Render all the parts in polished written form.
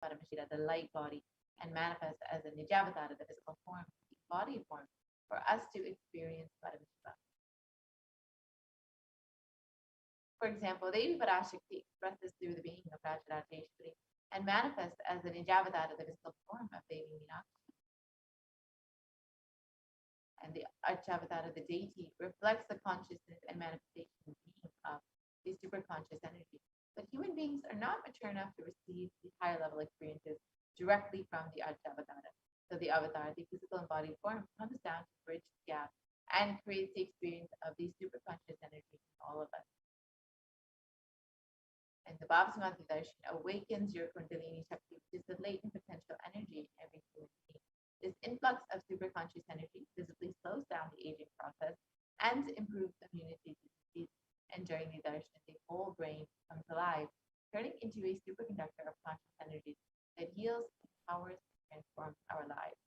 the light body, and manifest as a Nijavatara, the physical form, the embodied form, for us to experience Paramashiva. For example, Devi Parashakti expresses through the being of Rajarateshwari and manifests as the Nijavatara, the physical form of Devi Meenakshi. And the Archavatara, the deity, reflects the consciousness and manifestation being of the superconscious energy. But human beings are not mature enough to receive these higher level experiences directly from the Archavatara. So the avatar, the physical embodied form, comes down to bridge the gap and creates the experience of the superconscious energy in all of us. And the Bhavasmati Darshan awakens your Kundalini Shakti, which is the latent potential energy in every human being. This influx of superconscious energy visibly slows down the aging process and improves immunity to disease. And during the darshan, the whole brain comes alive, turning into a superconductor of conscious energy that heals, empowers, and transforms our lives.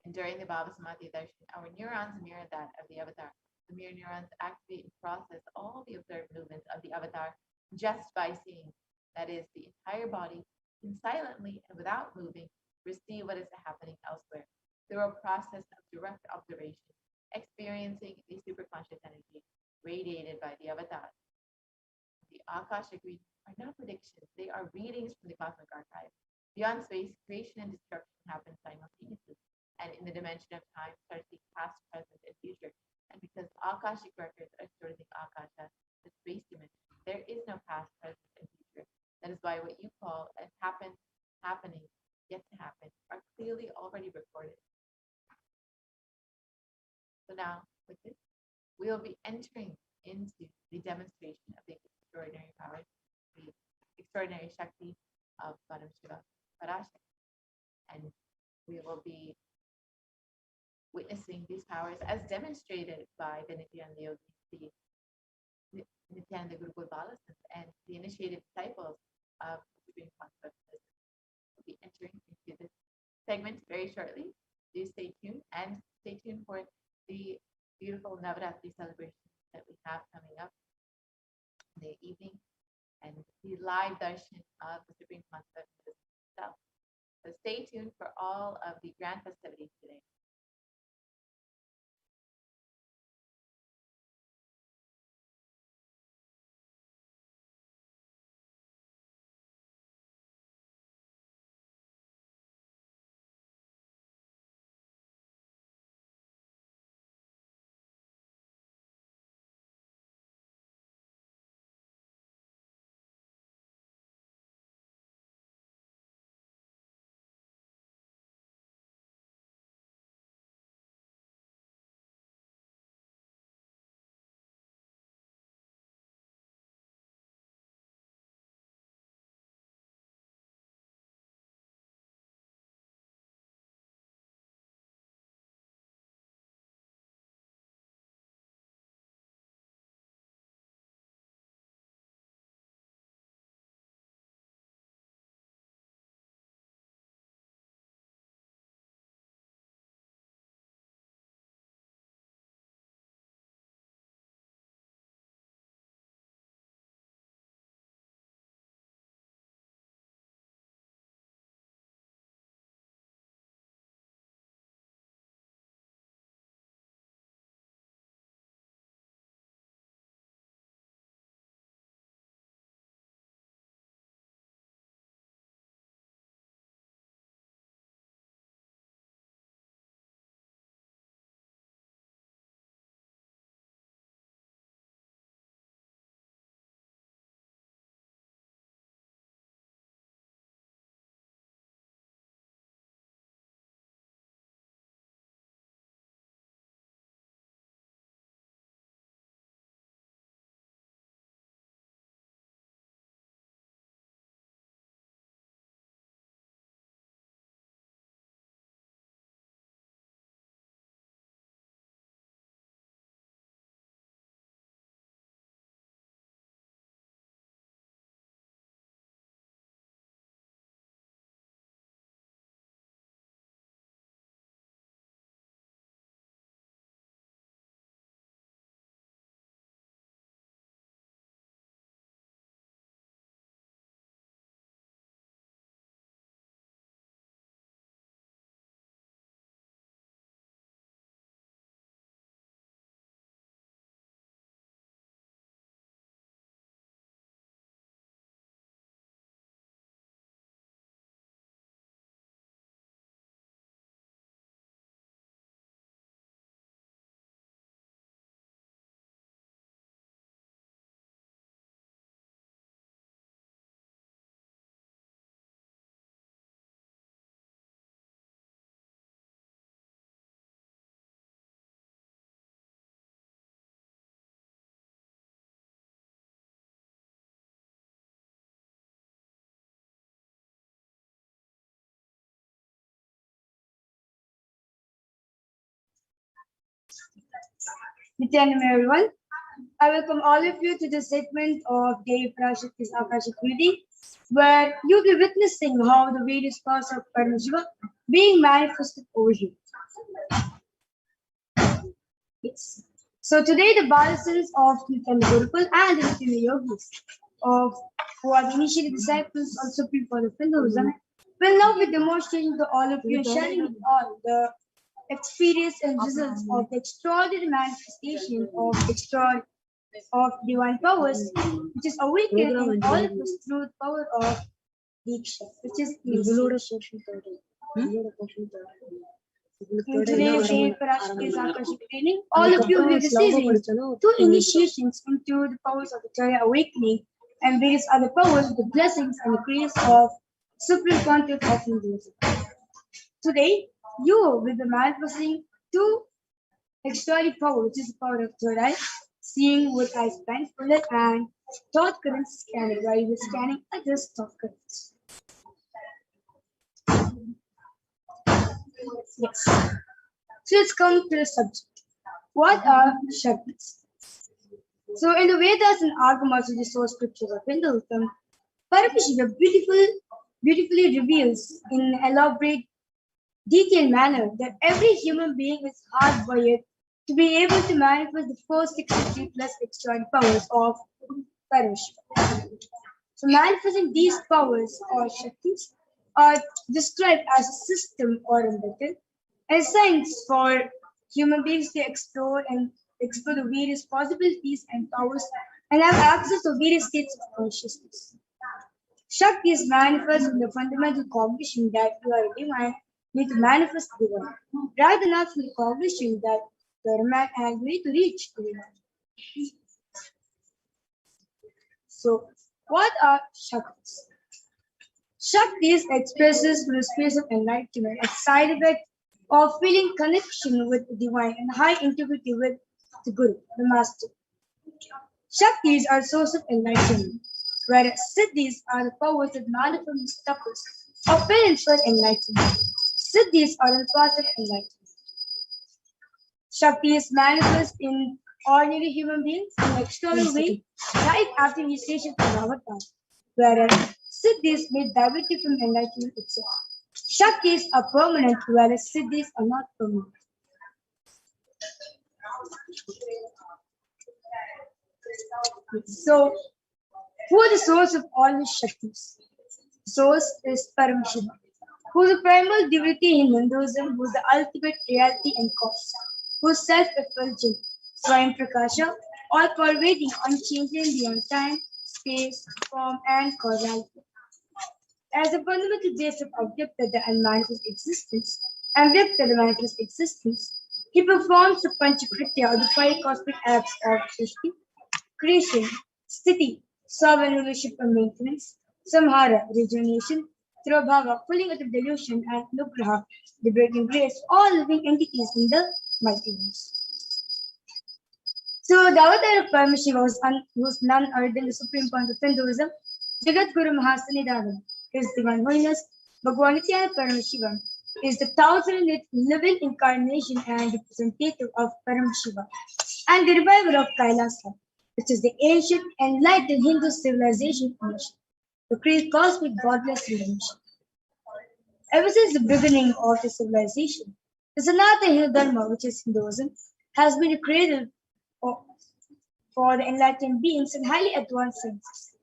And during the Bhavasmati darshan, our neurons mirror that of the avatar. The mirror neurons activate and process all the observed movements of the avatar just by seeing. That is, the entire body can silently and without moving receive what is happening elsewhere through a process of direct observation, experiencing the superconscious energy radiated by the avatar. The Akashic readings are not predictions, they are readings from the cosmic archive. Beyond space, creation and destruction happen simultaneously, and in the dimension of time starts the past, present, and future. And because Akashic records are stored in the Akasha, the space dimension, there is no past, present, and future. That is why what you call as happening, yet to happen, are clearly already recorded. So now, with this, we will be entering into the demonstration of the extraordinary powers, the extraordinary Shakti of Paramashiva Parashakti. And we will be witnessing these powers as demonstrated by the Nithyananda Yogis, the Nithyananda Gurukul Balasans, and the initiated disciples of the Supreme Concept. We'll be entering into this segment very shortly. Do stay tuned, and stay tuned for the beautiful Navaratri celebrations that we have coming up in the evening and the live darshan of the Supreme Concept itself. So stay tuned for all of the grand festivities today. Nithyananda everyone. I welcome all of you to this segment of Dave Prashik's Akashik reading, where you'll be witnessing how the various parts of Paramashiva being manifested over here. Yes. So today the Balasans of Nithyananda Gurukul and the Nithyananda Yogis of who are the initiated disciples of Supreme Lord of Hinduism will now be demonstrating to all of you and sharing with all the experience and results of the extraordinary manifestation of divine powers, which is awakened in all of us through the power of Diksha, which is initiation. In today's Dave Parashik's Akashik training, all of you will be receiving 2 initiations into the powers of the Acharya awakening and various other powers with the blessings and the grace of Supreme Content of Hinduism. Today, you will be manifesting 2 extraordinary powers, which is the power of third eye, seeing with eyes blindfolded, and thought currents scanning, while you are scanning others' thought currents. Yes. So let's come to the subject. What are Shaktis? So in the Vedas and Agamas, which is source scriptures of Hinduism, Paramashiva beautifully reveals in an elaborate, detailed manner that every human being is hardwired to be able to manifest the first 63 plus extraordinary powers of Paramashiva. So manifesting these powers or Shaktis are described as a system or a method, a science for human beings to explore the various possibilities and powers and have access to various states of consciousness. Shakti is manifest in the fundamental cognition that you are divine, you need to manifest divine, rather than from the cognition that you are a man and you need to reach divine. So, what are Shaktis? Shaktis expresses from the space of enlightenment, a side effect of feeling connection with the divine and high integrity with the Guru, the Master. Shaktis are source of enlightenment, whereas Siddhis are the powers that manifest tapas or parents for enlightenment. Siddhis are the path of enlightenment. Shaktis manifest in ordinary human beings in an external way, right after initiation from avatar, whereas Siddhis may divert from enlightenment itself. Shaktis are permanent, whereas Siddhis are not permanent. So, who are the source of all these Shaktis? Source is Paramashiva, who is the primal divinity in Hinduism, who is the ultimate reality and cause, who is self-effulgent, Swayam Prakasha, all pervading, unchanging beyond time, space, form, and causality. As a fundamental base of Avyakta, the unmanifest existence, and Vyakta, the manifest existence, he performs the Panchakritya, or the 5 cosmic acts of Srishti, creation, Sthiti, sovereign rulership and maintenance, Samhara, rejuvenation, Trabhava, pulling out of delusion, and Nugraha, the breaking grace, all living entities in the multiverse. So the avatar of Paramashiva was none other than the supreme point of Hinduism, Jagat Guru Mahasanidhanam. His divine holiness, Bhagwan Nithyananda Paramashivam, is the 1000th living incarnation and representative of Paramashiva, and the reviver of Kailasa, which is the ancient enlightened Hindu civilization formation, the great cosmic godless revelation. Ever since the beginning of the civilization, the Sanatana Hindu Dharma, which is Hinduism, has been a cradle for the enlightened beings and highly advanced sciences.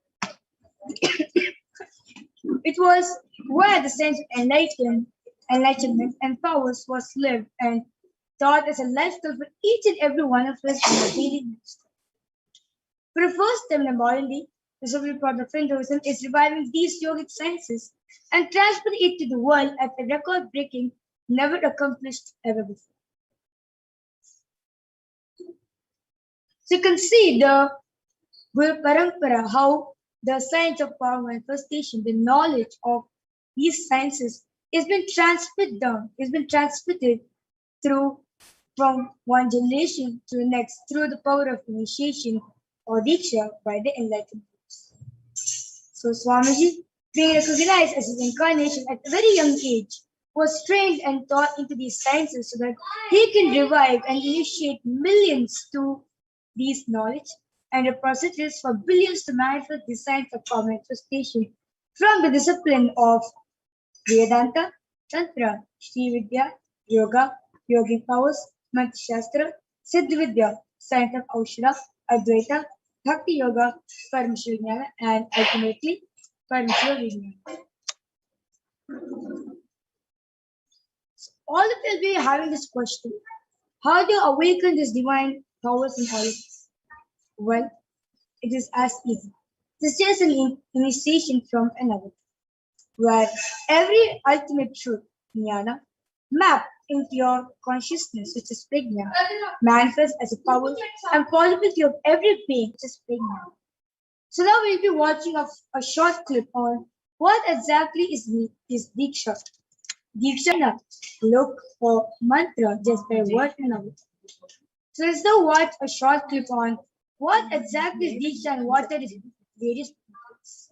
It was where the sense of enlightenment and powers was lived and taught as a lifestyle for each and every one of us in our daily lives. For the first time in modern day, the Supreme Court of Hinduism is reviving these yogic sciences and transferring it to the world at a record-breaking, never accomplished ever before. So you can see the Guru Parampara, how the science of power manifestation, the knowledge of these sciences has been transmitted through from one generation to the next through the power of initiation or Diksha by the enlightened ones. So Swamiji being recognized as his incarnation at a very young age was trained and taught into these sciences so that he can revive and initiate millions to these knowledge and a process for billions to manifest the science of power manifestation from the discipline of Vedanta, Tantra, Sri Vidya, Yoga, Yogic powers, Mantra Shastra, Siddha Vidya, science of Aushara, Advaita, Bhakti Yoga, Paramashivoham, and ultimately Paramashivoham. All of us will be having this question: how do you awaken this divine powers in all of us? Well, it is as easy. This is just an initiation from another, where every ultimate truth, jnana, mapped into your consciousness, which is prajna, manifests as a power and possibility of every being, which is prajna. So now we'll be watching a short clip on what exactly is Diksha. Diksha, look for mantra just by word and a word. So let's now watch a short clip on what exactly is Diksha and what are its various parts.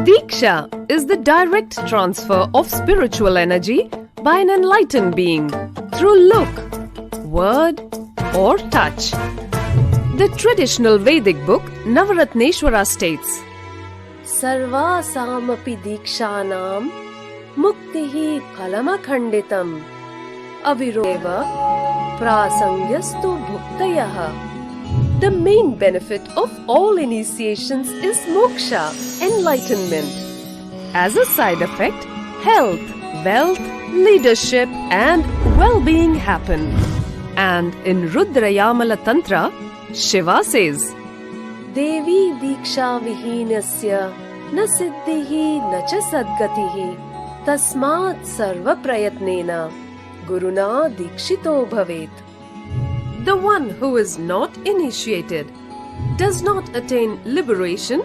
Diksha is the direct transfer of spiritual energy by an enlightened being through look, word, or touch. The traditional Vedic book Navaratneshwara states, Sarvasamapi Dikshanam Muktihi Phalamakhanditam Avirova Prasangyastu Bhuktayaha. The main benefit of all initiations is moksha, enlightenment. As a side effect, health, wealth, leadership and well-being happen. And in Rudrayamala Tantra, Shiva says, Devi Diksha Vihinasya Na Siddhihi Na Cha Sadgatihi Tasmat Sarva Prayatnena Guruna Dikshito Bhavet. The one who is not initiated does not attain liberation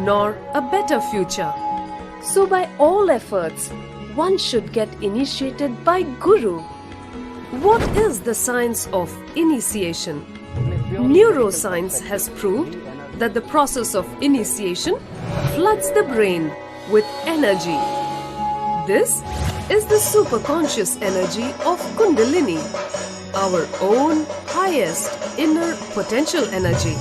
nor a better future. So by all efforts, one should get initiated by Guru. What is the science of initiation? Neuroscience has proved that the process of initiation floods the brain with energy. This is the superconscious energy of Kundalini, our own highest inner potential energy.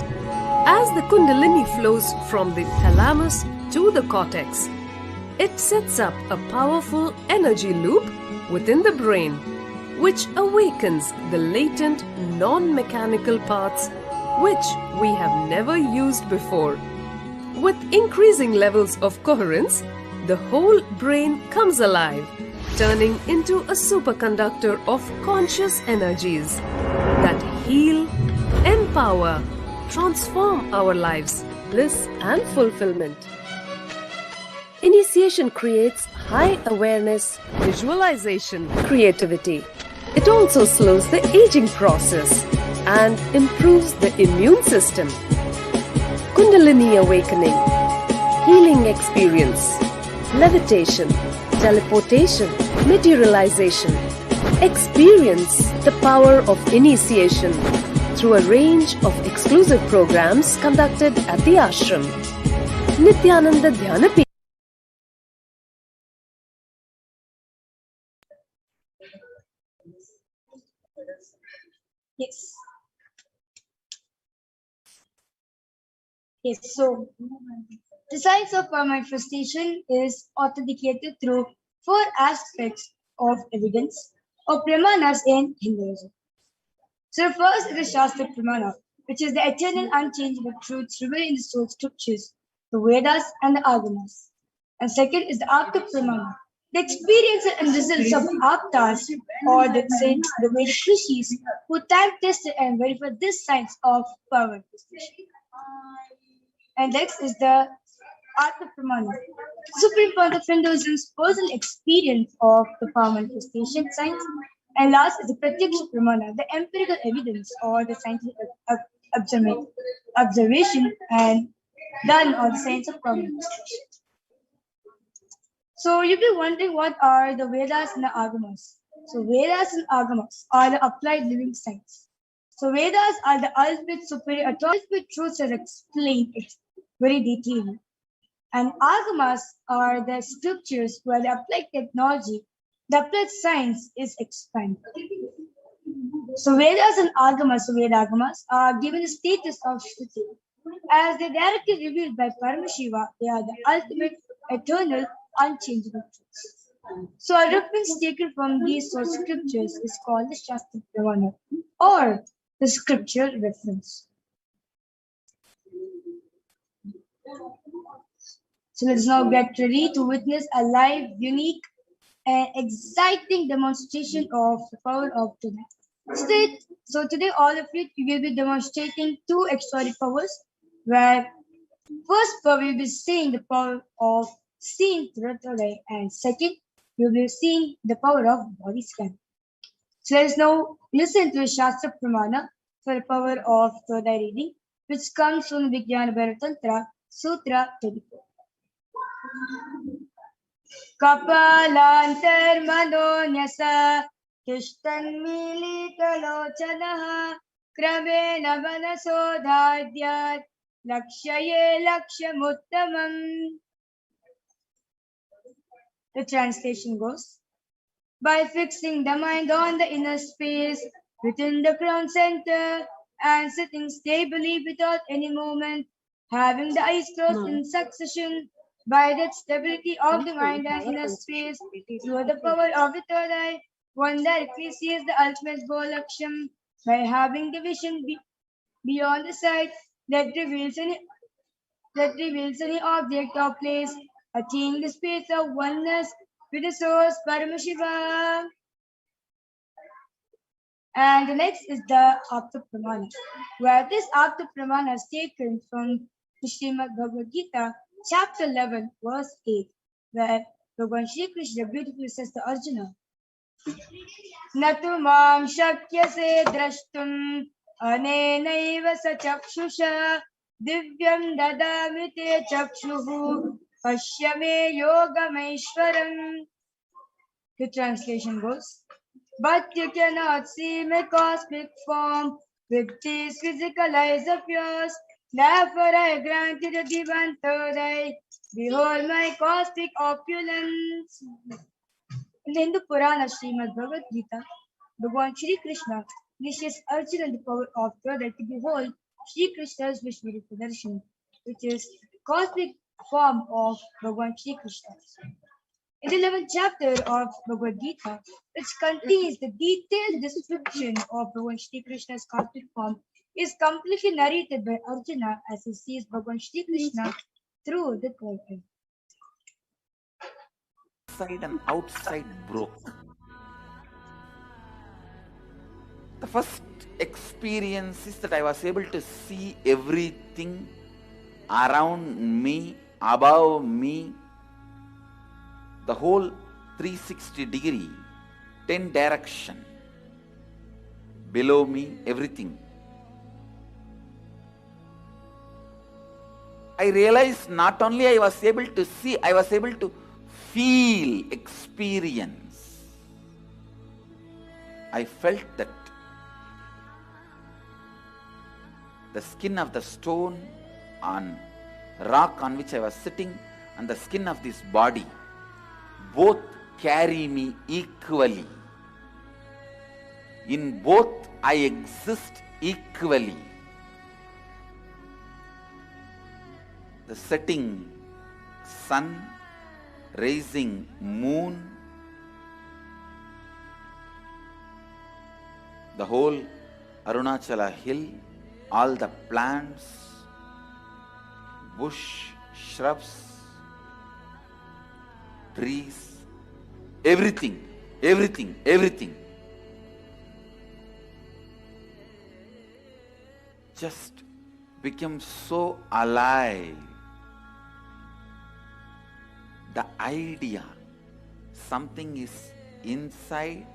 As the Kundalini flows from the thalamus to the cortex, it sets up a powerful energy loop within the brain, which awakens the latent non-mechanical parts which we have never used before. With increasing levels of coherence, the whole brain comes alive, turning into a superconductor of conscious energies that heal, empower, transform our lives, bliss and fulfillment. Initiation creates high awareness, visualization, creativity. It also slows the aging process and improves the immune system. Kundalini awakening, healing experience, levitation, teleportation, materialization. Experience the power of initiation through a range of exclusive programs conducted at the ashram. Nithyananda Dhyana. Yes. Yes, so the science of manifestation is authenticated through four aspects of evidence or pramanas in Hinduism. So first is the Shastra Pramana, which is the eternal unchangeable truths revealed in the soul scriptures, the Vedas and the Agamas. And second is the Apta Pramana, the experience and results of Aptas or the saints, the Vedic rishis, who time tested and verified this science of power manifestation. And next is the Atma Pramana, supreme point of Hinduism's personal experience of the power manifestation science. And last is the Pratyaksha Pramana, the empirical evidence or the scientific observation and done on the science of power manifestation. So you'll be wondering what are the Vedas and the Agamas. So Vedas and Agamas are the applied living science. So Vedas are the ultimate superior authoritative truths as explained very detailedly. And agamas are the scriptures where the applied technology, the applied science is expanded. So Vedas and Vedagamas are given the status of Shruti. As they directly revealed by Paramashiva, they are the ultimate, eternal, unchangeable truths. So a reference taken from these source scriptures is called the Shastra Pramana or the scripture reference. So let's now get ready to witness a live, unique, and exciting demonstration of the power of today. So today all of you will be demonstrating two extraordinary powers, where first power will be seeing the power of seeing through the third eye, and second you will be seeing the power of body scan. So let's now listen to the Shastra Pramana for the power of third eye reading, which comes from Vijnana Bharatantra, Sutra 34. कपालान्तर्मनोन्यसा तिष्ठन्मीलितलोचनः क्रमेण मनसोधाद्यात् लक्ष्ये लक्ष्यमुत्तमम्. The translation goes, by fixing the mind on the inner space within the crown center and sitting stably without any movement, having the eyes closed in succession, by that stability of the mind and inner space, through the power of the third eye, one directly sees the ultimate goal Laksham by having the vision beyond the sight that reveals any object or place, attaining the space of oneness with the source Paramashivoham. And the next is the Apta Pramana, where this Apta Pramana is taken from the Srimad Bhagavad Gita, chapter 11, verse 8, where Bhagavan Shri Krishna beautifully says to Arjuna, Natu mam shakyase drashtum anenaiva sa chakshusha divyam dadami te chakshuhu pashyame yogameshwaram. The translation goes, but you cannot see my cosmic form with these physical eyes of yours. Therefore I grant you the divine third eye. Behold my cosmic opulence. In the Hindu Purana Srimad Bhagavad Gita, Bhagavan Shri Krishna teaches Arjuna the power of third eye to behold Shri Krishna's Vishnu Darshan, which is cosmic form of Bhagavan Shri Krishna. In the 11th chapter of Bhagavad Gita, which contains the detailed description of Bhagavan Shri Krishna's cosmic form, is completely narrated by Arjuna as he sees Bhagavan Shri Krishna through the third eye. Inside and outside broke. The first experience is that I was able to see everything around me, above me, the whole 360 degree, 10 direction, below me, everything. I realized not only I was able to see, I was able to feel, experience. I felt that the skin of the stone on rock on which I was sitting and the skin of this body both carry me equally. In both I exist equally. The setting sun, rising moon, the whole Arunachala hill, all the plants, bush, shrubs, trees, everything, everything, everything. Just became so alive. The idea, something is inside,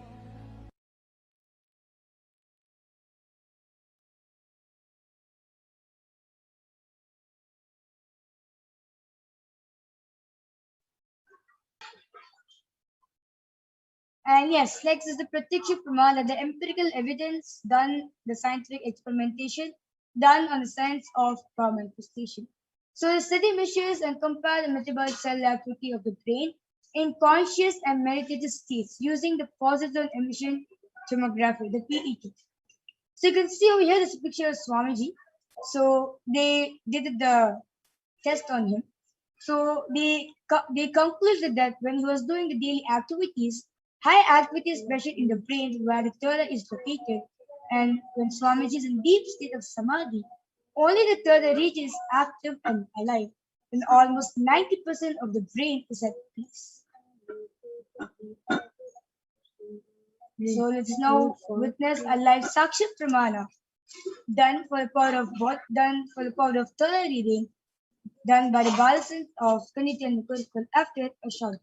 And yes, next is the Pratyaksha Pramana, the empirical evidence done, the scientific experimentation done on the science of power manifestation. So the study measures and compares the metabolic cell activity of the brain in conscious and meditative states using the positive emission tomography, the PET. So you can see over here this picture of Swamiji. So they did the test on him. So they concluded that when he was doing the daily activities, high activity is measured in the brain where the third eye is located, and when Swamiji is in deep state of samadhi, only the third eye region is active and alive, and almost 90% of the brain is at peace. So let's now witness a live Sakshi Pramana done for the power of what? Done for the power of third eye reading, done by the Balasan of Nithyananda Paramashivam after a short.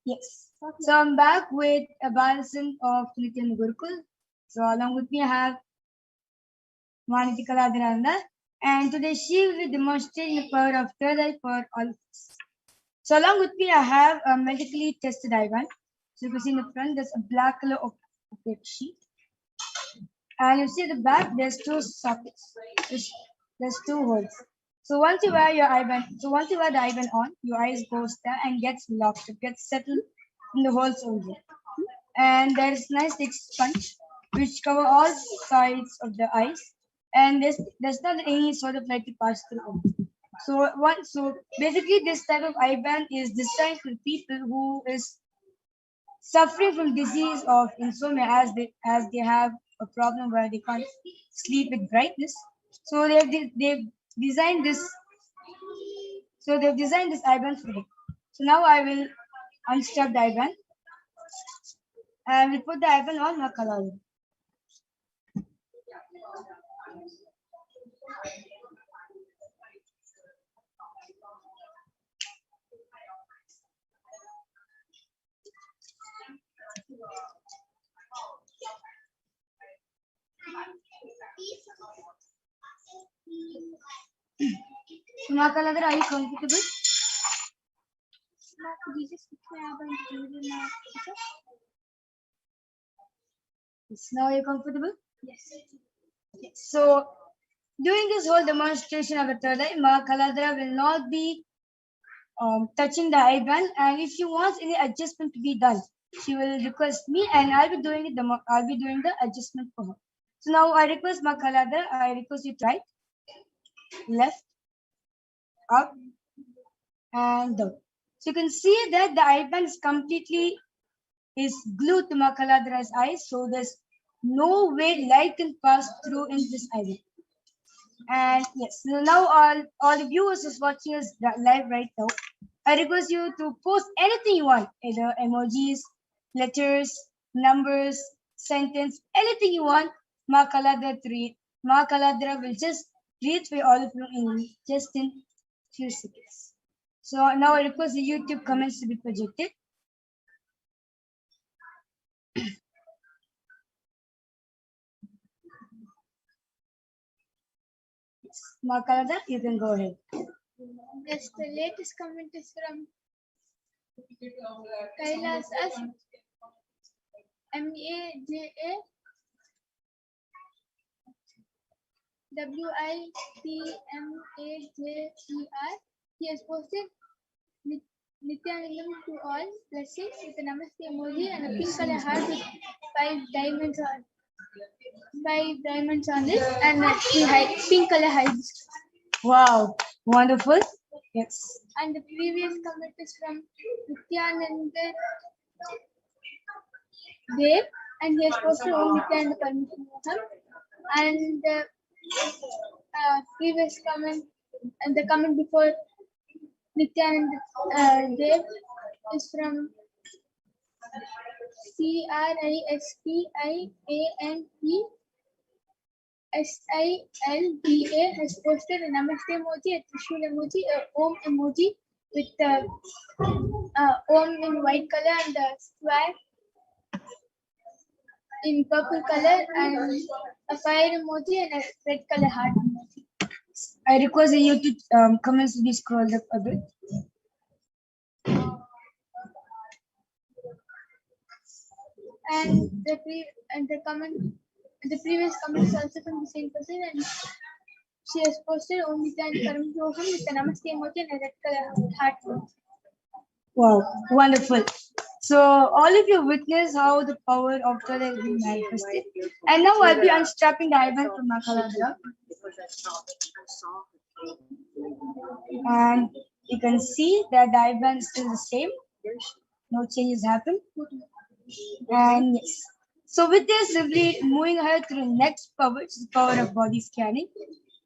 Yes. So I'm back with a Balasan of Nityananda Gurukul. So along with me I have Maniti Kaladhananda, and today she will be demonstrating the power of third eye for all of us. So along with me I have a medically tested Ivan. So you can see in the front there's a black color of opaque sheet. And you see at the back there's two sockets. There's two holes. So once you wear the eye band on, your eyes goes there and gets locked. It gets settled in the holes over there. And there's nice thick sponge which cover all sides of the eyes. And there's not any sort of light to pass through. So basically this type of eye band is designed for people who is suffering from disease of insomnia as they have a problem where they can't sleep with brightness. So they've designed this. So they've designed this eye band for them. So now I will unstrap the eye band and we'll put the eye band on my color. Makaladar, are you comfortable? Yes. Now are you comfortable? Yes. So during this whole demonstration of the third eye, Ma Kaladra will not be touching the eye band, and if she wants any adjustment to be done, she will request me, and I'll be doing the adjustment for her. So now I request Ma Kaladra, I request you to right, left, up, and down. So you can see that the eye band is glued to Ma Kaladra's eyes, so there's no way light can pass through in this eye band. And yes, so now all the viewers who's watching us live right now, I request you to post anything you want, either emojis, letters, numbers, sentence, anything you want. Ma Kaladra will just read for all of you in just in few seconds. So now I request the YouTube comments to be projected. Ma Kaladra, you can go ahead. Yes, the latest comment is from Kailas as MAJAWITMAJER. He has posted Nithyanandam to all blessings with a namaste emoji and a pink color heart with 5 diamonds on it and a pink color hides. Wow, wonderful. Yes. And the previous comment is from Nithyananda Dev, and he has posted Om Nithyananda Paramashivoham. And the previous comment and the comment before Nithyananda Dev is from CRISPIANESILDA has posted a namaste emoji, a trishul emoji, a om emoji with om in white color and a square in purple color and a fire emoji and a red color heart emoji. I request you to comments to be scrolled up a bit. And the previous comment is also from the same person, and she has posted Om Nithyananda Paramashivoham with the namaste emoji and a red color heart emoji. Wow, wonderful. So all of you witness how the power of God has been manifested. And now I'll be unstrapping the ribbon from Makaladra. And you can see that the ribbon is still the same. No changes happen. And yes. So with this, we'll be moving ahead to the next power, which is the power of body scanning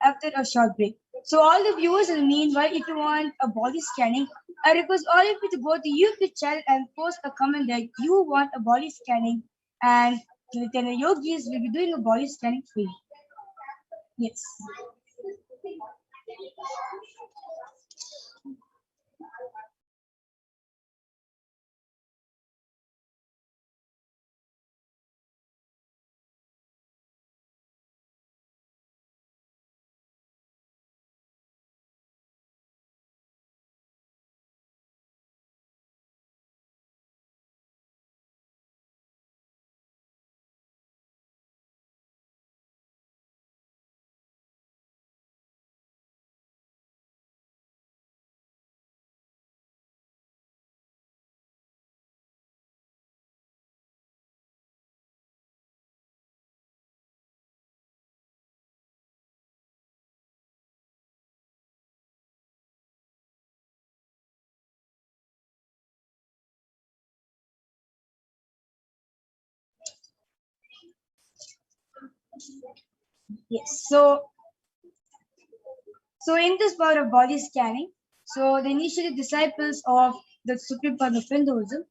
after a short break. So all the viewers in the meanwhile, if you want a body scanning, I request all of you to go to YouTube channel and post a comment that you want a body scanning, and the yogis will be doing a body scanning for you. Yes. Yes. So in this power of body scanning, so the initially disciples of the Supreme Path of Hinduism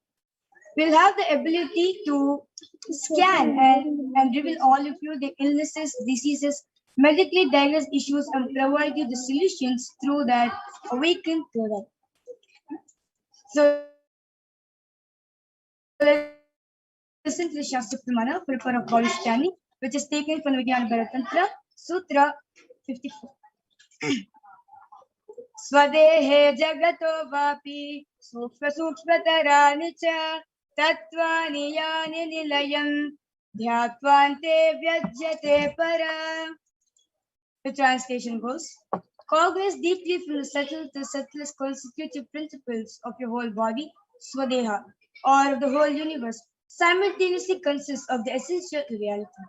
will have the ability to scan and reveal all of you the illnesses, diseases, medically diagnosed issues, and provide you the solutions through that awakened product. So listen to the Shastra Pramana for the power of body scanning, which is taken from the Vijnana Tantra, Sutra 54. स्वदेहे जगतो वापि सूक्ष्म सूक्ष्मतराणि च तत्त्वानि यानि निलयं ध्यात्वान्ते व्यज्यते para. The translation goes, cognizance deeply from the subtle to subtlest constitutive principles of your whole body, Swadeha, or of the whole universe, simultaneously consists of the essential reality.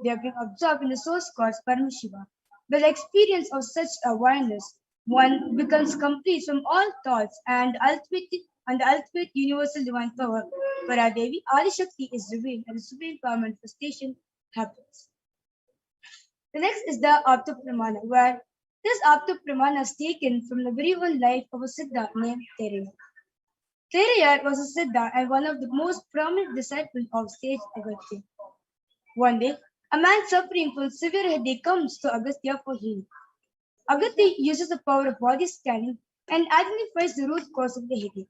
They are being absorbed in the source called Paramashiva. By the experience of such awareness, one becomes complete from all thoughts, and the ultimate universal divine power, Paradevi, Adi Shakti, is revealed and the supreme power manifestation happens. The next is the Aptapramana, where this Aptapramana is taken from the very own life of a Siddha named Thereya. Thereya was a Siddha and one of the most prominent disciples of sage Agastya. One day, a man suffering from severe headache comes to Agastya for healing. Agastya uses the power of body scanning and identifies the root cause of the headache.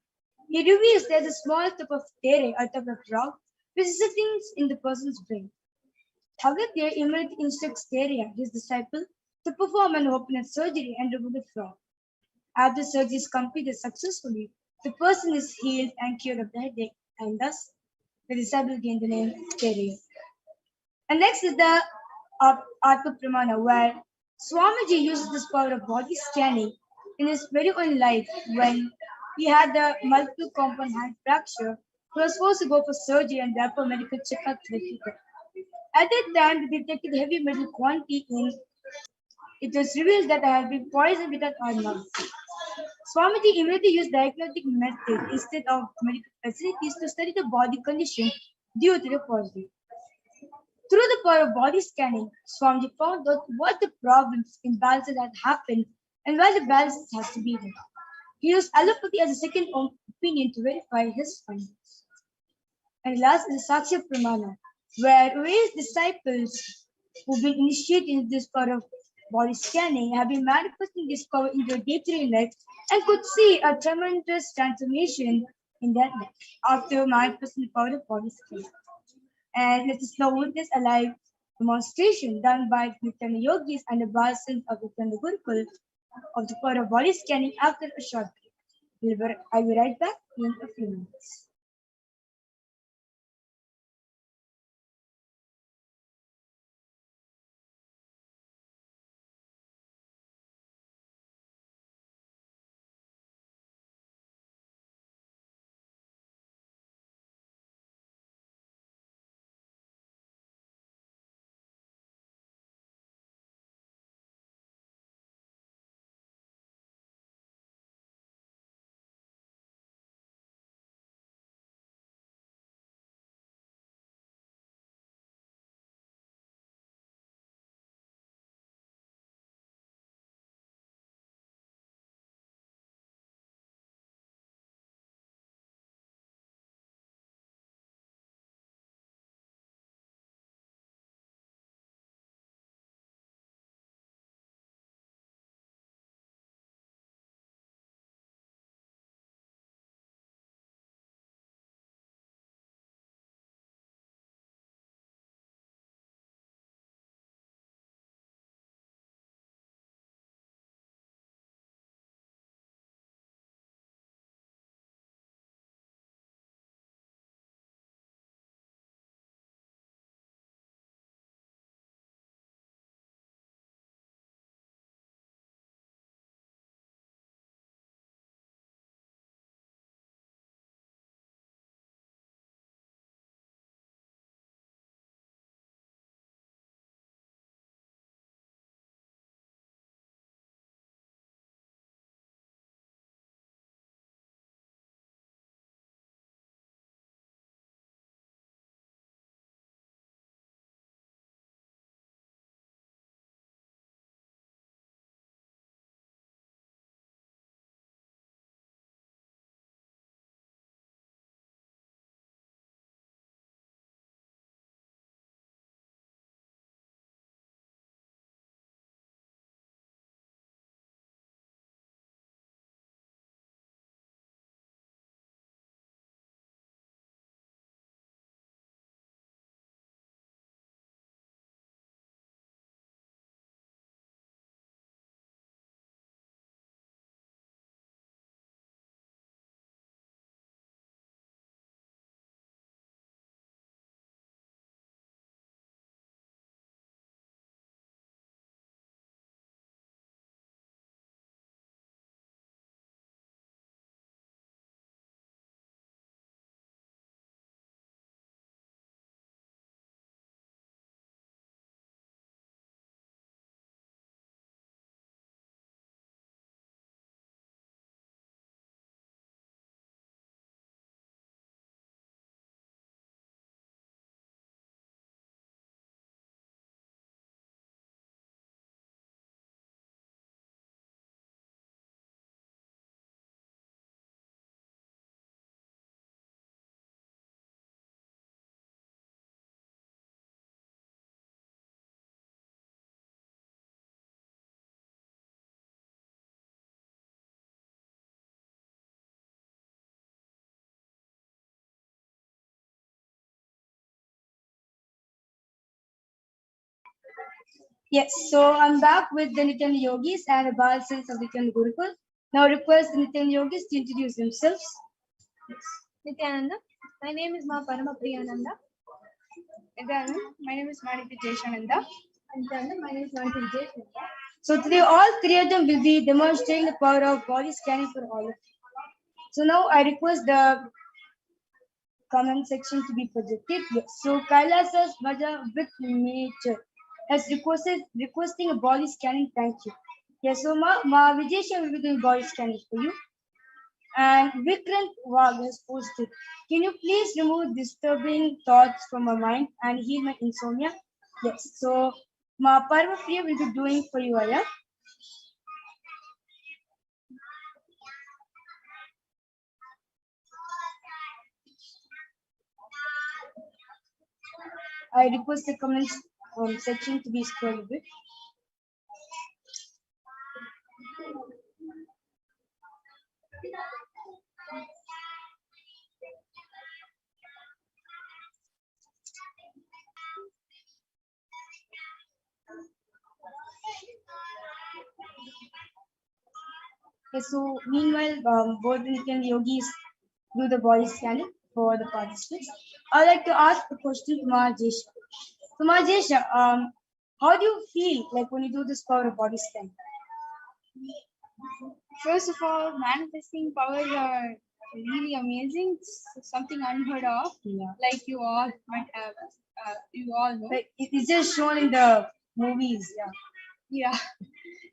He reveals there's a small tip of tere, a type of rock, which is sitting in the person's brain. Agastya immediately instructs Thereya, his disciple, to perform an open surgery and remove the frog. After surgery is completed successfully, the person is healed and cured of the headache, and thus the disciple gained the name Thereya. And next is the Atma Pramana, where Swamiji uses this power of body scanning in his very own life when he had the multiple compound hand fracture. He was forced to go for surgery and therefore medical checkup to the future. At that time, they detected heavy metal quantity in. It was revealed that I had been poisoned without our knowledge. Swamiji immediately used diagnostic method instead of medical facilities to study the body condition due to the poisoning. Through the power of body scanning, Swamiji found out what the problems, imbalances had happened and why the balance has to be there. He used allopathy as a second opinion to verify his findings. And last is the Sakshya Pramana, where various disciples who've been initiated in this power of body scanning have been manifesting this power in their day-to-day life and could see a tremendous transformation in their life after manifesting the power of body scanning. And let us now witness a live demonstration done by Nithyananda yogis and the Basins of Nithyananda Gurukul of the power of body scanning after a short break. I'll be right back in a few minutes. Yes, so I'm back with the Nithyananda Yogis and the Balsins of Nithyananda Gurukul. Now request the Nithyananda Yogis to introduce themselves. Nithyananda, my name is Ma Paramapriyananda. Nithyananda, my name is Mani Jeshananda. Nithyananda, my name is Mani Jeshananda. So today all three of them will be demonstrating the power of body scanning for all of you. So now I request the comment section to be projected. Yes. So Kailasa's Maja with nature has requesting a body scanning. Thank you. Yes, so Ma Vijesha will be doing body scanning for you. And Vikrant Wag has posted, can you please remove disturbing thoughts from my mind and heal my insomnia? Yes, so Ma Parmapriya will be doing for you, Aya. I request the comments section to be scrolled a bit. Okay, so meanwhile, both the Nithyananda Yogis do the body scanning for the participants. I'd like to ask a question to Majesha. So Majesha, how do you feel like when you do this power of body scan? First of all, manifesting powers are really amazing. It's something unheard of. Yeah. Like you all might have, you all know. Like it's just shown in the movies, yeah. Yeah.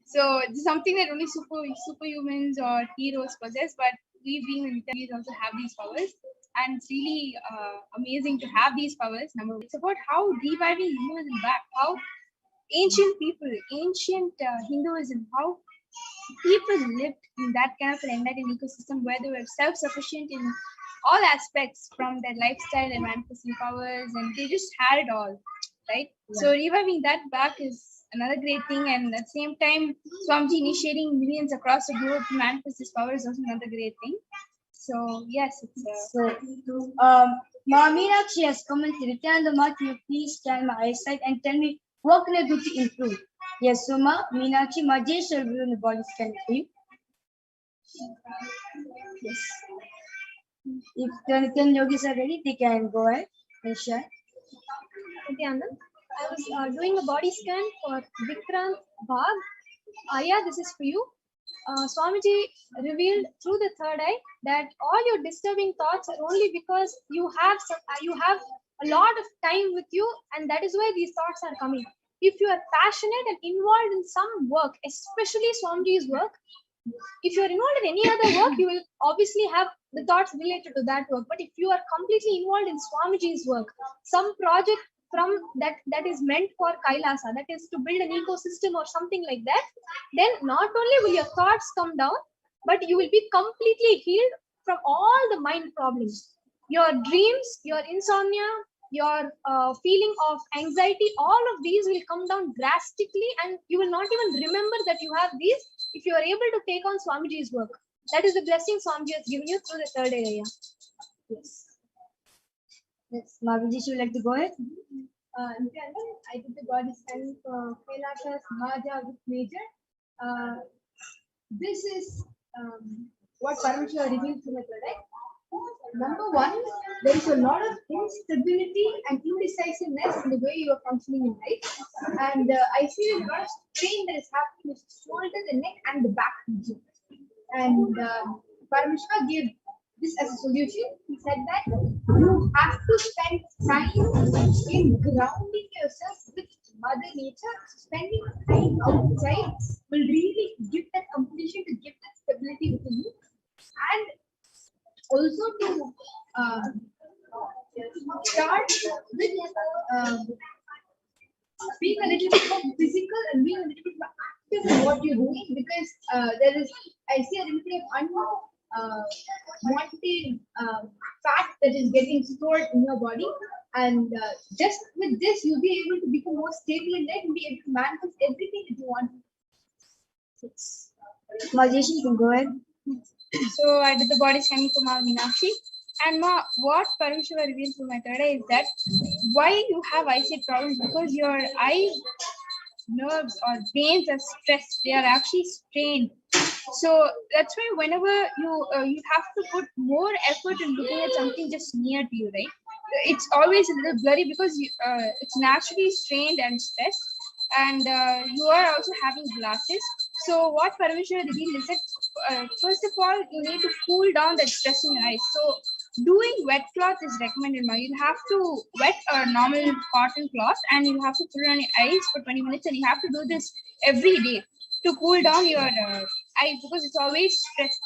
So it's something that only superhumans or heroes possess, but we being in Italy also have these powers. And it's really amazing to have these powers. Number one, it's about how reviving Hinduism back, how ancient people, ancient Hinduism, how people lived in that kind of an enlightened ecosystem where they were self-sufficient in all aspects, from their lifestyle and manifesting powers, and they just had it all, right? Yeah. So reviving that back is another great thing, and at the same time, Swamiji initiating millions across the globe to manifest his powers is also another great thing. So yes, it's Ma Meenakshi has commented, Nithyananda Ma, can you please scan my eyesight and tell me what can I do to improve? Yes, so Ma Meenakshi, Majesha will do the body scan for you. Yes. If the Nithyananda Yogis are ready, they can go ahead and share. Nithyananda, I was doing a body scan for Vikrant Bhag. Aya, this is for you. Swamiji revealed through the third eye that all your disturbing thoughts are only because you have a lot of time with you, and that is why these thoughts are coming. If you are passionate and involved in some work, especially Swamiji's work, if you are involved in any other work, you will obviously have the thoughts related to that work. But if you are completely involved in Swamiji's work, some project from that is meant for Kailasa, that is to build an ecosystem or something like that, then not only will your thoughts come down, but you will be completely healed from all the mind problems. Your dreams, your insomnia, your feeling of anxiety, all of these will come down drastically, and you will not even remember that you have these if you are able to take on Swamiji's work. That is the blessing Swamiji has given you through the third area. Yes. Yes, Mahavijish, would like to go ahead? I did the body scan for Kailasha's Maja with major. This is what Paramashivoham revealed to me today. Number one, there is a lot of instability and indecisiveness in the way you are functioning in life. And I see a lot of strain that is happening with the shoulder, the neck, and the back region. And Paramashivoham gave this as a solution. He said that you have to spend time in grounding yourself with Mother Nature. Spending time outside will really give that completion, to give that stability within you, and also to start with being a little bit more physical and being a little bit more active in what you're doing, because I see a little bit of unwanted fat that is getting stored in your body, and just with this you'll be able to become more stable in life and be able to manifest everything that you want. Majesh, you can go ahead. So I did the body scanning for Ma Meenakshi, and what Paramashivoham revealed to my third eye is that why you have eyesight problems, because your eye nerves or veins are stressed. They are actually strained. So that's why whenever you have to put more effort in looking at something just near to you, right? It's always a little blurry because it's naturally strained and stressed, and you are also having glasses. So what Parameshwara revealed is that first of all, you need to cool down that stress in your eyes. So doing wet cloth is recommended now. You have to wet a normal cotton cloth and you have to put it on your eyes for 20 minutes, and you have to do this every day to cool down your eyes, because it's always stressed.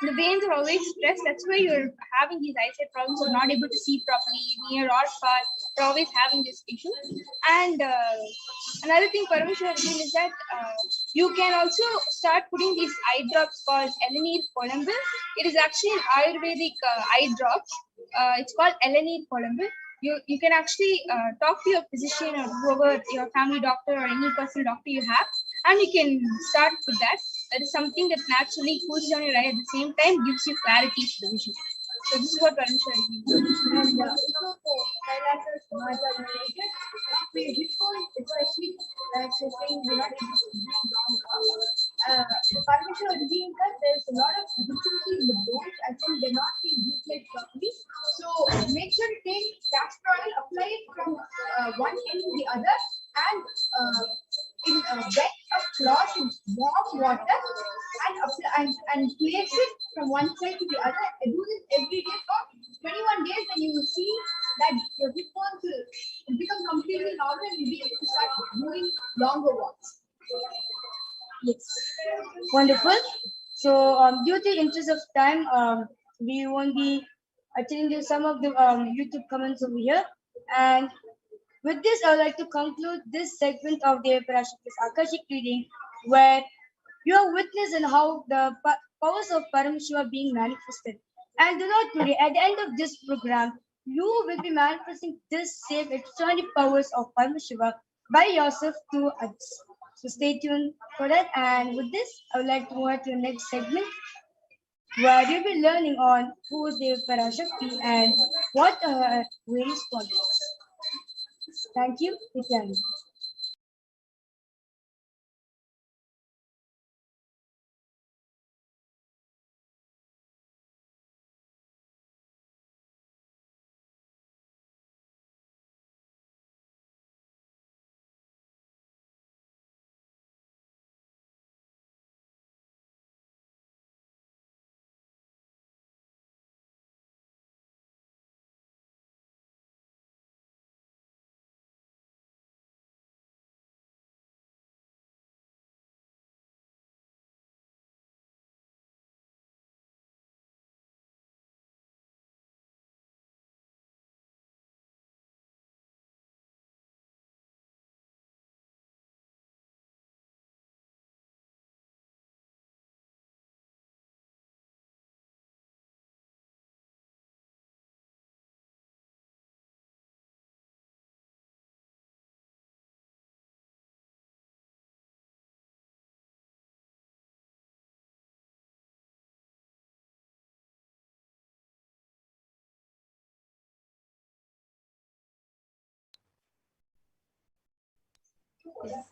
The veins are always stressed. That's why you're having these eyesight problems or not able to see properly near or far. You're always having this issue. And another thing Parameshwara revealed is that you can also start putting these eye drops called Elanir Kolambil. It is actually an Ayurvedic eye drops. It's called Elanir Kolambil. You can actually talk to your physician or whoever, your family doctor or any personal doctor you have, and you can start with that. That is something that naturally cools down your eye, at the same time gives you clarity to the vision. So this is what Parameshwara means. And also for Kailasa's Maja related, it's actually like you're saying we're not able to do long the Parameshwara revealed that there's a lot of difficulty in the bones. I think they're not being deflated properly. So make sure to take castor oil, apply it from one end to the other, and wet a cloth in warm water and apply and place it from one side to the other. And do this every day for 21 days, and you will see that your hip bones will become completely normal and you'll be able to start doing longer walks. Yes, wonderful. So, due to interest of time, we won't be attending to some of the YouTube comments over here. And with this, I would like to conclude this segment of the Parashakti's Akashic reading, where you have witnessed in how the powers of Paramashiva being manifested. And do not worry, at the end of this program, you will be manifesting this same extraordinary powers of Paramashiva by yourself to others. So stay tuned for that. And with this, I would like to move on to the next segment, where you'll be learning on who is the Parashakti and what are her various qualities. Thank you, Nithyananda.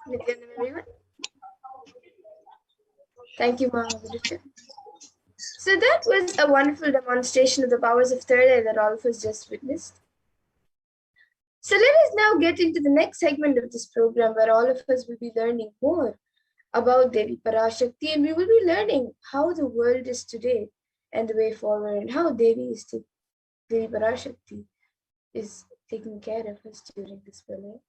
Nithyananda, everyone. Thank you, Mahavir. So that was a wonderful demonstration of the powers of third eye that all of us just witnessed. So let us now get into the next segment of this program, where all of us will be learning more about Devi Parashakti, and we will be learning how the world is today and the way forward, and how Devi Parashakti is taking care of us during this prayer.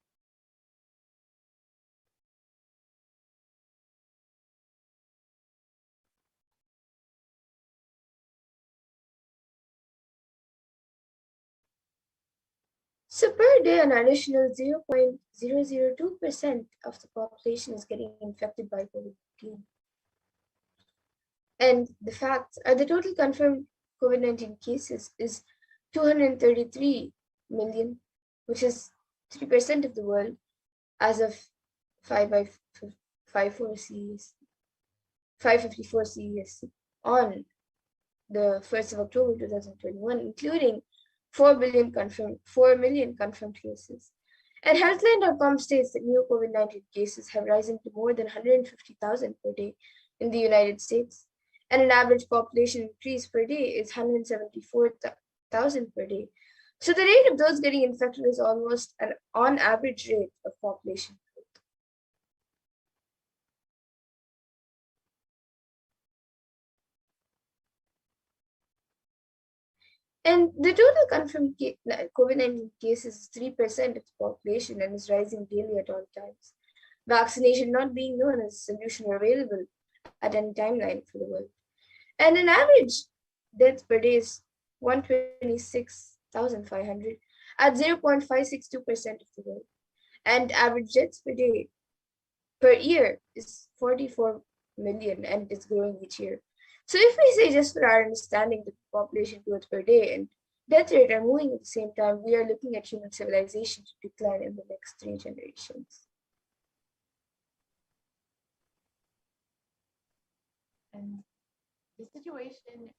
So per day, an additional 0.002% of the population is getting infected by COVID-19. And the facts are the total confirmed COVID-19 cases is 233 million, which is 3% of the world as of 554 CES on the 1st of October 2021, including 4 million confirmed cases. And Healthline.com states that new COVID-19 cases have risen to more than 150,000 per day in the United States, and an average population increase per day is 174,000 per day. So the rate of those getting infected is almost an on average rate of population growth. And the total confirmed COVID-19 cases is 3% of the population and is rising daily at all times. Vaccination not being known as a solution or available at any timeline for the world. And an average death per day is 126,500 at 0.562% of the world. And average deaths per day per year is 44 million and is growing each year. So if we say just for our understanding the population growth per day and death rate are moving at the same time, we are looking at human civilization to decline in the next 3 generations. And the situation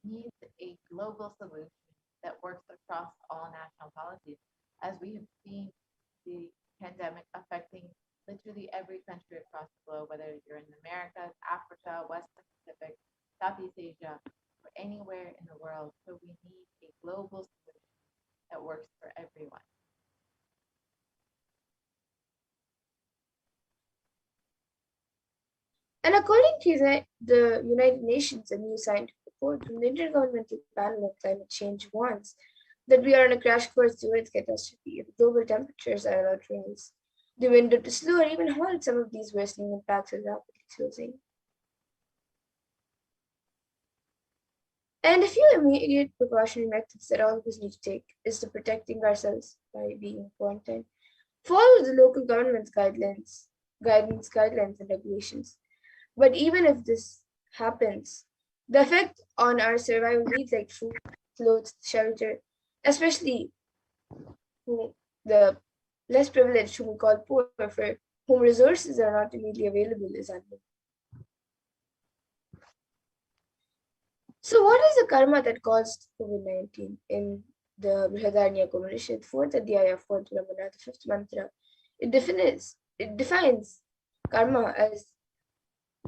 needs a global solution that works across all national policies, as we have seen the pandemic affecting literally every country across the globe, whether you're in the Americas, Africa, Western Pacific, Southeast Asia, or anywhere in the world. So we need a global solution that works for everyone. And according to the United Nations, a new scientific report from the Intergovernmental Panel on Climate Change warns that we are on a crash course towards catastrophe if global temperatures are allowed to rise. The window to slow or even halt some of these worsening impacts is rapidly closing. And a few immediate precautionary methods that all of us need to take is to protecting ourselves by being in quarantine. Follow the local government's guidelines, and regulations. But even if this happens, the effect on our survival needs like food, clothes, shelter, especially the less privileged whom we call poor, for whom resources are not immediately available, is unknown. So what is the karma that caused COVID-19? In the Brihadaranyaka Upanishad, 4th Adhyaya, 4th Brahmana, the 5th mantra, it defines karma as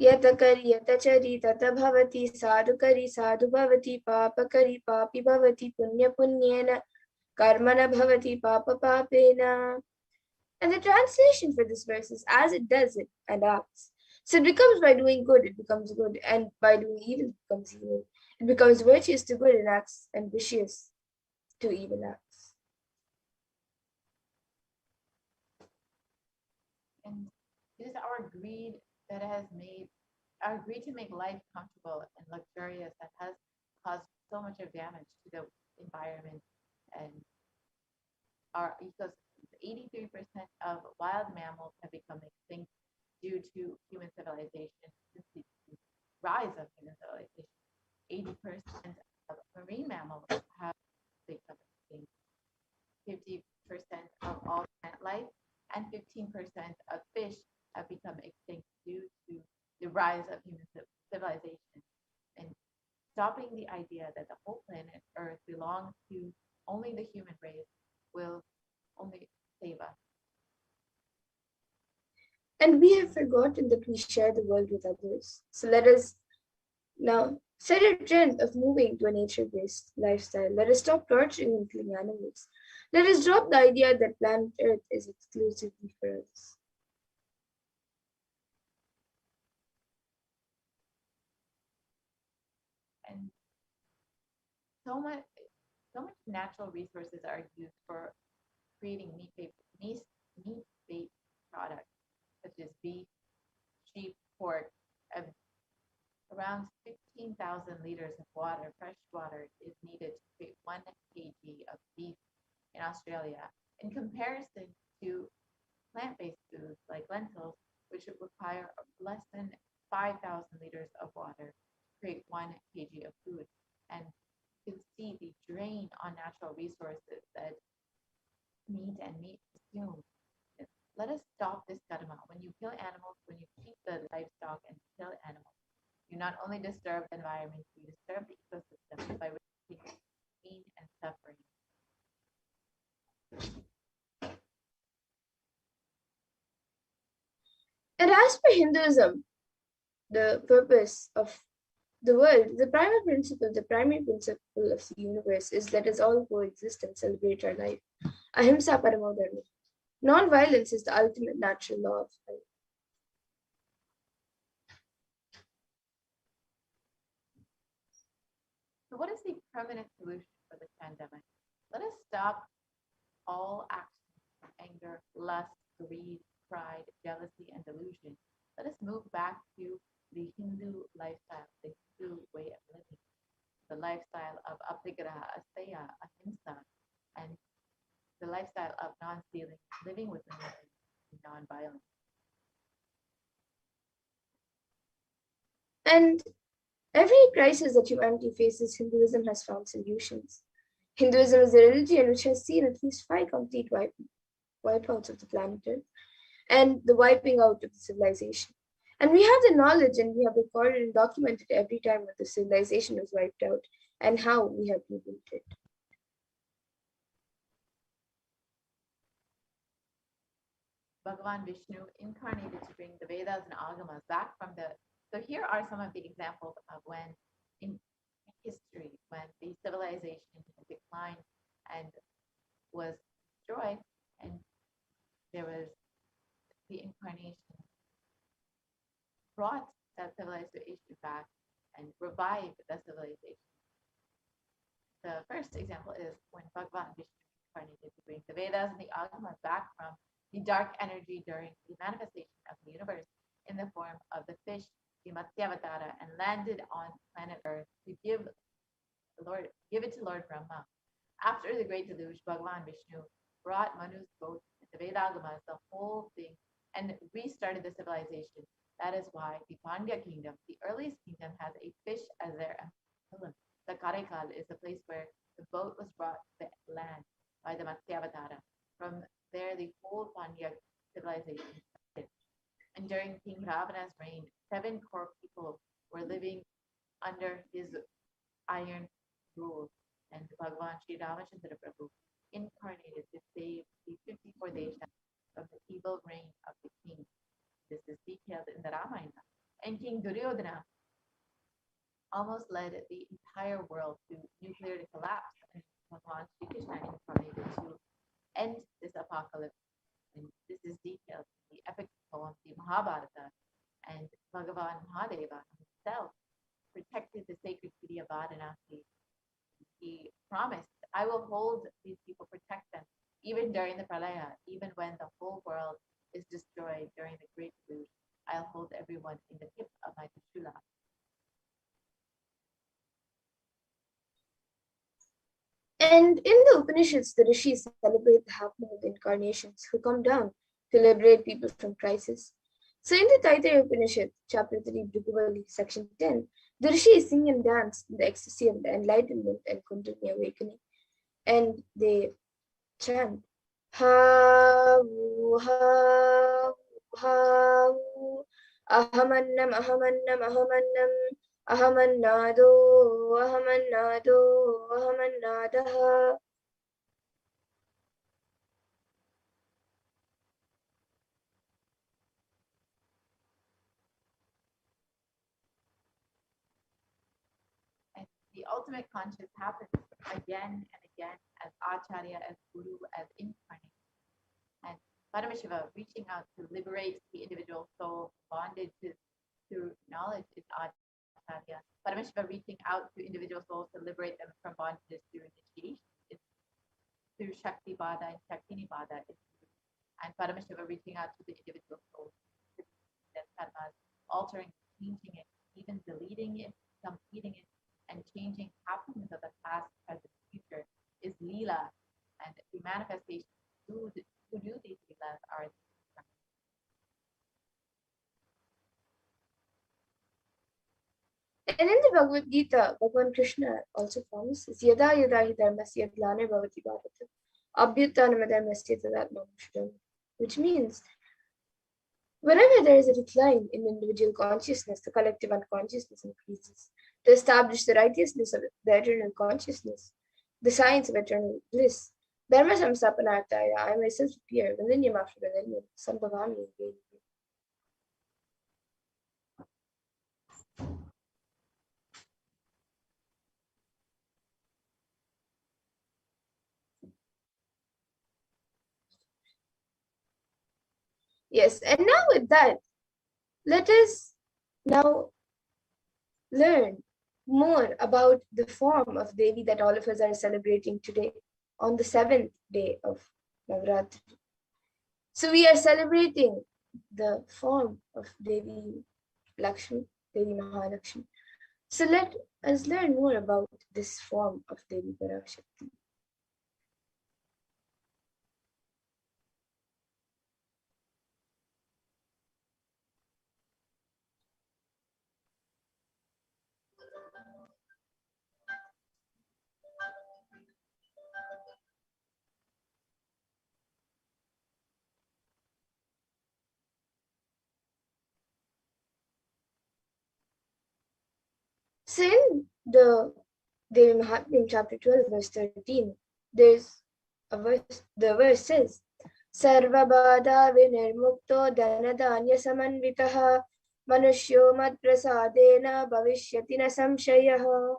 Yatakari yatachari tata bhavati sadhukari sadhu bhavati papakari papi bhavati punya punyena karmana bhavati papa papena. And the translation for this verse is as it does it and acts. So it becomes by doing good, it becomes good, and by doing evil, it becomes evil. It becomes virtuous to good and acts, and vicious to evil acts. And it is our greed that has made our greed to make life comfortable and luxurious that has caused so much of damage to the environment and our ecosystems. 83% of wild mammals have become extinct due to human civilization since the rise of human civilization. 80% of marine mammals have become extinct. 50% of all plant life and 15% of fish have become extinct due to the rise of human civilization. And stopping the idea that the whole planet Earth belongs to only the human race will only save us. And we have forgotten that we share the world with others. So let us now set a trend of moving to a nature-based lifestyle. Let us stop torturing and killing animals. Let us drop the idea that planet Earth is exclusively for us. And so much natural resources are used for creating meat-based products such as beef, sheep, pork. Around 15,000 liters of water, fresh water, is needed to create 1 kg of beef in Australia, in comparison to plant-based foods like lentils, which require less than 5,000 liters of water to create 1 kg of food. And you can see the drain on natural resources that meat consume. Let us stop this karma. When you kill animals, when you keep the livestock and kill animals, you not only disturb the environment, you disturb the ecosystem by reducing pain and suffering. And as per Hinduism, the purpose of the world, the primary principle of the universe is let us all coexist and celebrate our life. Ahimsa Paramo Dharma. Non-violence is the ultimate natural law of life. So what is the permanent solution for the pandemic? Let us stop all actions of anger, lust, greed, pride, jealousy, and delusion. Let us move back to the Hindu lifestyle, the Hindu way of living, the lifestyle of apigraha, asteya, ahimsa, and the lifestyle of non-stealing, living with non-violence. And every crisis that humanity faces, Hinduism has found solutions. Hinduism is a religion which has seen at least 5 complete wipeouts of the planet Earth and the wiping out of the civilization. And we have the knowledge and we have recorded and documented every time that the civilization was wiped out and how we have rebuilt it. Bhagavan Vishnu incarnated to bring the Vedas and Agamas back from the. So here are some of the examples of when in history, when the civilization declined and was destroyed, and there was the incarnation brought that civilization back and revived that civilization. The first example is when Bhagavan Vishnu incarnated to bring the Vedas and the Agamas back from the dark energy during the manifestation of the universe in the form of the fish, the Matsyavatara, and landed on planet Earth to give it to Lord Brahma. After the great deluge, Bhagavan Vishnu brought Manu's boat, the Vedagamas, the whole thing, and restarted the civilization. That is why the Pandya kingdom, the earliest kingdom, has a fish as their emblem. The Karaikal is the place where the boat was brought to the land by the Matsyavatara. From there, the whole Pandya civilization started. And during King Ravana's reign, 7 core people were living under his iron rule. And Bhagavan Sri Ramachandra Prabhu incarnated to save the 54 Deshas from the evil reign of the king. This is detailed in the Ramayana. And King Duryodhana almost led the entire world to nuclear collapse. And Bhagavan Sri Krishna incarnated to end this apocalypse. And this is detailed in the epic poem, the Mahabharata. And Bhagavan Mahadeva himself protected the sacred city of Varanasi. He promised, I will hold these people, protect them, even during the pralaya, even when the whole world is destroyed during the great deluge. I'll hold everyone in the tip of my trishula. And in the Upanishads, the rishis celebrate the happening of the incarnations who come down to liberate people from crisis. So in the Taittiriya Upanishad, chapter 3, Bhrigavali, section 10, the rishis sing and dance in the ecstasy of the enlightenment and Kundalini awakening. And they chant, Havu, Havu, Havu, Ahamannam, Ahamannam, Ahamannam, Ahamannado, Ahamannado, Ahamannadaha. And the ultimate conscious happens again and again as Acharya, as Guru, as incarnate. And Paramashiva reaching out to liberate the individual soul bonded to knowledge is Acharya. Paramashiva reaching out to individual souls to liberate them from bondages through initiation is through Shakti Bada and Shakti Nibada. And Paramashiva reaching out to the individual souls to their karmas, altering, changing it, even deleting it, completing it, and changing happenings of the past, present, future is Leela. And the manifestation who do these Leelas are. And in the Bhagavad Gita, Bhagavan Krishna also promises, Yada yada hi dharmasya glane bhavati bharata, abhyutanam dharmasya tadatmam, which means whenever there is a decline in individual consciousness, the collective unconsciousness increases. To establish the righteousness of the eternal consciousness, the science of eternal bliss, Dharma samstapanarthaya, I myself appear, millennium after millennium, sambhavami. Yes, and now with that, let us now learn more about the form of Devi that all of us are celebrating today on the seventh day of Navratri. So we are celebrating the form of Devi Lakshmi, Devi Mahalakshmi. So let us learn more about this form of Devi Parashakti. So in the Devi Mahatmya chapter 12, verse 13, there's a verse, the verse says, Sarvabada vinirmukto dhanadanya samanvitaha manushyo mad prasadena bhavishyati na samshayaha.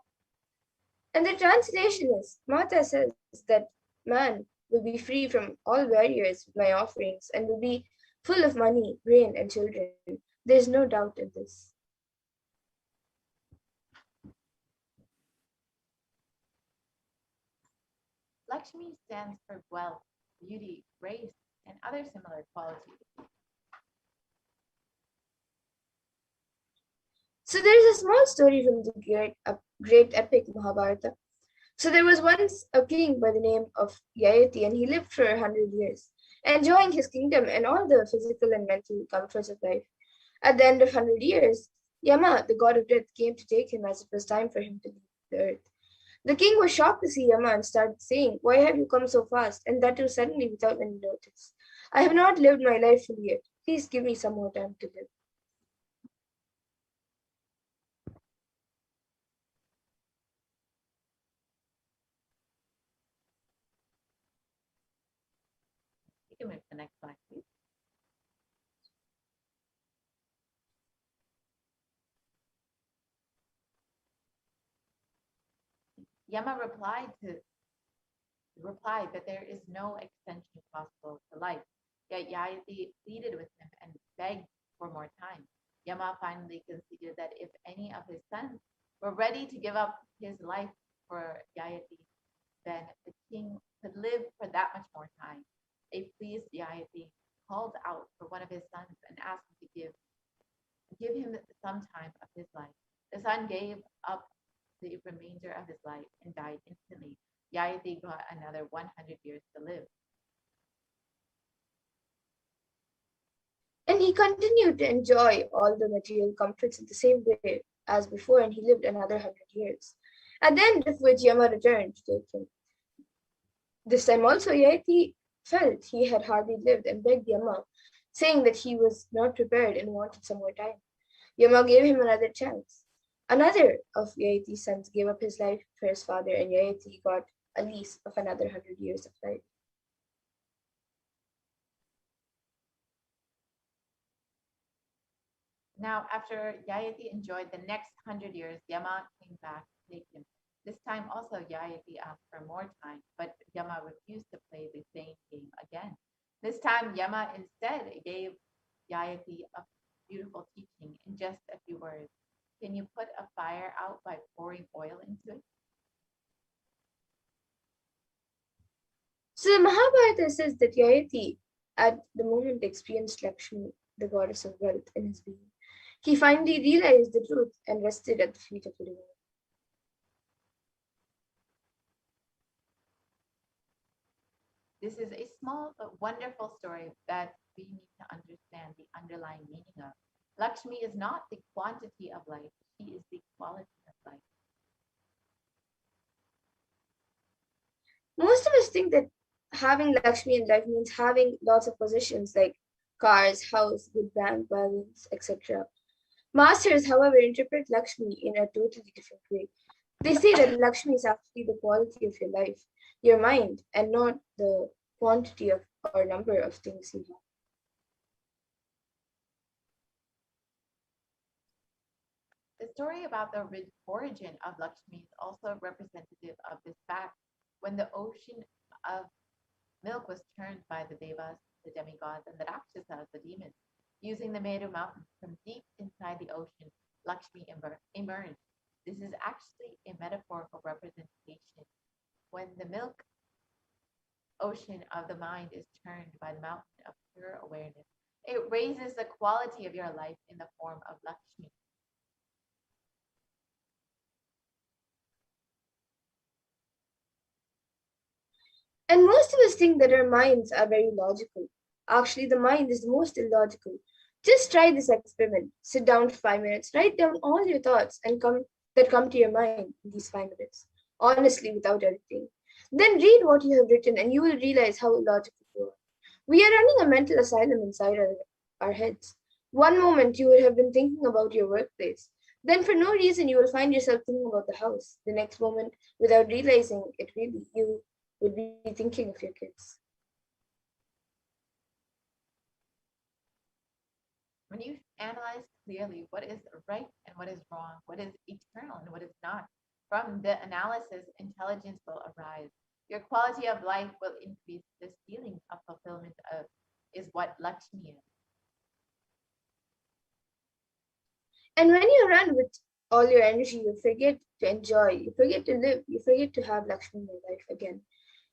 And the translation is, Mata says that man will be free from all barriers with my offerings and will be full of money, grain, and children. There's no doubt in this. Lakshmi stands for wealth, beauty, grace, and other similar qualities. So there's a small story from the great epic Mahabharata. So there was once a king by the name of Yayati, and he lived for 100 years, enjoying his kingdom and all the physical and mental comforts of life. At the end of 100 years, Yama, the god of death, came to take him as it was time for him to leave the earth. The king was shocked to see Yama and started saying, Why have you come so fast? And that too suddenly without any notice. I have not lived my life fully yet. Please give me some more time to live. You can move to the next slide, please. Yama replied that there is no extension possible to life. Yet Yayati pleaded with him and begged for more time. Yama finally conceded that if any of his sons were ready to give up his life for Yayati, then the king could live for that much more time. A pleased Yayati called out for one of his sons and asked him to give him some time of his life. The son gave up the remainder of his life and died instantly. Yayati got another 100 years to live. And he continued to enjoy all the material comforts in the same way as before, and he lived another 100 years. At the end of which Yama returned to take him. This time also, Yeti felt he had hardly lived and begged Yama, saying that he was not prepared and wanted some more time. Yama gave him another chance. Another of Yeti's sons gave up his life for his father, and Yeti got a lease of another 100 years of life. Now, after Yayati enjoyed the next 100 years, Yama came back to take him. This time also Yayati asked for more time, but Yama refused to play the same game again. This time Yama instead gave Yayati a beautiful teaching in just a few words. Can you put a fire out by pouring oil into it? So the Mahabharata says that Yayati at the moment experienced Lakshmi, the goddess of wealth, in his being. He finally realized the truth and rested at the feet of the divine. This is a small but wonderful story that we need to understand the underlying meaning of. Lakshmi is not the quantity of life, she is the quality of life. Most of us think that having Lakshmi in life means having lots of possessions like cars, house, good bank balance, etc. Masters, however, interpret Lakshmi in a totally different way. They say that Lakshmi is actually the quality of your life, your mind, and not the quantity of or number of things you have. The story about the origin of Lakshmi is also representative of this fact. When the ocean of milk was turned by the Devas, the demigods, and the Rakshasas, the demons. Using the Meru mountain from deep inside the ocean, Lakshmi emerged. This is actually a metaphorical representation. When the milk ocean of the mind is turned by the mountain of pure awareness, it raises the quality of your life in the form of Lakshmi. And most of us think that our minds are very logical. Actually, the mind is the most illogical. Just try this experiment. Sit down for 5 minutes, write down all your thoughts that come to your mind in these 5 minutes, honestly, without editing. Then read what you have written, and you will realize how illogical you are. We are running a mental asylum inside our heads. One moment you will have been thinking about your workplace. Then, for no reason, you will find yourself thinking about the house. The next moment, without realizing it really, you would be thinking of your kids. When you analyze clearly what is right and what is wrong, what is eternal and what is not, from the analysis, intelligence will arise. Your quality of life will increase. This feeling of fulfillment is what Lakshmi is. And when you run with all your energy, you forget to enjoy, you forget to live, you forget to have Lakshmi in your life again.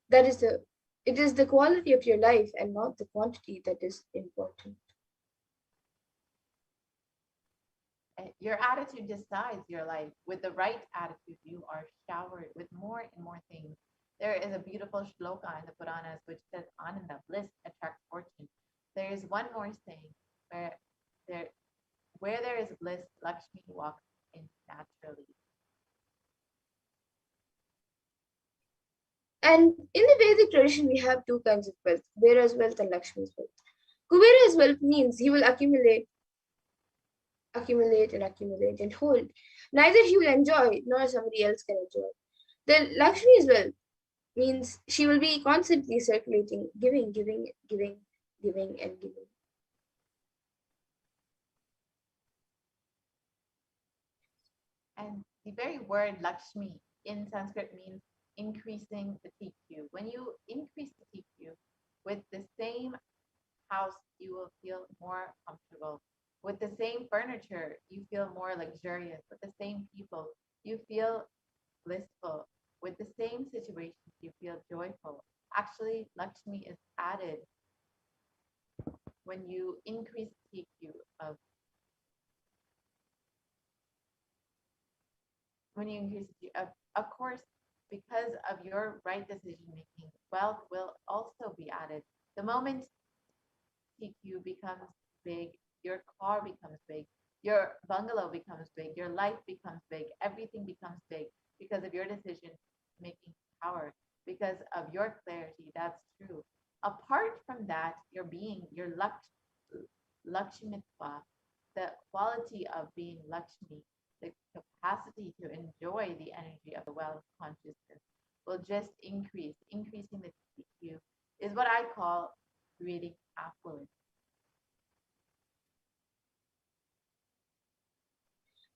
It is the quality of your life and not the quantity that is important. Your attitude decides your life. With the right attitude, you are showered with more and more things. There is a beautiful shloka in the Puranas which says, Ananda, bliss attracts fortune. There is one more saying, where there is bliss, Lakshmi walks in naturally. And in the Vedic tradition, we have two kinds of wealth, Kubera's wealth and Lakshmi's wealth. Kubera's wealth means he will accumulate and hold. Neither he will enjoy nor somebody else can enjoy. The Lakshmi's wealth means she will be constantly circulating, giving, and giving. And the very word Lakshmi in Sanskrit means increasing the TQ. When you increase the TQ with the same house, you will feel more comfortable. With the same furniture, you feel more luxurious. With the same people, you feel blissful. With the same situations, you feel joyful. Actually, Lakshmi is added when you increase the TQ of course, because of your right decision making, wealth will also be added. The moment TQ becomes big, your car becomes big, your bungalow becomes big, your life becomes big, everything becomes big because of your decision making power, because of your clarity. That's true. Apart from that, your being, your Lakshimitva, the quality of being Lakshmi, the capacity to enjoy the energy of the wealth consciousness will just increase. Increasing the TQ is what I call creating affluence.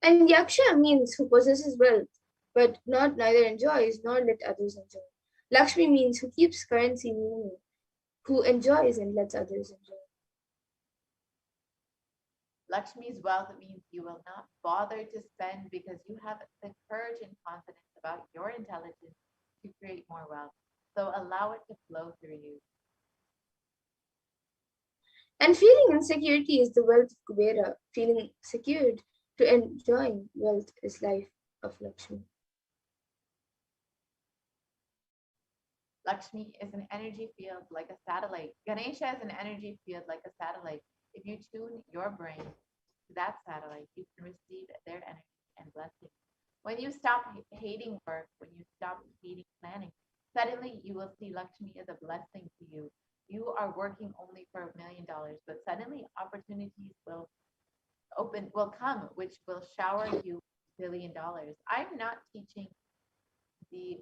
And Yaksha means who possesses wealth, but neither enjoys nor let others enjoy. Lakshmi means who keeps currency moving, who enjoys and lets others enjoy. Lakshmi's wealth means you will not bother to spend because you have the courage and confidence about your intelligence to create more wealth. So allow it to flow through you. And feeling insecurity is the wealth of Kubera. Feeling secured to enjoying wealth is life of Lakshmi. Lakshmi is an energy field like a satellite. Ganesha is an energy field like a satellite. If you tune your brain to that satellite, you can receive their energy and blessings. When you stop hating work, when you stop hating planning, suddenly you will see Lakshmi as a blessing to you. You are working only for $1 million, but suddenly opportunities will come, which will shower you $1 billion. I'm not teaching you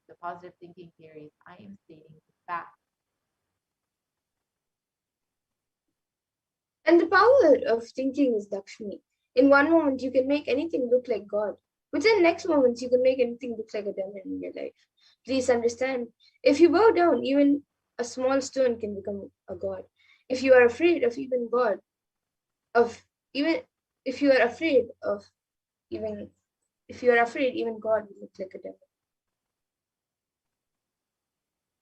the positive thinking theories. I am stating the facts. And the power of thinking is Lakshmi. In one moment, you can make anything look like God. Within the next moment, you can make anything look like a demon in your life. Please understand, if you bow down, even a small stone can become a god. If you are afraid of even God, of even if you are afraid of even if you are afraid, even God will look like a devil.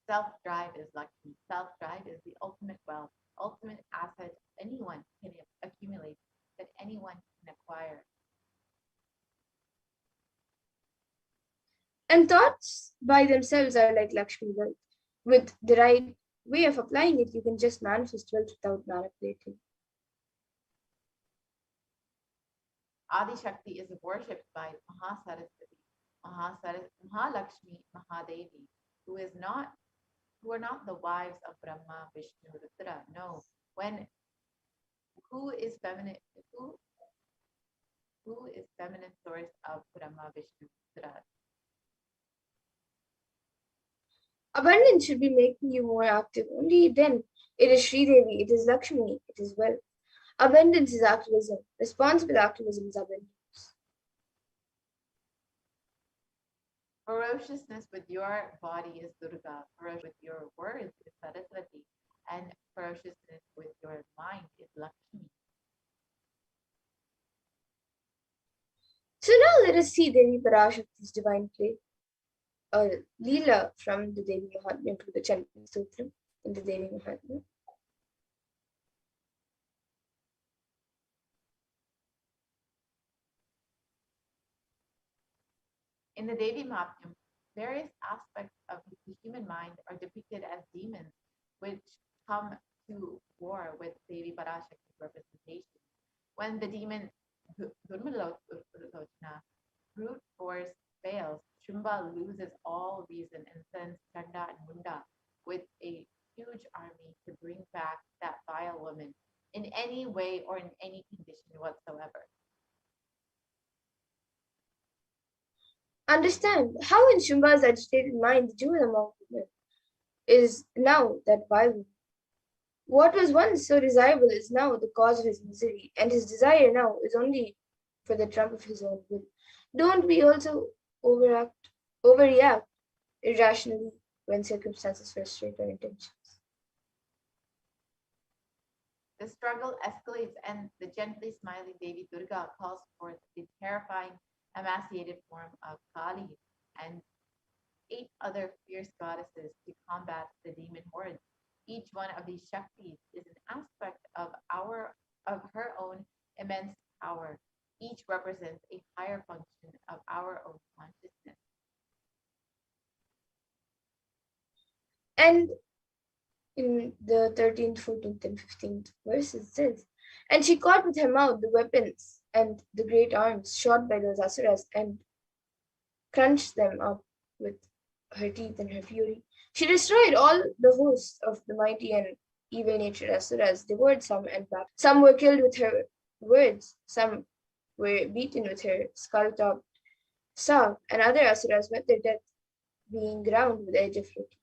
Self-drive is lucky. Self-drive is the ultimate wealth, ultimate asset anyone can accumulate, that anyone can acquire. And thoughts by themselves are like Lakshmi wealth. With the right way of applying it, you can just manifest wealth without manipulating. Adi Shakti is worshipped by Mahasaraswati, Mahalakshmi, Mahadevi, who are not the wives of Brahma, Vishnu, Rudra. No, when who is feminine? Who is feminine source of Brahma, Vishnu, Rudra? Abundance should be making you more active. Only then it is Sri Devi, it is Lakshmi, it is wealth. Abundance is activism. Responsible activism is abundance. Ferociousness with your body is Durga. Ferocious with your words is Saraswati. And ferociousness with your mind is Lakshmi. So now let us see Devi Parashakti's divine play, a Leela from the Devi Mahatmya to the Chandra Sutram in the Devi Mahatmya. In the Devi Mahatmya, various aspects of the human mind are depicted as demons, which come to war with Devi Parashakti's representation. When the demon Durmalochana, brute force, fails, Shumba loses all reason and sends Chanda and Munda with a huge army to bring back that vile woman in any way or in any condition whatsoever. Understand how in Shumba's agitated mind the jewel among women is now that violent. What was once so desirable is now the cause of his misery, and his desire now is only for the trump of his own will. Don't we also overreact irrationally when circumstances frustrate our intentions? The struggle escalates and the gently smiling Devi Durga calls forth the terrifying emaciated form of Kali and 8 other fierce goddesses to combat the demon hordes. Each one of these Shaktis is an aspect of her own immense power. Each represents a higher function of our own consciousness. And in the 13th, 14th, and 15th verse it says, and she caught with her mouth the weapons and the great arms shot by those asuras and crunched them up with her teeth and her fury. She destroyed all the hosts of the mighty and evil-natured asuras, devoured some and back. Some were killed with her words, some were beaten with her skull-topped staff, and other asuras met their death, being ground with the edge of her teeth.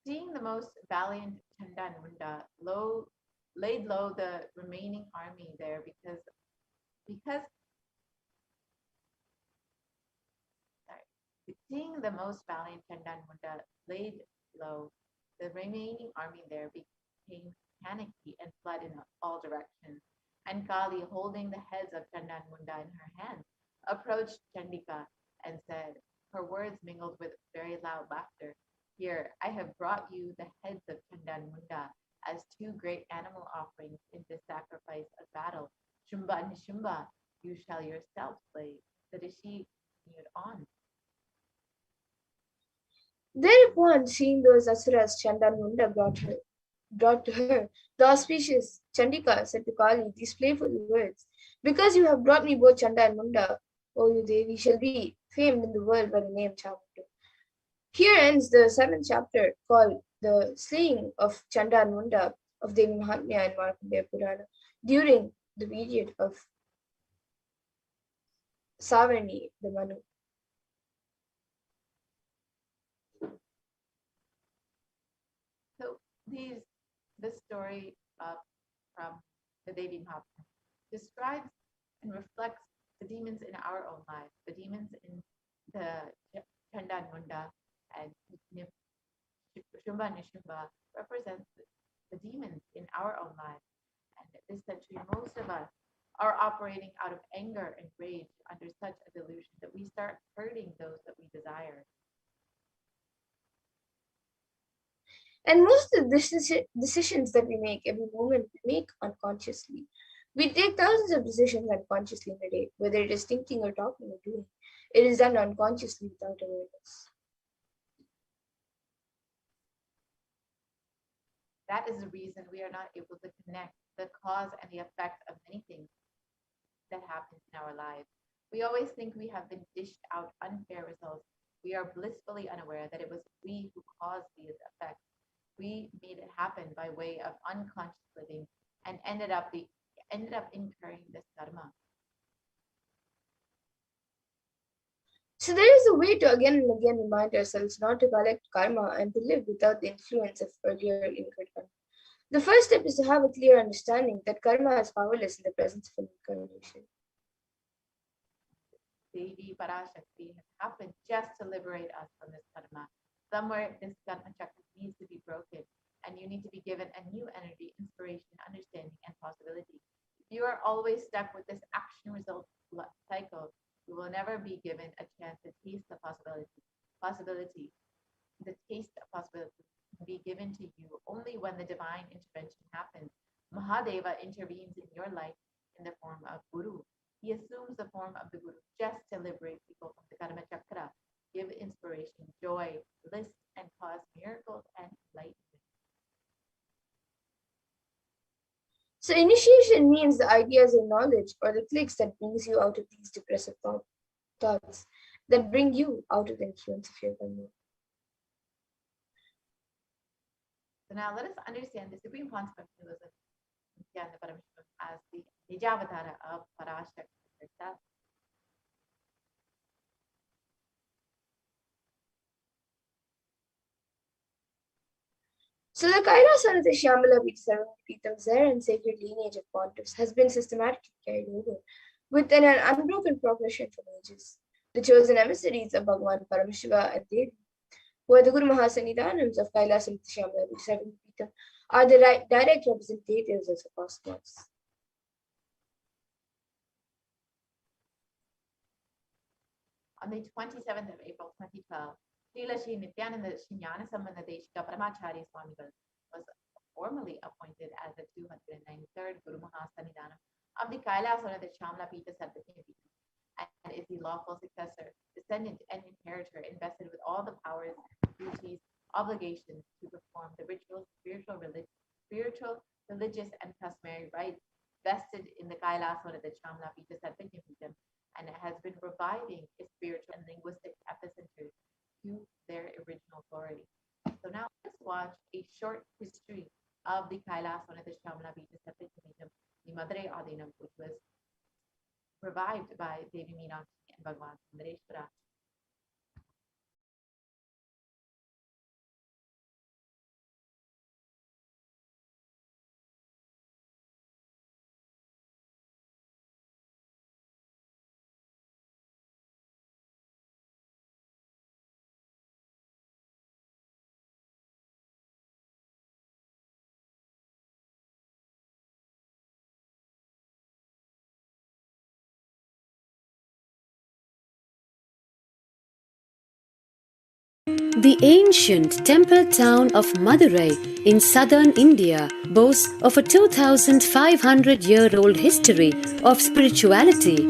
Seeing the most valiant Chanda and Munda laid low the remaining army there because seeing the most valiant Chanda and Munda laid low, the remaining army there became panicky and fled in all directions. And Kali, holding the heads of Chanda and Munda in her hands, approached Chandika and said, her words mingled with very loud laughter, here, I have brought you the heads of Chanda and Munda as 2 great animal offerings in this sacrifice of battle. Shumba and Nishumba, you shall yourself slay. The Rishi continued on. Thereupon, seeing those asuras Chanda and Munda brought to her, the auspicious Chandika said to Kali these playful words, because you have brought me both Chanda and Munda, O you Devi, shall be famed in the world by the name Chamundu. Here ends the 7th chapter called The Slaying of Chanda and Munda of Devi Mahatmya and Markandeya Purana during the period of Savarni, the Manu. So this story from the Devi Mahatmya describes and reflects the demons in our own lives, the demons in the Chanda and Munda And Shumba Nishumba represents the demons in our own lives. And this century, most of us are operating out of anger and rage under such a delusion that we start hurting those that we desire. And most of the decisions that we make every moment, we make unconsciously. We take thousands of decisions unconsciously in a day, whether it is thinking or talking or doing. It is done unconsciously without awareness. That is the reason we are not able to connect the cause and the effect of many things that happen in our lives. We always think we have been dished out unfair results. We are blissfully unaware that it was we who caused these effects. We made it happen by way of unconscious living and ended up incurring this karma. So there is a way to again and again remind ourselves not to collect karma and to live without the influence of earlier incurred karma. The first step is to have a clear understanding that karma is powerless in the presence of an incarnation. Devi Parashakti has happened just to liberate us from this karma. Somewhere this karma chakra needs to be broken, and you need to be given a new energy, inspiration, understanding, and possibility. If you are always stuck with this action result cycle, you will never be given a chance to taste the possibility. The taste of possibility can be given to you only when the divine intervention happens. Mahadeva intervenes in your life in the form of Guru. He assumes the form of the Guru just to liberate people from the karma chakra, give inspiration, joy, bliss, and cause miracles and enlightenment. So initiation means the ideas and knowledge or the clicks that brings you out of these depressive thoughts that bring you out of the influence of your karma. So now let us understand the Supreme Consequence of Nithyananda Paramashivam as the Nijavatara of Parashakti herself. So the Kailasana of the Shyamala Peetham Zar and sacred lineage of pontiffs has been systematically carried over with an unbroken progression from ages. The chosen emissaries of Bhagavan Paramashiva and Devi, who are the Guru Mahasannidhanams of Kailasana of the Shyamala Peetham, are the direct representatives of the cosmos. On the 27th of April 2012, Srila Shri Nithyananda Sambandha Deshika Paramacharya Swamigal was formally appointed as the 293rd Guru Mahasannidhanam of the Kailasana of the Shyamala Peetham and is the lawful successor, descendant, and inheritor invested with all the powers, duties, obligations to perform the ritual, spiritual, religious, and customary rites vested in the Kailasana of the Shyamala Peetham and has been reviving its spiritual and linguistic epicenters to their original glory. So now let's watch a short history of the Kailasana of the Shyamala Peetham, the Madurai Adinam, which was revived by Devi Meenakshi and Bhagavan Sundareshwara. The ancient temple town of Madurai in southern India boasts of a 2,500-year-old history of spirituality.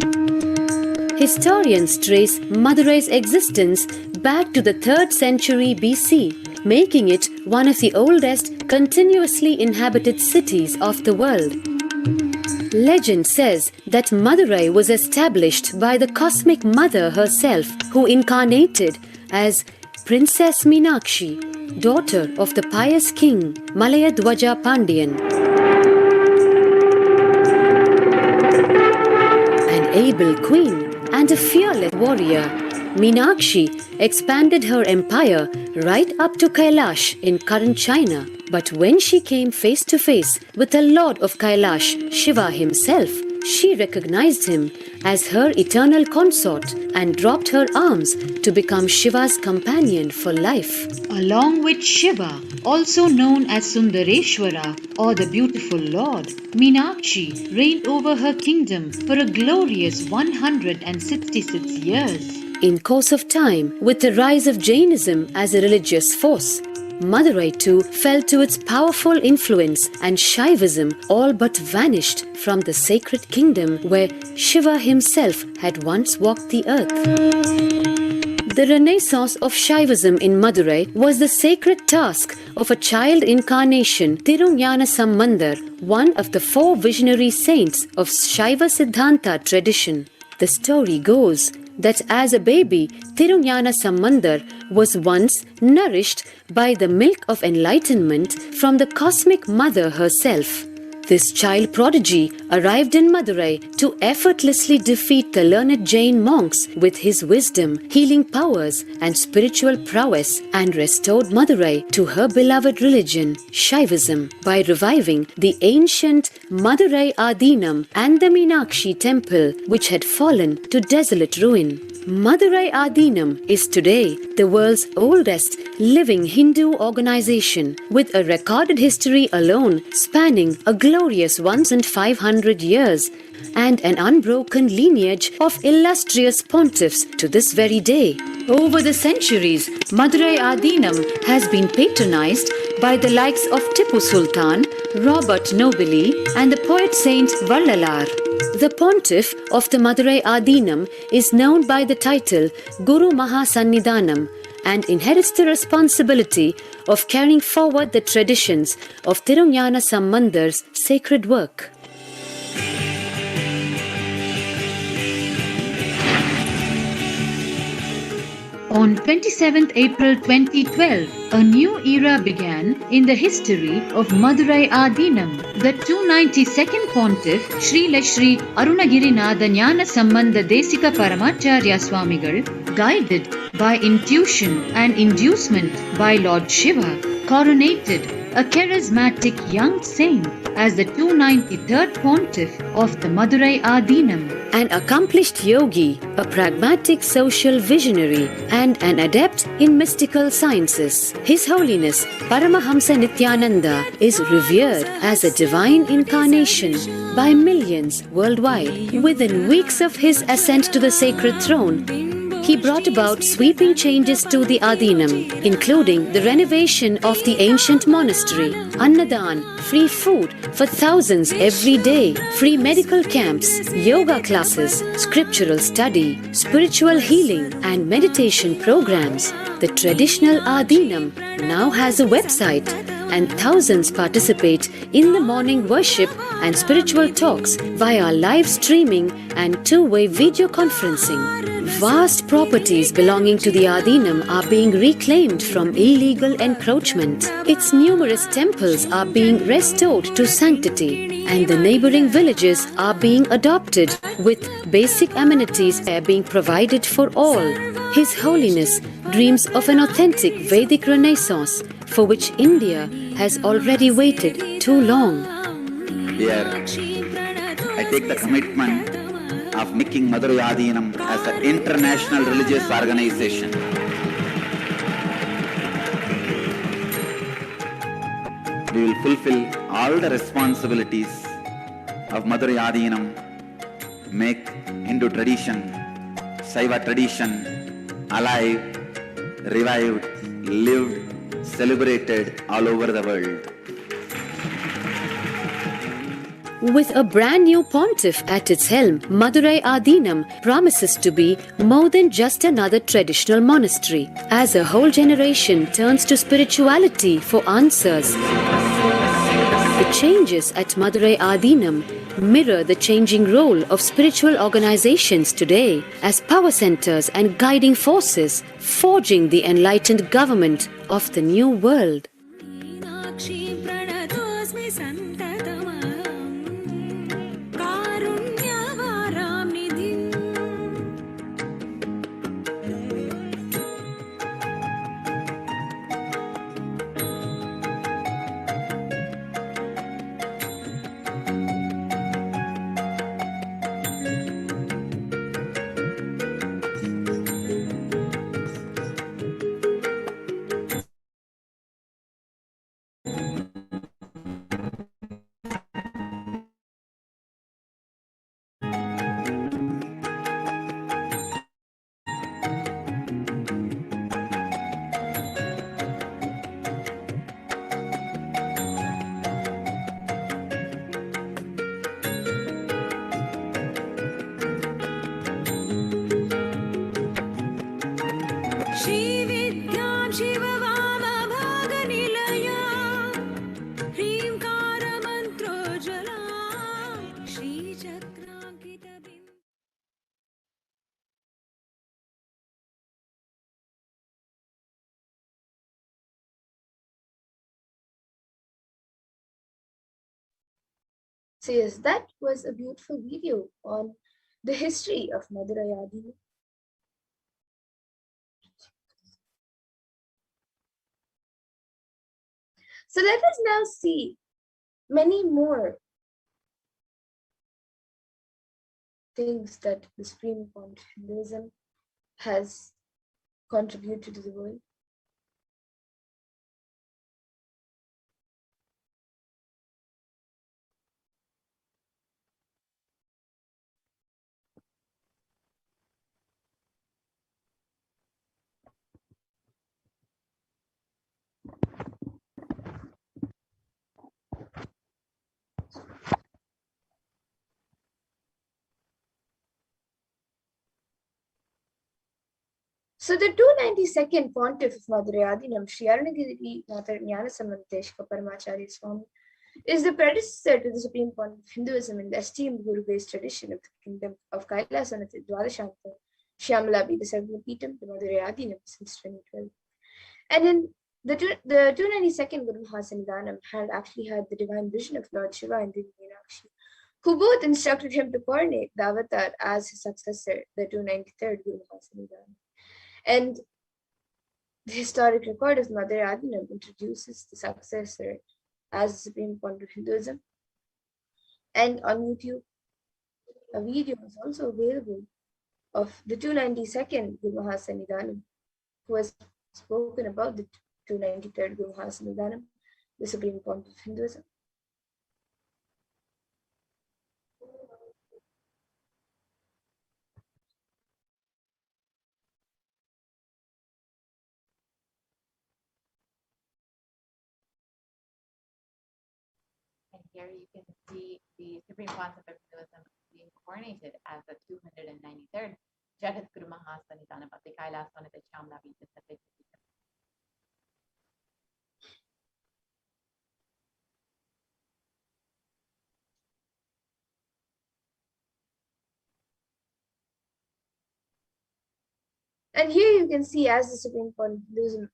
Historians trace Madurai's existence back to the 3rd century BC, making it one of the oldest continuously inhabited cities of the world. Legend says that Madurai was established by the Cosmic Mother herself, who incarnated as Princess Meenakshi, daughter of the pious king Malaya Dwaja Pandian. An able queen and a fearless warrior, Meenakshi expanded her empire right up to Kailash in current China. But when she came face to face with the Lord of Kailash, Shiva himself, she recognized him as her eternal consort and dropped her arms to become Shiva's companion for life. Along with Shiva, also known as Sundareshwara or the beautiful Lord, Meenakshi reigned over her kingdom for a glorious 166 years. In course of time, with the rise of Jainism as a religious force, Madurai too fell to its powerful influence and Shaivism all but vanished from the sacred kingdom where Shiva himself had once walked the earth. The renaissance of Shaivism in Madurai was the sacred task of a child incarnation, Tirunjana Sambandar, one of the 4 visionary saints of Shaiva Siddhanta tradition. The story goes that as a baby, Tirunjana Sambandar was once nourished by the milk of enlightenment from the cosmic mother herself. This child prodigy arrived in Madurai to effortlessly defeat the learned Jain monks with his wisdom, healing powers, and spiritual prowess, and restored Madurai to her beloved religion, Shaivism, by reviving the ancient Madurai Adinam and the Meenakshi temple, which had fallen to desolate ruin. Madurai Adinam is today the world's oldest living Hindu organization, with a recorded history alone spanning a glorious 1,500 years and an unbroken lineage of illustrious pontiffs to this very day. Over the centuries, Madurai Adinam has been patronized by the likes of Tipu Sultan, Robert Nobili, and the poet saint Vallalar. The pontiff of the Madurai Adinam is known by the title Guru Mahasannidhanam and inherits the responsibility of carrying forward the traditions of Tirunjana Sambandar's sacred work. On 27th April 2012, a new era began in the history of Madurai Adinam. The 292nd Pontiff, Srila Sri Arunagirinatha Jnana Sambandha Desika Paramacharya Swamigal, guided by intuition and inducement by Lord Shiva, coronated a charismatic young saint as the 293rd Pontiff of the Madurai Adinam. An accomplished yogi, a pragmatic social visionary, and an adept in mystical sciences, His Holiness Paramahamsa Nithyananda is revered as a divine incarnation by millions worldwide. Within weeks of his ascent to the sacred throne, he brought about sweeping changes to the Adinam, including the renovation of the ancient monastery, Annadan, free food for thousands every day, free medical camps, yoga classes, scriptural study, spiritual healing, and meditation programs. The traditional Adinam now has a website, and thousands participate in the morning worship and spiritual talks via live streaming and two-way video conferencing. Vast properties belonging to the Adinam are being reclaimed from illegal encroachment. Its numerous temples are being restored to sanctity, and the neighboring villages are being adopted with basic amenities being provided for all. His Holiness dreams of an authentic Vedic Renaissance for which India has already waited too long. Here, I take the commitment of making Madurai Adinam as an international religious organization. We will fulfill all the responsibilities of Madurai Adinam, make Hindu tradition, Saiva tradition alive, revived, lived, celebrated all over the world. With a brand new pontiff at its helm, Madurai Adinam promises to be more than just another traditional monastery, as a whole generation turns to spirituality for answers. The changes at Madurai Adinam mirror the changing role of spiritual organizations today as power centers and guiding forces, forging the enlightened government of the new world. So yes, that was a beautiful video on the history of Madurai Adinam. So let us now see many more things that the Supreme Point of Hinduism has contributed to the world. So the 292nd Pontiff of Madurai Adinam, Sri Arunagiri Nithyananda Paramashivam Swami, is the predecessor to the Supreme Pontiff of Hinduism in the esteemed Guru-based tradition of the kingdom of Kailasa Dwadashanta Shyamalabi, the Sarvapitham, the Madurai Adinam since 2012. And in the 292nd Guru Mahasanidhanam had actually had the divine vision of Lord Shiva and Devi Meenakshi, who both instructed him to coronate the avatar as his successor, the 293rd Guru Mahasanidhanam. And the historic record of Madurai Adinam introduces the successor as the Supreme Pontiff of Hinduism. And on YouTube, a video is also available of the 292nd Guru Mahasanidhanam, who has spoken about the 293rd Guru Mahasanidhanam, the Supreme Pontiff of Hinduism. And here you can see the Supreme Pontiff of Hinduism being coronated as the 293rd Jagat Guru Mahasanidhanam of the Kailasanatha Shyamalabi Sarvapitham. And here you can see as the Supreme Pontiff of Hinduism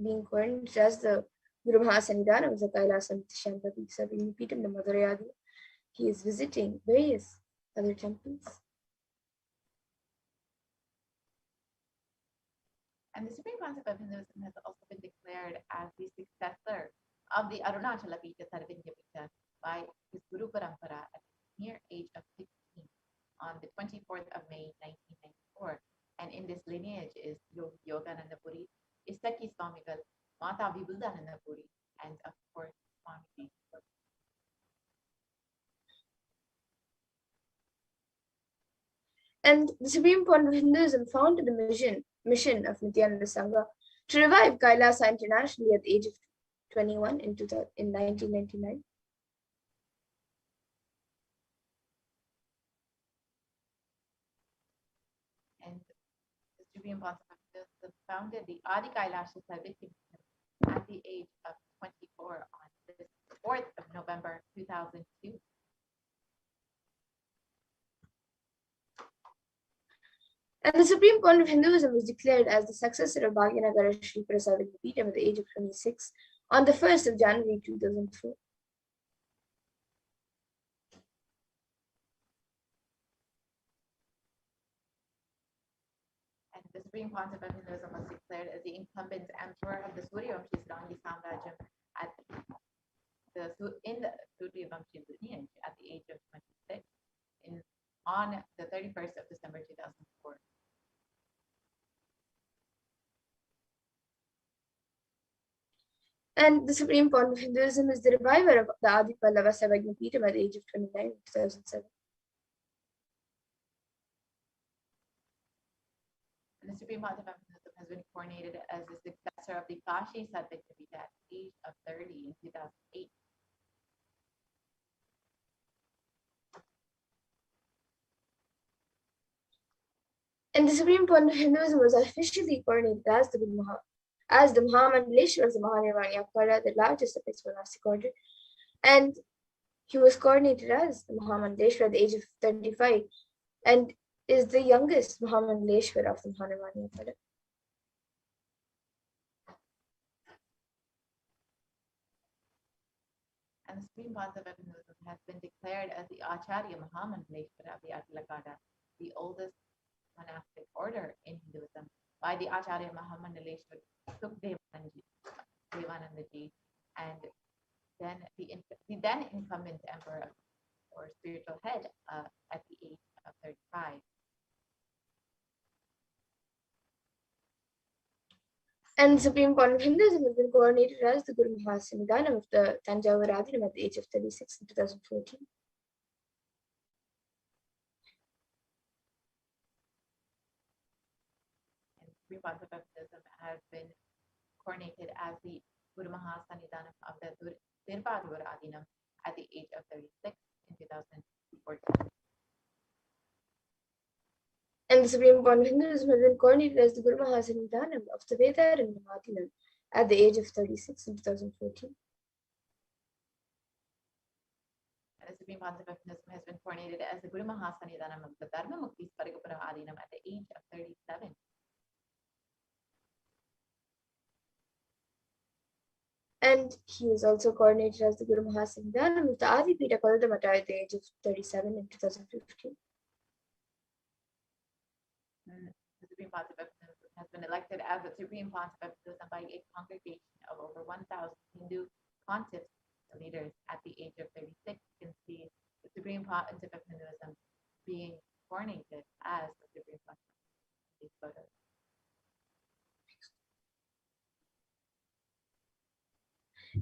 being coronated as the Guru Mahasanidhanam of the Kailasanatha Shyamalabi Sarvapitham, the Madurai Adinam. He is visiting various other temples. And the Supreme Pontiff of Hinduism has also been declared as the successor of the Arunachala Pitha Sarvapitham by his Guru Parampara at the mere age of 16 on the 24th of May 1994. And in this lineage is Yogi Yogananda Puri, Istaki Swamigal, Mata Vibhudananda Puri, and of course Swami. And the Supreme Pontiff of Hinduism founded the mission of Nithyananda Sangha to revive Kailasa internationally at the age of 21 in 1999. And the Supreme Pontiff of Hinduism founded the Adi Kailasha Sarvapitham at the age of 24 on the 4th of November 2002. And the Supreme Pontiff of Hinduism was declared as the successor of Bhagyanagara Sri Sarvapitham at the age of 26 on the 1st of January 2004. And the Supreme Pontiff of Hinduism was declared as the incumbent emperor of the Suryavamshi Sarangi Samrajyam in the Suryavamshi lineage at the age of 26 on the 31st of December 2004. And the Supreme Pontiff of Hinduism is the reviver of the Adi Pallava Sarvapitham at the age of 29 in 2007. And the Supreme Pontiff of Hinduism has been coronated as the successor of the Kashi Sarvapitham at the age of 30 in 2008. And the Supreme Pontiff of Hinduism was officially coronated as the Mahamandaleshwar of the Mahanirvani Akhada, the largest apex monastic order. And he was coronated as the Mahamandaleshwar at the age of 35 and is the youngest Mahamandaleshwar of the Mahanirvani Akhada. And the Supreme Pontiff of Hinduism has been declared honored as the Acharya Mahamandaleshwara of the Atilakada, the oldest monastic order in Hinduism, by the Acharya Mahamandaleshwara Devanandaji, and then the then incumbent emperor or spiritual head at the age of 35. And the Supreme Court of Hinduism has been coordinated as the Guru Mahasannidhanam of the Tanjavur Adinam at the age of 36 in 2014. And Supreme Panchapaptism has been coronated as the Guru Mahasannidhanam of the Tirupavur Adinam at the age of 36 in 2014. And the Supreme Court of Hinduism has been coordinated as the Guru Mahasannidhanam of the Vedaranam Adinam at the age of 36 in 2014. And the Supreme Panchapaptism has been coronated as the Guru Mahasannidhanam of the Dharma Mukti Sparigapura Adinam at the age of 37. And he was also coordinated as the Guru Mahasannidhanam of the Adipita Koladamata at the age of 37 in 2015. The Supreme Panchapaptism has been elected as the Supreme Panchapaptism by a congregation of over 1,000 Hindu pontiffs leaders at the age of 36. You can see the Supreme Panchapaptism being coronated as the Supreme Panchapaptism.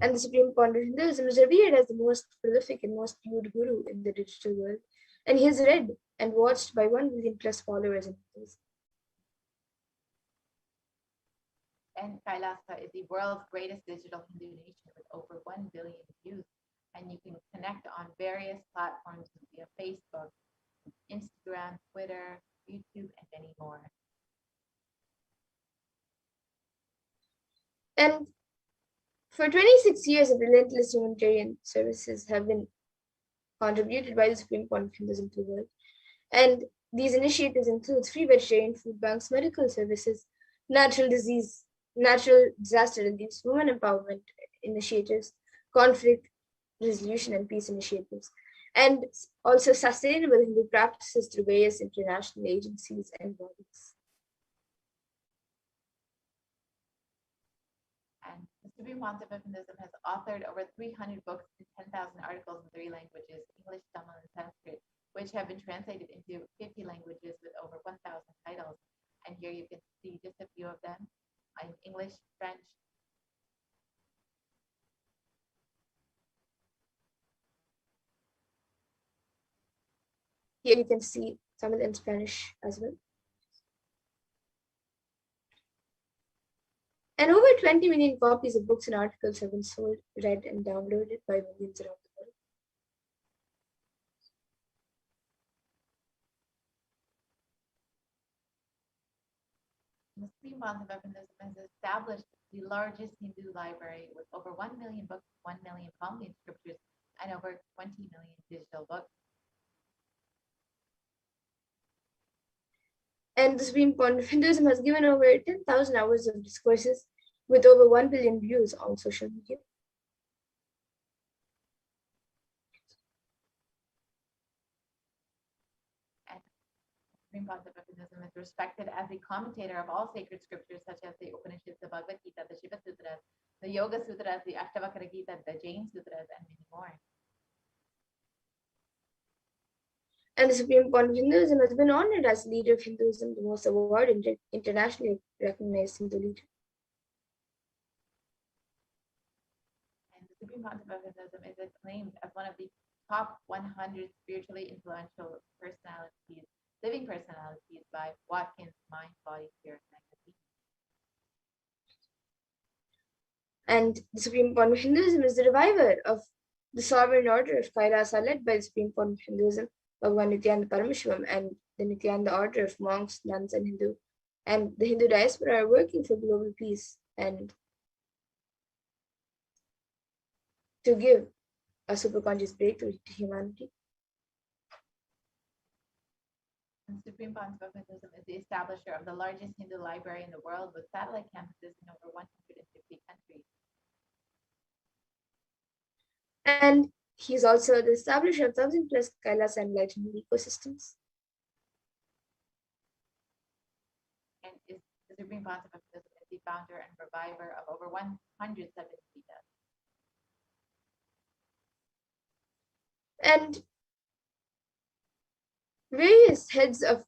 And the Supreme Court of Hinduism is revered as the most prolific and most viewed guru in the digital world, and he is read and watched by 1 million plus followers in Hinduism. And Kailasa is the world's greatest digital Hindu nation with over 1 billion views. And you can connect on various platforms via Facebook, Instagram, Twitter, YouTube, and many more. And for 26 years of relentless humanitarian services have been contributed by the Supreme Court of Hinduism to the world. And these initiatives include free vegetarian food banks, medical services, natural disaster relief, women empowerment initiatives, conflict resolution and peace initiatives, and also sustainable Hindu practices through various international agencies and bodies. And the Supreme Panchapaptism has authored over 300 books and 10,000 articles in 3 languages, English, Tamil, and Sanskrit, which have been translated into 50 languages with over 1,000 titles. And here you can see just a few of them in English, French, Here you can see Tamil and Spanish as well. And over 20 million copies of books and articles have been sold, read, and downloaded by millions around the world. The Supreme Panchapaptism has established the largest Hindu library with over 1 million books, 1 million Palmalian scriptures, and over 20 million digital books. And the Supreme Court of Hinduism has given over 10,000 hours of discourses with over 1 billion views on social media. And Supreme Panchapaptism is respected as the commentator of all sacred scriptures such as the Upanishads, the Bhagavad Gita, the Shiva Sutras, the Yoga Sutras, the Ashtavakra Gita, the Jain Sutras, and many more. And the Supreme Court of Hinduism has been honored as leader of Hinduism, the most awarded internationally recognized Hindu leader. And the Supreme Panchapaptism is acclaimed as one of the top 100 spiritually influential personalities, living personalities by Watkins Mind, Body, Spirit magazine. And the Supreme Court of Hinduism is the reviver of the sovereign order of Kailasa led by the Supreme Court of Hinduism, Bhagavan Nithyananda Paramashivam, and the Nithyananda order of monks, nuns, and the Hindu diaspora are working for global peace and to give a superconscious breakthrough to humanity. And Supreme Panchapaptism is the establisher of the largest Hindu library in the world with satellite campuses in over 150 countries. And He is also the establisher of 1,000+ Kailas and enlightenment ecosystems. And is the Supreme Pontiff of Buddhism is the founder and reviver of over 107 Vedas. And various heads of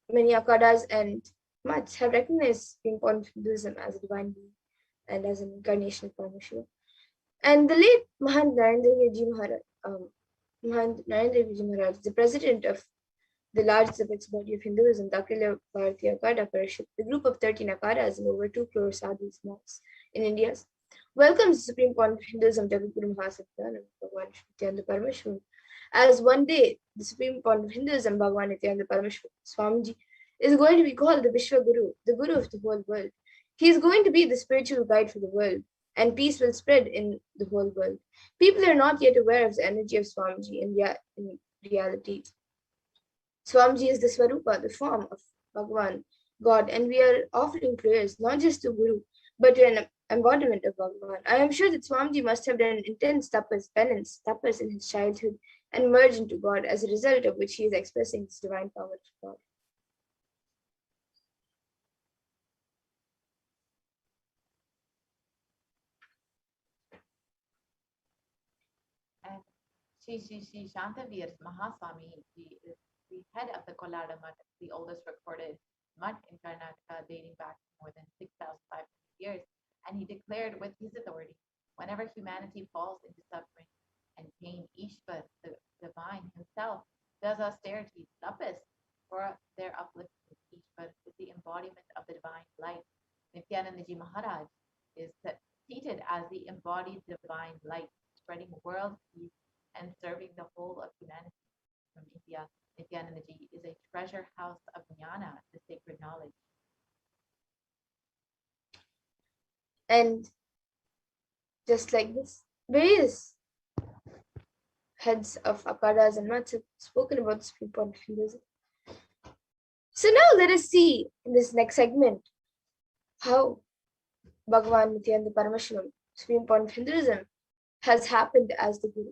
many akhadas and mats have recognized Supreme Pontiff Hinduism as a divine being and as an incarnation of Paramashivoham. And the late Mahant Narendra Vijay Maharaj, the president of the largest apex body of Hinduism, the Akhila Bharatiya Akada Parishad, the group of 13 akhadas and over 2 crore sadhus monks in India, welcomes the Supreme Pontiff of Hinduism, Jagadguru Mahasatyananda Bhagavan Nithyananda Paramashivam, as one day the Supreme Pontiff of Hinduism, Bhagavan Nithyananda Paramashivam, Swamiji, is going to be called the Vishwa Guru, the Guru of the whole world. He is going to be the spiritual guide for the world, and peace will spread in the whole world. People are not yet aware of the energy of Swamiji in reality. Swamiji is the Swarupa, the form of Bhagavan, God, and we are offering prayers not just to Guru, but to an embodiment of Bhagavan. I am sure that Swamiji must have done intense tapas in his childhood, and merged into God, as a result of which he is expressing this divine power of God. And Shri Shantavir Mahaswami, he is the head of the Kolada Mutt, the oldest recorded mutt in Karnataka, dating back more than 6,500 years. And he declared with his authority, whenever humanity falls into suffering and pain, Ishva, the divine himself, does austerity, tapas, for their upliftment. Ishva is the embodiment of the divine light. Nithyanandaji Maharaj is seated as the embodied divine light, spreading world peace and serving the whole of humanity. From India, Nithyanandaji is a treasure house of jnana, the sacred knowledge. And just like this, various heads of akhadas and mats have spoken about the Supreme Pontiff of Hinduism. So now let us see in this next segment how Bhagavan Nithyananda Paramashivam, Supreme Pontiff of Hinduism, has happened as the Guru.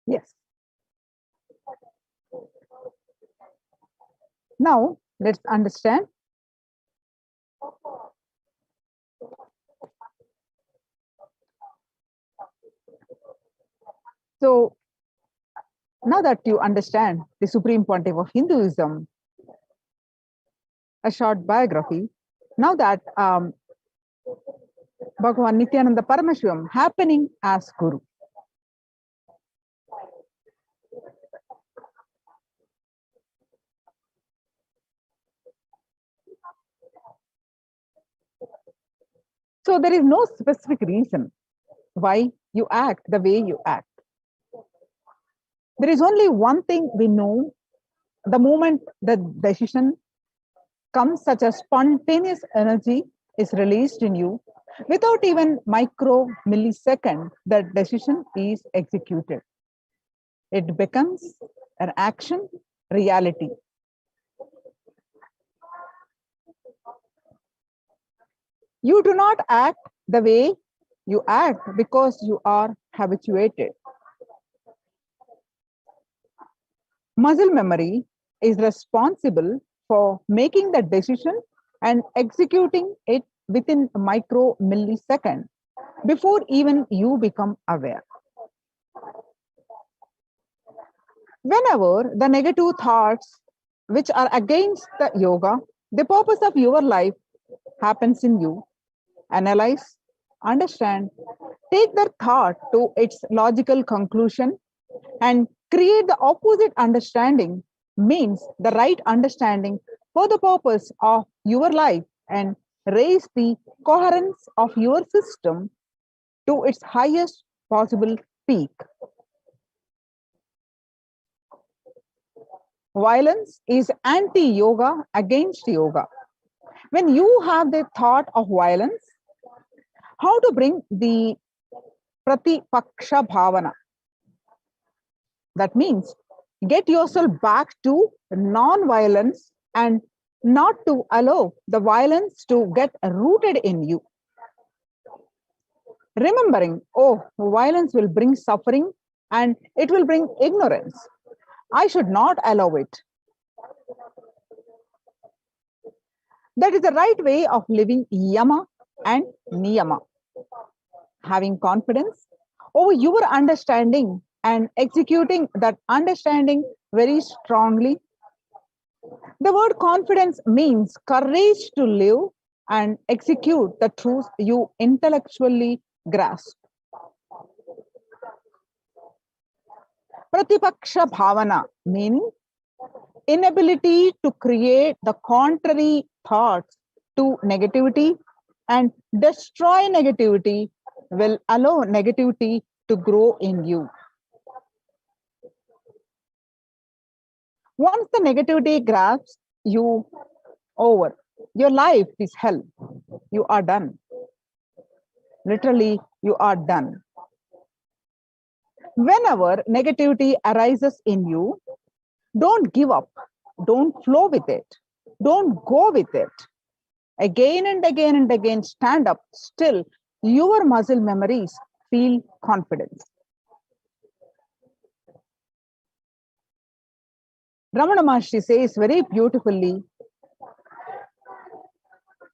Yes. Now, let's understand. So, now that you understand the Supreme Pontiff of Hinduism, a short biography, now that Bhagavan Nithyananda Paramashivam happening as Guru. So there is no specific reason why you act the way you act. There is only one thing we know: the moment the decision comes, such as spontaneous energy is released in you, without even micro millisecond, the decision is executed. It becomes an action reality. You do not act the way you act because you are habituated. Muscle memory is responsible for making the decision and executing it within a micro millisecond before even you become aware. Whenever the negative thoughts which are against the yoga, the purpose of your life happens in you, analyze, understand, take the thought to its logical conclusion, and create the opposite understanding, means the right understanding for the purpose of your life, and raise the coherence of your system to its highest possible peak. Violence is anti-yoga against yoga. When you have the thought of violence, how to bring the pratipaksha bhavana? That means get yourself back to non-violence and not to allow the violence to get rooted in you. Remembering, oh, violence will bring suffering and it will bring ignorance. I should not allow it. That is the right way of living yama and niyama. Having confidence over your understanding and executing that understanding very strongly. The word confidence means courage to live and execute the truth you intellectually grasp. Pratipaksha bhavana meaning inability to create the contrary thoughts to negativity and destroy negativity will allow negativity to grow in you. Once the negativity grabs you over, your life is hell. You are done. Literally, you are done. Whenever negativity arises in you, don't give up. Don't flow with it. Don't go with it. Again and again and again, stand up. Still, your muscle memories feel confidence. Ramana Maharshi says very beautifully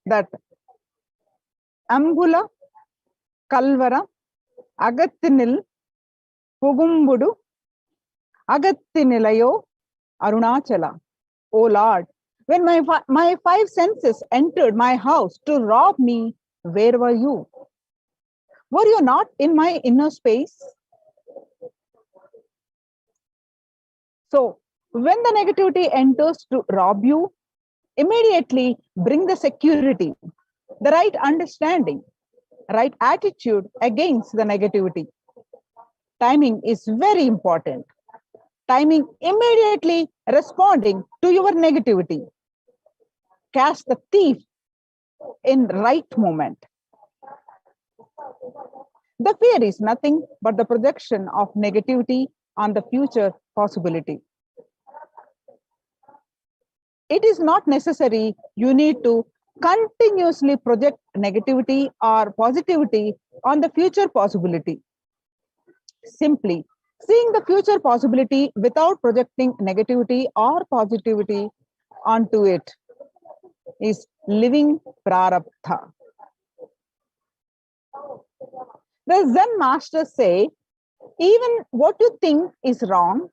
that Ambula Kalvara Agattinil Pugumbudu Agattinilayo Arunachala. O Lord, when my five senses entered my house to rob me, where were you? Were you not in my inner space? So, when the negativity enters to rob you, immediately bring the security, the right understanding, right attitude against the negativity. Timing is very important. Timing immediately responding to your negativity. Catch the thief in right moment. The fear is nothing but the projection of negativity on the future possibility. It is not necessary you need to continuously project negativity or positivity on the future possibility. Simply seeing the future possibility without projecting negativity or positivity onto it is living prarabdha. The Zen masters say, even what you think is wrong,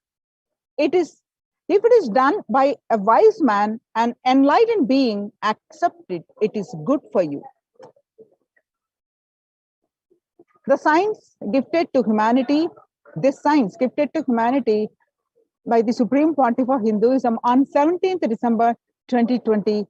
if it is done by a wise man, an enlightened being, accept it, it is good for you. The science gifted to humanity, this science gifted to humanity by the Supreme Pontiff of Hinduism on 17th December 2020.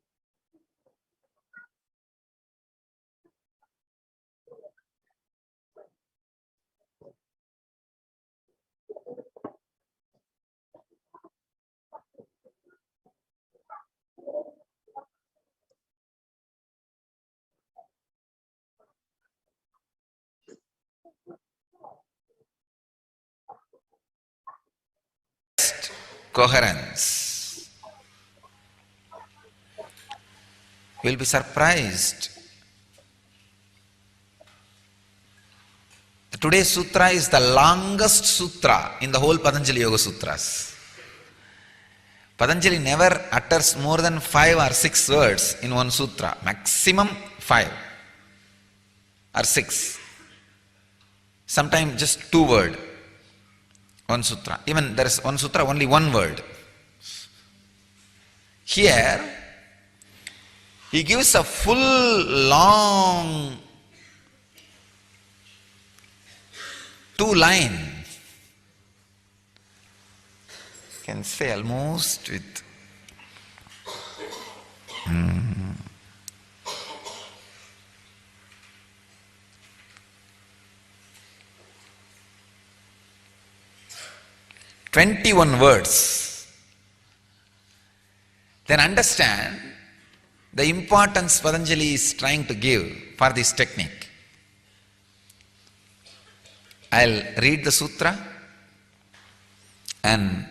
Coherence. You'll be surprised Today's sutra is the longest sutra in the whole Patanjali Yoga Sutras. Patanjali never utters more than 5 or 6 words in one sutra, maximum 5 or 6. Sometimes just 2 words, one sutra. Even there is one sutra, only 1 word. Here, he gives a full, long 2 line. Can say almost with 21 words. Then understand the importance Patanjali is trying to give for this technique. I'll read the sutra and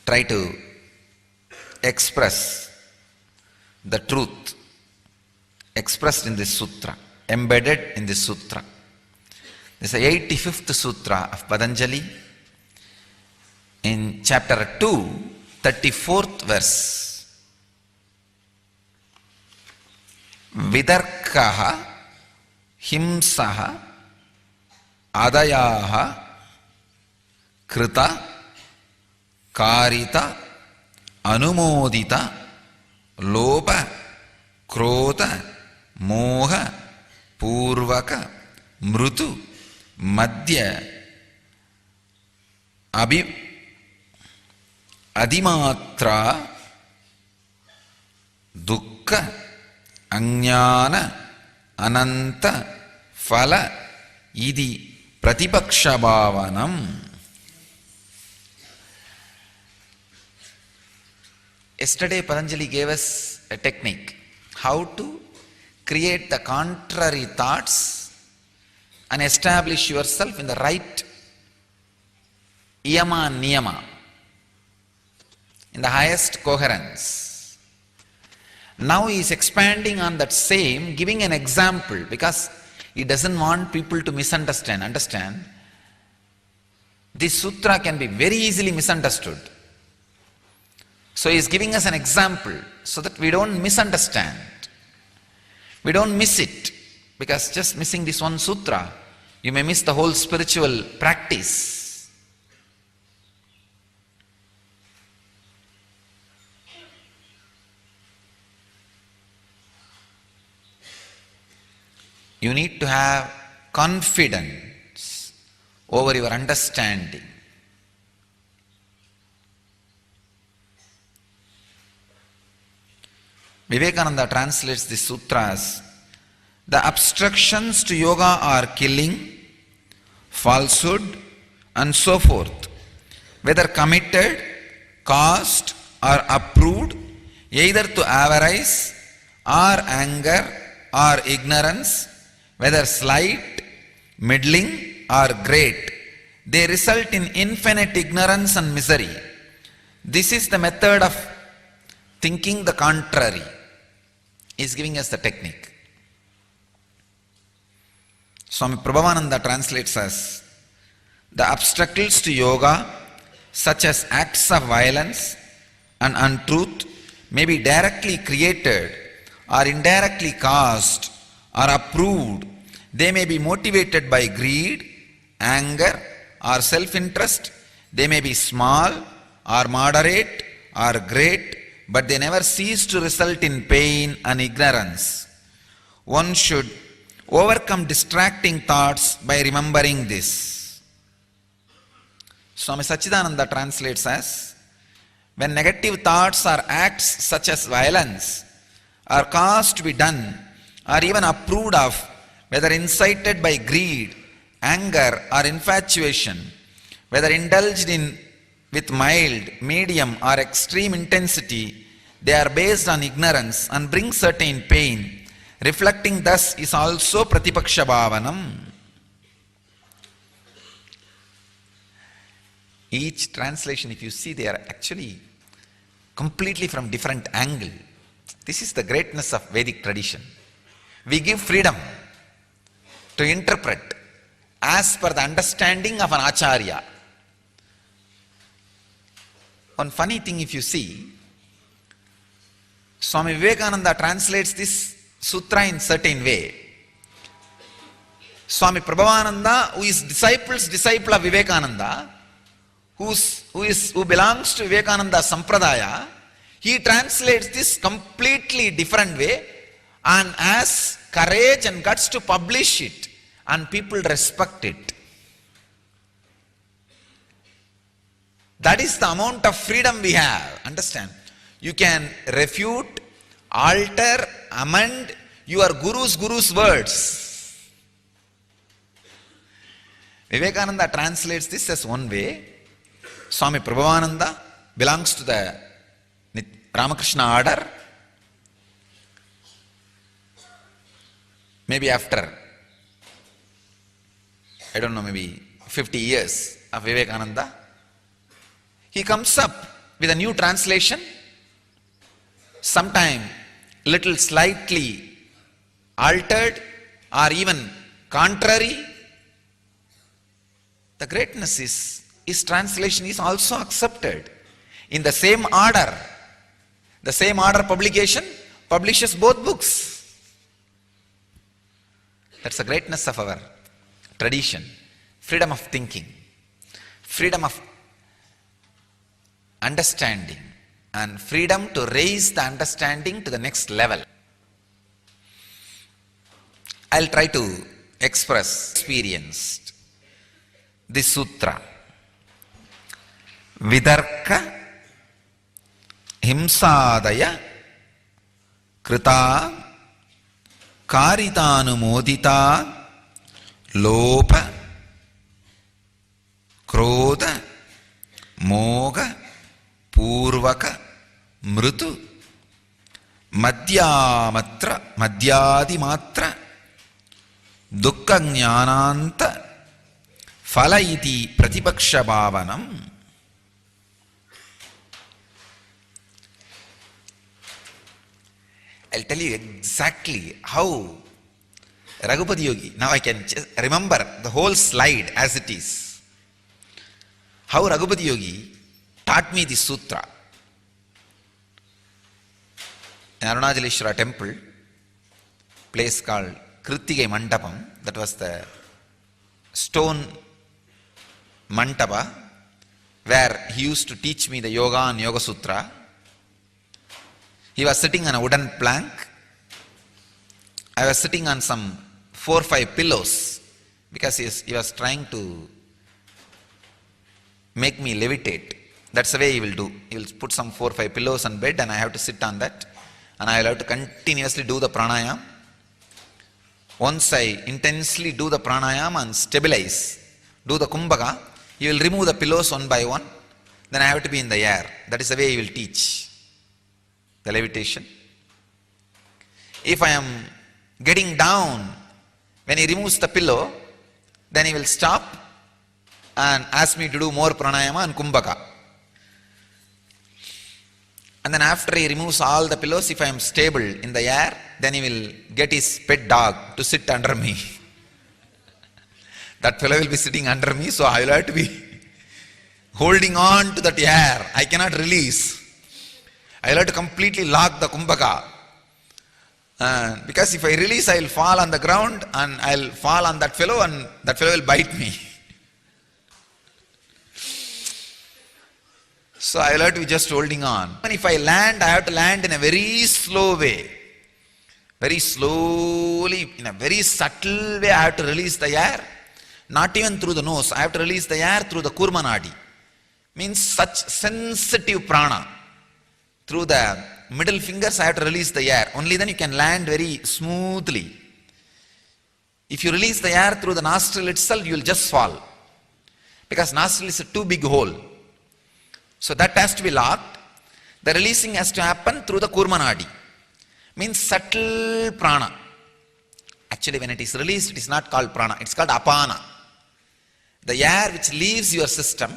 try to express the truth expressed in this sutra, embedded in this sutra. This is the 85th sutra of Patanjali. In chapter 2, 34th verse. Vidarkaha himsaha adayaha krita karita anumodita lopa krodha moha purvaka mrutu madhya adimatra dukkha ajnana ananta phala idi pratipaksha bhavanam. Yesterday Patanjali gave us a technique how to create the contrary thoughts and establish yourself in the right yama niyama, in the highest coherence. Now he is expanding on that same, giving an example, because he doesn't want people to misunderstand. Understand? This sutra can be very easily misunderstood. So he is giving us an example so that we don't misunderstand. We don't miss it, because just missing this one sutra, you may miss the whole spiritual practice. You need to have confidence over your understanding. Vivekananda translates the sutras, the obstructions to yoga are killing, falsehood, and so forth, whether committed, caused, or approved, either to avarice, or anger, or ignorance, whether slight, middling, or great, they result in infinite ignorance and misery. This is the method of thinking the contrary. He is giving us the technique. Swami Prabhavananda translates as, the obstacles to yoga, such as acts of violence and untruth, may be directly created or indirectly caused or approved. They may be motivated by greed, anger, or self-interest. They may be small or moderate or great, but they never cease to result in pain and ignorance. One should overcome distracting thoughts by remembering this. Swami Sachidananda translates as, when negative thoughts or acts such as violence are caused to be done or even approved of, whether incited by greed, anger, or infatuation, whether indulged in with mild, medium, or extreme intensity, they are based on ignorance and bring certain pain. Reflecting thus is also pratipaksha bhavanam. Each translation, if you see, they are actually completely from different angle. This is the greatness of Vedic tradition. We give freedom. to interpret as per the understanding of an acharya. One funny thing, if you see, Swami Vivekananda translates this sutra in certain way. Swami Prabhavananda, who is disciple of Vivekananda, who belongs to Vivekananda Sampradaya, he translates this completely different way and has courage and guts to publish it, and people respect it. That is the amount of freedom we have. Understand? You can refute, alter, amend your guru's words. Vivekananda translates this as one way. Swami Prabhavananda belongs to the Ramakrishna order. Maybe after, I don't know, maybe 50 years of Vivekananda, he comes up with a new translation, sometime little slightly altered or even contrary. The greatness is, his translation is also accepted. In the same order publication publishes both books. That's the greatness of our tradition. Freedom of thinking, freedom of understanding, and freedom to raise the understanding to the next level. I'll try to experienced this sutra. Vidarka himsadaya krita karitanumodita lopa krodha moga purvaka mrutu madhyadimatra dukkha jnananta phala iti pratipaksha bhavanam. I'll tell you exactly how Raghupati Yogi, now I can remember the whole slide as it is, how Raghupati Yogi taught me this sutra. In Arunachaleshwara temple, place called Krittigai Mandapam, that was the stone mantapa where he used to teach me the yoga and yoga sutra. He was sitting on a wooden plank. I was sitting on some 4 or 5 pillows because he was trying to make me levitate. That's the way he will do. He will put some 4 or 5 pillows on bed and I have to sit on that and I will have to continuously do the pranayam. Once I intensely do the pranayam and stabilize, do the kumbhaka, he will remove the pillows one by one. Then I have to be in the air. That is the way he will teach the levitation. If I am getting down, when he removes the pillow, then he will stop and ask me to do more pranayama and kumbhaka. And then after he removes all the pillows, if I am stable in the air, then he will get his pet dog to sit under me. That fellow will be sitting under me, so I will have to be holding on to that air. I cannot release. I will have to completely lock the kumbhaka. Because if I release, I will fall on the ground and I will fall on that fellow and that fellow will bite me. So I will have to be just holding on. And if I land, I have to land in a very slow way. Very slowly, in a very subtle way, I have to release the air. Not even through the nose. I have to release the air through the kurma nadi. Means such sensitive prana. Through the middle fingers, I have to release the air. Only then you can land very smoothly. If you release the air through the nostril itself, you will just fall. Because nostril is a too big hole. So that has to be locked. The releasing has to happen through the kurma nadi. Means subtle prana. Actually, when it is released, it is not called prana. It is called apana. The air which leaves your system,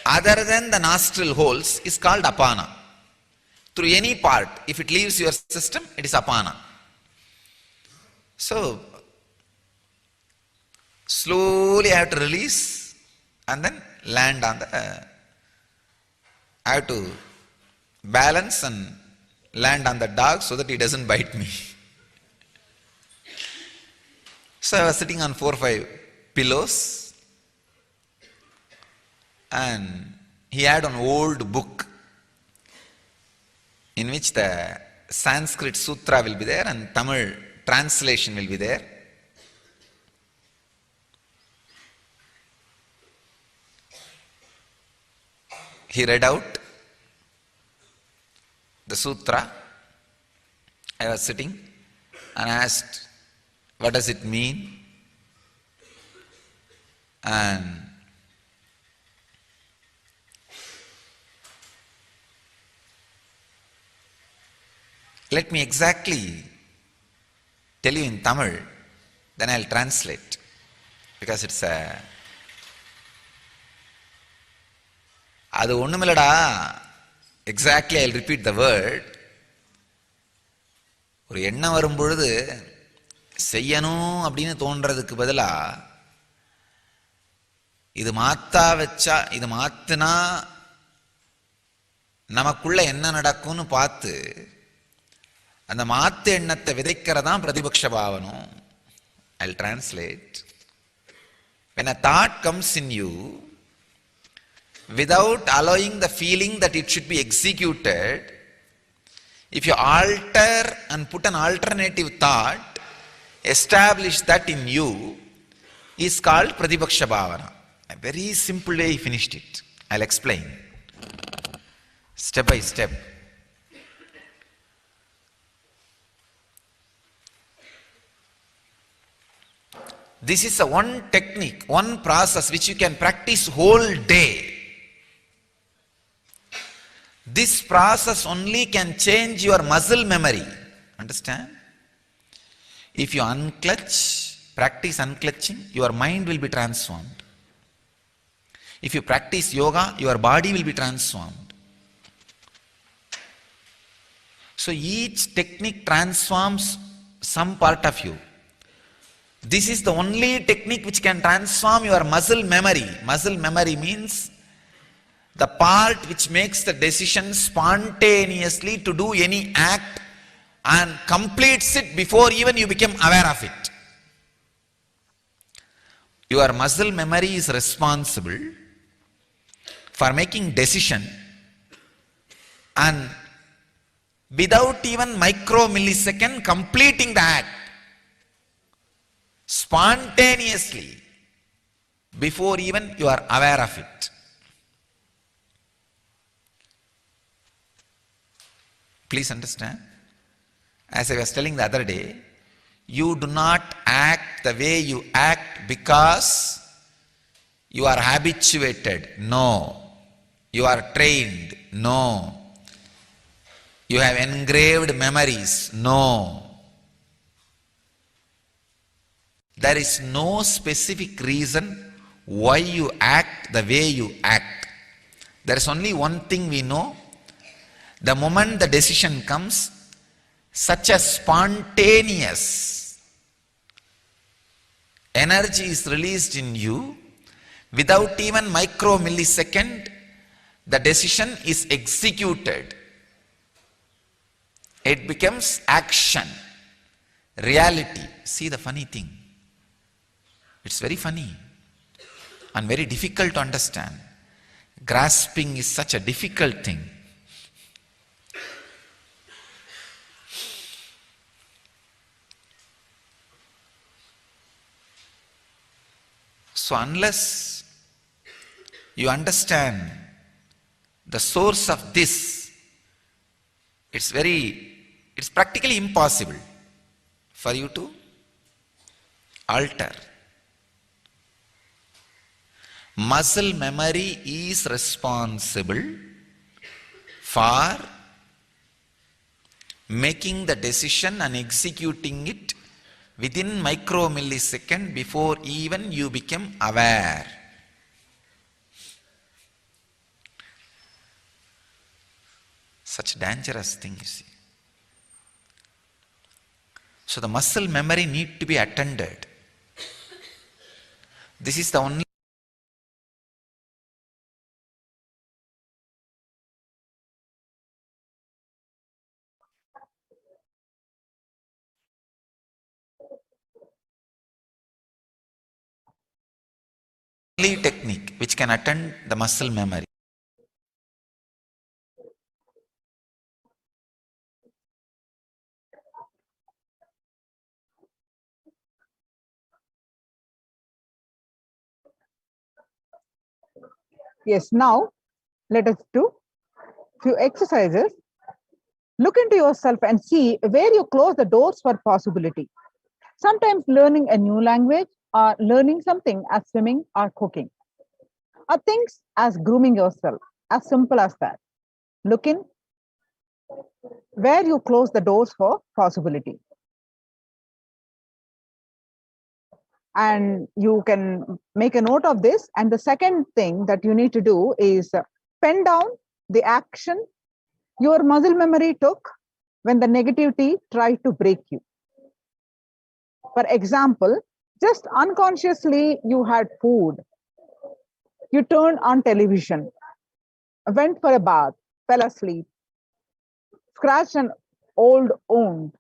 other than the nostril holes, is called apana. Through any part, if it leaves your system, it is apana. So, Slowly I have to release and then land on the, I have to balance and land on the dog so that he doesn't bite me. So I was sitting on 4 or 5 pillows and he had an old book in which the Sanskrit sutra will be there and Tamil translation will be there. He read out the sutra. I was sitting and asked, what does it mean? And let me exactly tell you in Tamil, then I'll translate, because it's a அது ஒண்ணுமில்லடா. Exactly, I'll repeat the word. ஒரு எண்ணம் வரும் பொழுது செய்யணும் அப்படின்னு தோன்றதுக்கு பதிலா இது மாத்தா வச்சா, இது மாத்துனா நமக்குள்ள என்ன நடக்கும்னு பார்த்து அந்த மாத்து எண்ணத்தை விதைக்கிறதான் பிரதிபக்ஷ பாவனம். I'll translate. When a thought comes in you, without allowing the feeling that it should be executed, if you alter and put an alternative thought, establish that in you, is called Pratipaksha Bhavana. A very simple way he finished it. I'll explain. Step by step. This is a one technique, one process which you can practice whole day. This process only can change your muscle memory. Understand? If you unclutch, practice unclutching, your mind will be transformed. If you practice yoga, your body will be transformed. So each technique transforms some part of you. This is the only technique which can transform your muscle memory. Muscle memory means the part which makes the decision spontaneously to do any act and completes it before even you become aware of it. Your muscle memory is responsible for making decision and without even micro-millisecond completing the act spontaneously before even you are aware of it. Please understand. As I was telling the other day, you do not act the way you act because you are habituated. No. You are trained. No. You have engraved memories. No. There is no specific reason why you act the way you act. There is only one thing we know. The moment the decision comes, such a spontaneous energy is released in you, without even micro-millisecond, the decision is executed. It becomes action, reality. See the funny thing. It's very funny and very difficult to understand. Grasping is such a difficult thing. So unless you understand the source of this, it's practically impossible for you to alter. Muscle memory is responsible for making the decision and executing it within micro-millisecond before even you become aware. Such dangerous thing, you see. So the muscle memory need to be attended. This is the only technique which can attend the muscle memory. Yes, now let us do few exercises. Look into yourself and see where you close the doors for possibility. Sometimes learning a new language or learning something as swimming or cooking, or things as grooming yourself, as simple as that. Look in where you close the doors for possibility. And you can make a note of this. And the second thing that you need to do is pen down the action your muscle memory took when the negativity tried to break you. For example, just unconsciously you had food, you turned on television, went for a bath, fell asleep, scratched an old wound,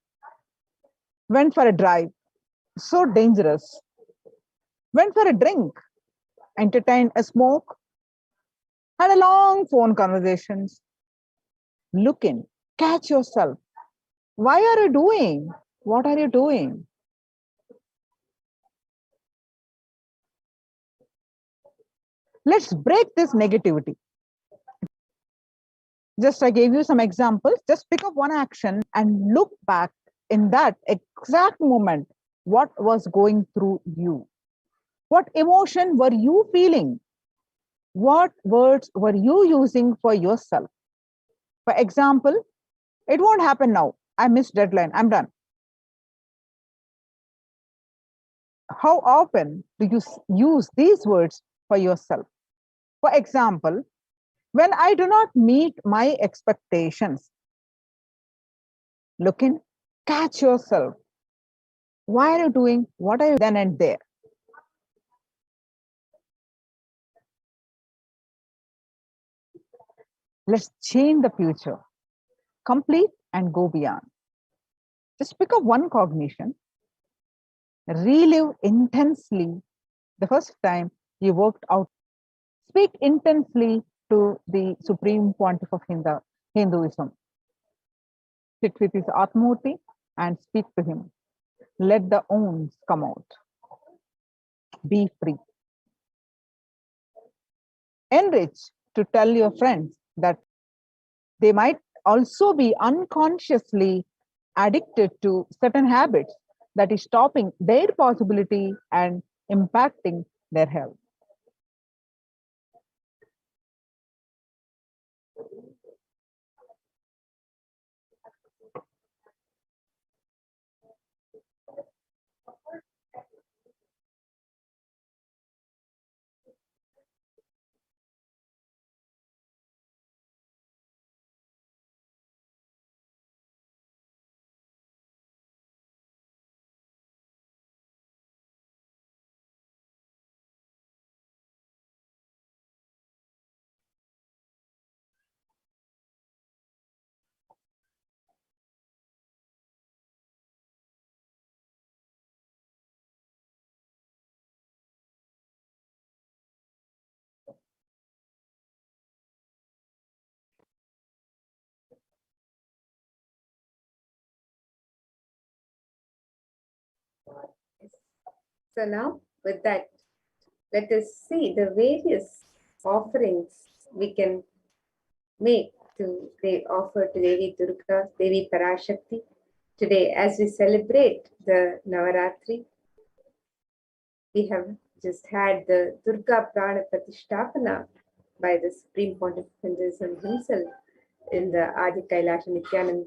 went for a drive, so dangerous, went for a drink, entertained a smoke, had a long phone conversations. Look in, catch yourself. Why are you doing? What are you doing? Let's break this negativity. Just I gave you some examples. Just pick up one action and look back in that exact moment. What was going through you? What emotion were you feeling? What words were you using for yourself? For example, it won't happen now. I missed deadline. I'm done. How often do you use these words for yourself? For example, when I do not meet my expectations, look in, catch yourself. Why are you doing? What are you then and there? Let's change the future, complete and go beyond. Just pick up one cognition, relive intensely the first time you worked out. Speak intensely to the Supreme Pontiff of Hinduism. Sit with his Atmurti and speak to him. Let the owns come out. Be free. Enrich to tell your friends that they might also be unconsciously addicted to certain habits that is stopping their possibility and impacting their health. So now, with that, let us see the various offerings we can make to offer to Devi Durga, Devi Parashakti. Today, as we celebrate the Navaratri, we have just had the Durga Prana Pratishtapana by the Supreme Pontiff of Hinduism himself in the Adi Kailasha Nithyananda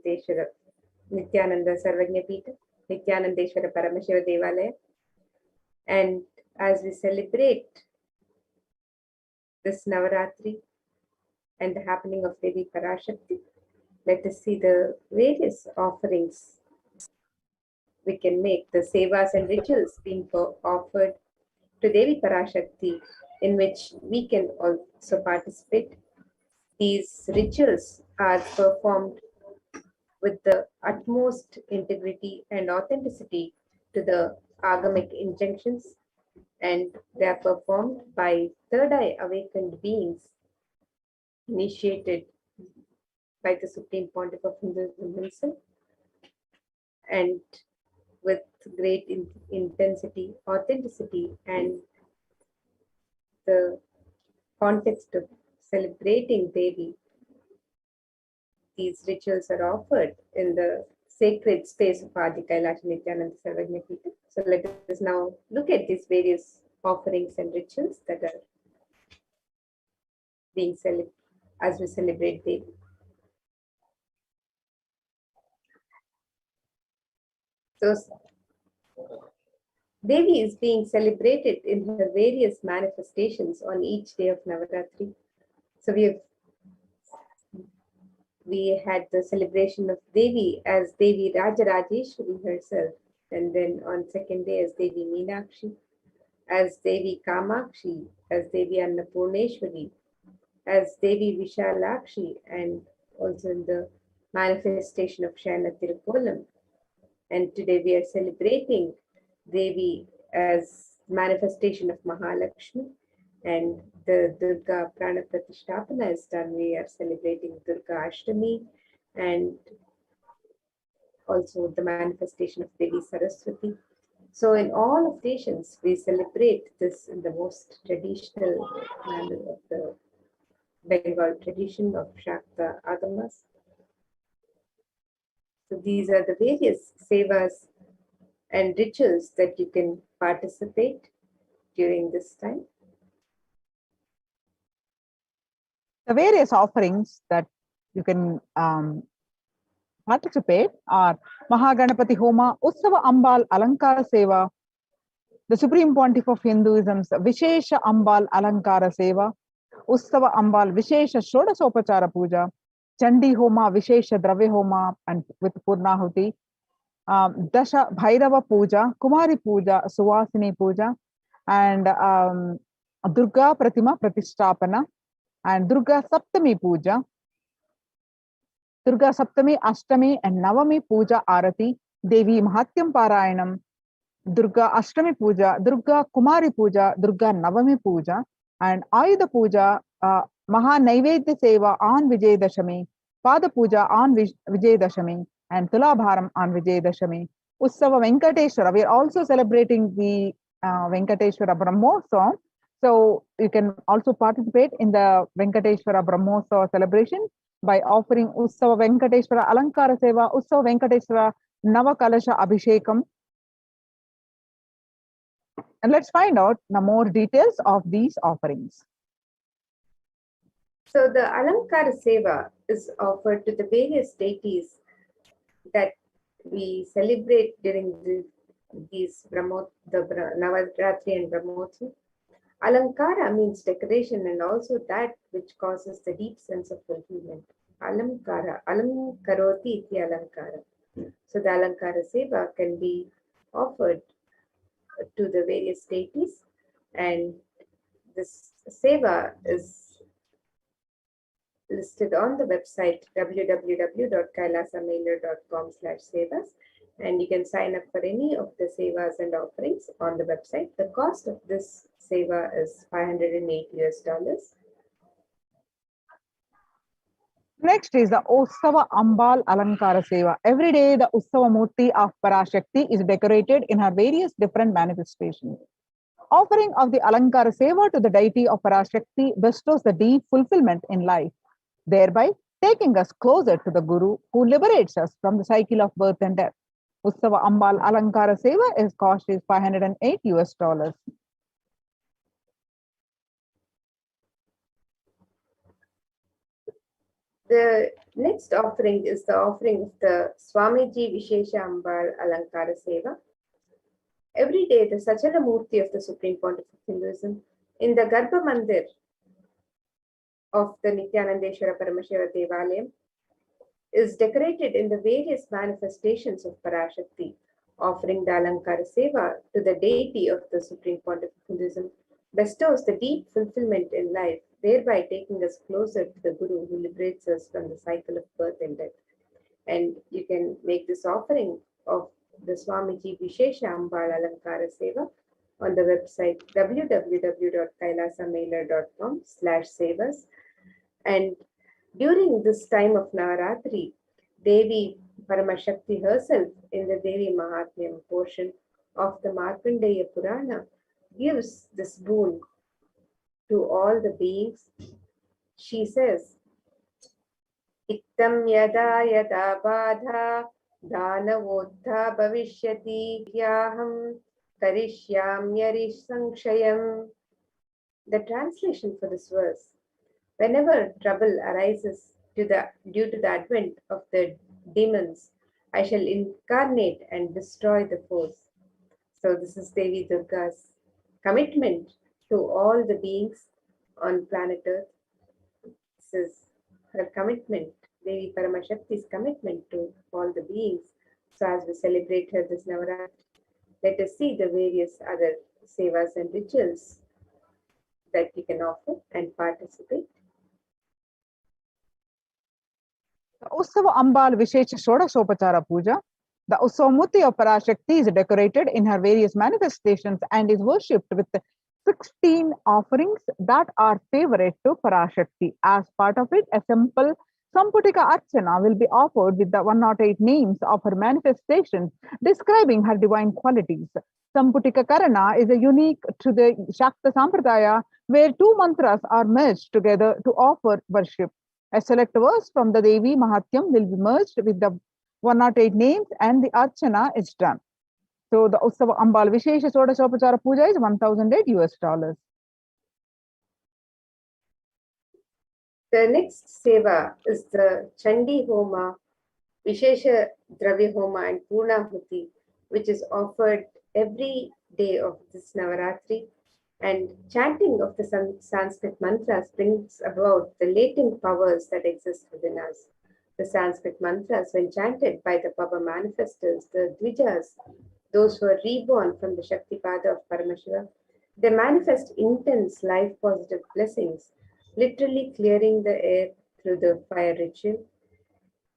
Sarvagnya Pita, Nithyanandeshwara Paramashiva Devalaya. And as we celebrate this Navaratri and the happening of Devi Parashakti, let us see the various offerings we can make, the sevas and rituals being offered to Devi Parashakti, in which we can also participate. These rituals are performed with the utmost integrity and authenticity to the agamic injunctions, and they are performed by third eye awakened beings initiated by the Supreme Pontiff of Hinduism himself, and with great intensity, authenticity, and the context of celebrating Devi. These rituals are offered in the sacred space of Adi Kailash Nithyananda Paramashivam. So let us now look at these various offerings and rituals that are being celebrated as we celebrate Devi. So Devi is being celebrated in her various manifestations on each day of Navaratri. So we had the celebration of Devi as Devi Rajarajeshwari herself, and then on second day as Devi Meenakshi, as Devi Kamakshi, as Devi Annapurneshwari, as Devi Vishalakshi, and also in the manifestation of Shayana Tirukolam. And today we are celebrating Devi as manifestation of Mahalakshmi, and the Durga Prana Pratishtapana is done. We are celebrating Durga Ashtami, and also the manifestation of Devi Saraswati. So in all occasions, we celebrate this in the most traditional manner of the Bengal tradition of Shakta Agamas. So these are the various sevas and rituals that you can participate during this time. The various offerings that you can participate are Mahaganapati Homa, Utsava Ambal Alankara Seva, the Supreme Pontiff of Hinduism's Vishesha Ambal Alankara Seva, Utsava Ambal Vishesha Shodasopachara Puja, Chandi Homa, Vishesha Dravya Homa, and with Purnahuti, Dasha Bhairava Puja, Kumari Puja, Suvasini Puja, and Durga Pratima Pratishtapana, and Durga Saptami Puja, Durga Saptami, Ashtami, and Navami Puja Arati, Devi Mahatyam Parayanam, Durga Ashtami Puja, Durga Kumari Puja, Durga Navami Puja, and Ayudha Puja, Maha Naivedya Seva on Vijay Dashami, Pada Puja on Vijay Dashami, and Tulabharam on Vijay Dashami. Utsava Venkateshwara, we are also celebrating the Venkateshwara Brahmotsavam. So you can also participate in the Venkateshwara Brahmotsavam celebration by offering Utsava Venkateshwara Alankara Seva, Utsava Venkateshwara Navakalasha Abhishekam. And let's find out the more details of these offerings. So the Alankara Seva is offered to the various deities that we celebrate during these the Navaratri and Brahmotsavam. Alankara means decoration and also that which causes the deep sense of fulfillment. Alamkara, alamkaroti iti alankara. So the Alankara Seva can be offered to the various deities, and this Seva is listed on the website www.kailasamailer.com/sevas, and you can sign up for any of the sevas and offerings on the website. The cost of this seva is $508. Next is the Utsava Ambal Alankara Seva. Every day, the Utsava Murti of Parashakti is decorated in her various different manifestations. Offering of the Alankara Seva to the deity of Parashakti bestows the deep fulfillment in life, thereby taking us closer to the Guru who liberates us from the cycle of birth and death. Utsava Ambal Alankara Seva is cost is $508. The next offering is the offering of the Swamiji Vishesha Ambal Alankara Seva. Every day, the Sachala Murti of the Supreme Pontiff of Hinduism in the Garbha Mandir of the Nithyananda Paramashivam Devalayam is decorated in the various manifestations of Parashakti Offering the Alankara Seva to the deity of the Supreme Pontiff of Hinduism bestows the deep fulfillment in life, thereby taking us closer to the Guru who liberates us from the cycle of birth and death. And you can make this offering of the Swamiji Vishesha Ambal Alankara Seva on the website www.kailasamailer.com/sevas. And during this time of Navaratri, Devi Paramashakti herself in the Devi Mahatmyam portion of the Markandeya Purana gives this boon to all the beings. She says, Ittam yada yada badha danavodha bhavishyati yaham karishyamyari sankshayam. The translation for this verse: whenever trouble arises due to the advent of the demons, I shall incarnate and destroy the foes. So this is Devi Durga's commitment to all the beings on planet Earth. This is her commitment, Devi Paramashakti's commitment to all the beings. So as we celebrate her this Navaratri, let us see the various other sevas and rituals that we can offer and participate. The Ussava Ambal Vishesha Shodashopachara Puja. The Ussavamurti of Parashakti is decorated in her various manifestations and is worshipped with 16 offerings that are favorite to Parashakti. As part of it, a simple Samputika Archana will be offered with the 108 names of her manifestations describing her divine qualities. Samputika Karana is a unique to the Shakta Sampradaya where two mantras are merged together to offer worship. A select verse from the Devi Mahatyam will be merged with the 108 names and the Archana is done. So the Ussava Ambal Vishesha Sodashopachara Puja is $1,008. The next seva is the Chandi Homa, Vishesha Dravya Homa and Purnahuti, which is offered every day of this Navaratri. And chanting of the Sanskrit mantras brings about the latent powers that exist within us. The Sanskrit mantras, when chanted by the power manifestors, the Dvijas, those who are reborn from the Shaktipada of Paramashiva, they manifest intense life-positive blessings, literally clearing the air through the fire ritual.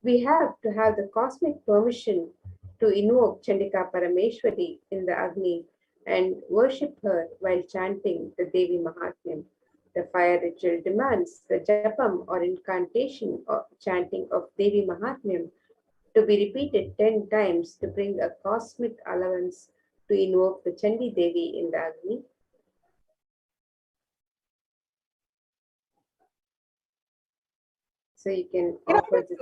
We have to have the cosmic permission to invoke Chandika Parameshwari in the Agni and worship her while chanting the Devi Mahatmyam. The fire ritual demands the japam or incantation or chanting of Devi Mahatmyam to be repeated 10 times to bring a cosmic allowance to invoke the Chandi Devi in the Agni. So you can offer this.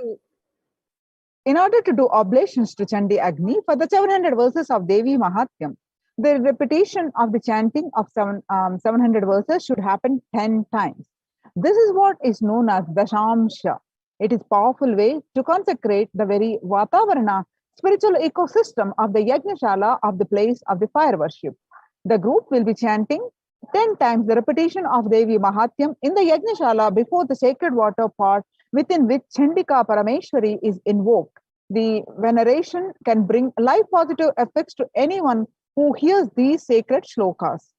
In order to do oblations to Chandi Agni for the 700 verses of Devi Mahatyam, the repetition of the chanting of 700 verses should happen 10 times. This is what is known as Dashamsha. It is a powerful way to consecrate the very Vatavarana, spiritual ecosystem of the Yajnashala of the place of the fire worship. The group will be chanting 10 times the repetition of Devi Mahatyam in the Yajnashala before the sacred water pot within which Chandika Parameshwari is invoked. The veneration can bring life-positive effects to anyone who hears these sacred shlokas.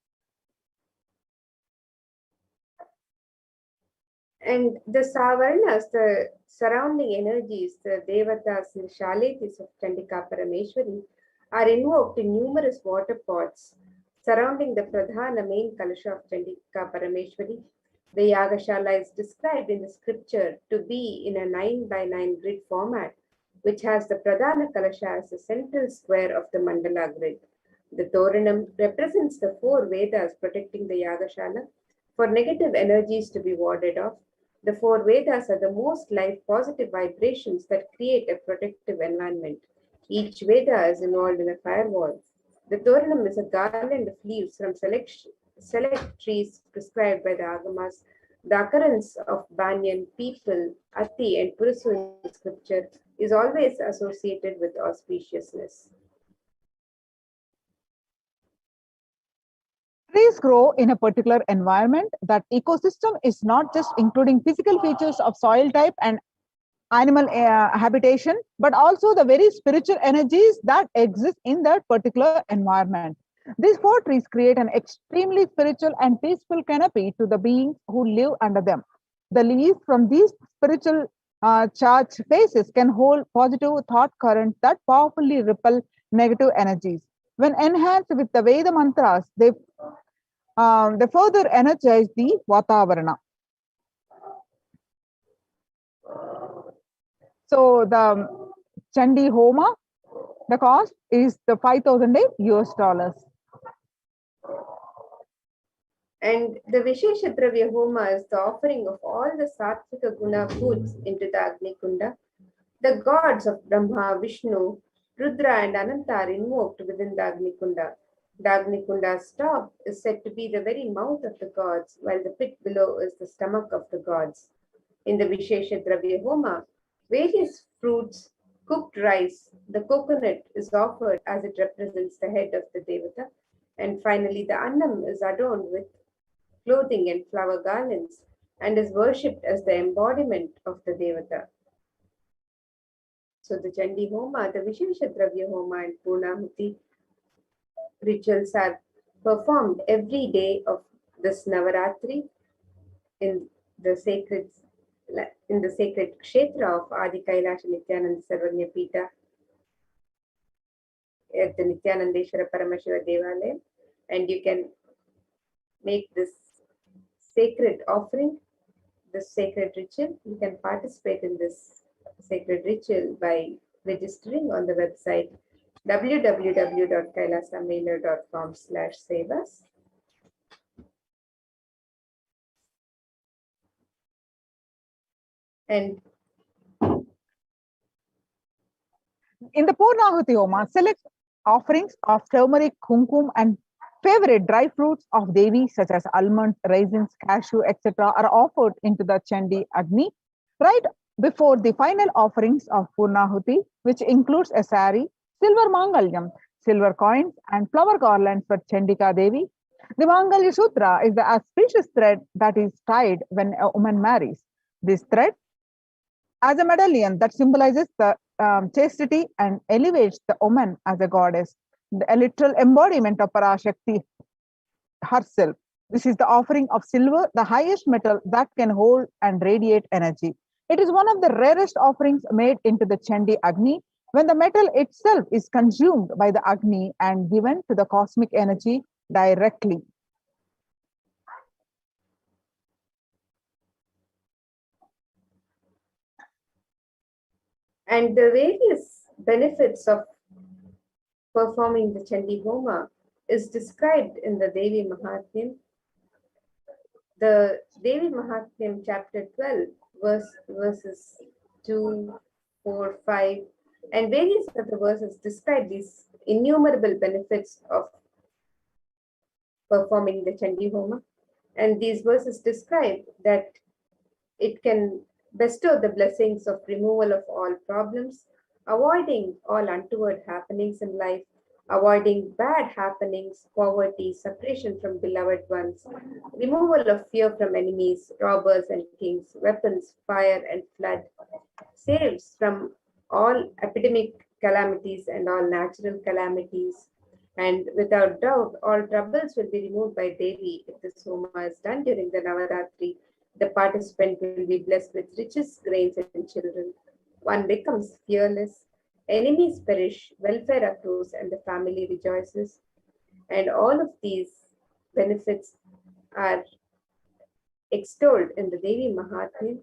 And the Savarnas, the surrounding energies, the Devatas and the Shaletis of Chandika Parameshwari are invoked in numerous water pots surrounding the Pradhana main Kalasha of Chandika Parameshwari. The Yagashala is described in the scripture to be in a 9x9 grid format, which has the Pradhana Kalasha as the central square of the Mandala grid. The Toranam represents the 4 Vedas protecting the Yagashala for negative energies to be warded off. The 4 Vedas are the most life-positive vibrations that create a protective environment. Each Veda is involved in a firewall. The Toranam is a garland of leaves from select trees prescribed by the Agamas. The occurrence of banyan, people, ati, and purusu in scripture is always associated with auspiciousness. Trees grow in a particular environment. That ecosystem is not just including physical features of soil type and animal habitation, but also the very spiritual energies that exist in that particular environment. These four trees create an extremely spiritual and peaceful canopy to the beings who live under them. The leaves from these spiritual charged faces can hold positive thought currents that powerfully repel negative energies. When enhanced with the Veda mantras, they further energize the Vatavarana. So the Chandi Homa, the cost is the $5,000 US. And the Vishesha Dravya Homa is the offering of all the Sattvika Guna foods into the Agni Kunda. The gods of Brahma, Vishnu, Rudra and Ananta are invoked within the Agni Kunda. The Agni Kunda's top is said to be the very mouth of the gods, while the pit below is the stomach of the gods. In the Vishesha Dravya Homa, various fruits, cooked rice, the coconut is offered as it represents the head of the Devata. And finally, the Annam is adorned with clothing and flower garlands and is worshipped as the embodiment of the Devata. So the Chandi Homa, the Vishesha Dravya Homa and Purnahuti rituals are performed every day of this Navaratri in the sacred kshetra of Adi Kailasha Nithyananda Sarvanya Pita at the Nithyanandeshwara Paramashiva Devalaya, and you can make this sacred offering, this sacred ritual. You can participate in this sacred ritual by registering on the website www.kailasamailer.com/sevas. And in the Purnahuti Homa, select offerings of turmeric, kumkum, and favorite dry fruits of Devi such as almonds, raisins, cashew, etc. are offered into the Chandi Agni right before the final offerings of Purnahuti, which includes a sari, silver mangalyam, silver coins, and flower garlands for Chandika Devi. The Mangalya Sutra is the auspicious thread that is tied when a woman marries. This thread, as a medallion that symbolizes the chastity and elevates the woman as a goddess, a literal embodiment of Parashakti herself. This is the offering of silver, the highest metal that can hold and radiate energy. It is one of the rarest offerings made into the Chandi Agni when the metal itself is consumed by the Agni and given to the cosmic energy directly. And the various benefits of performing the Chandi Homa is described in the Devi Mahatmyam. The Devi Mahatmyam chapter 12, verses 2, 4, 5, and various other verses describe these innumerable benefits of performing the Chandi Homa. And these verses describe that it can bestow the blessings of removal of all problems, avoiding all untoward happenings in life, avoiding bad happenings, poverty, separation from beloved ones, removal of fear from enemies, robbers and kings, weapons, fire and flood, saves from all epidemic calamities and all natural calamities. And without doubt, all troubles will be removed by Devi if this Homa is done during the Navaratri. The participant will be blessed with riches, grains, and children. One becomes fearless. Enemies perish, welfare accrues, and the family rejoices. And all of these benefits are extolled in the Devi Mahatmya.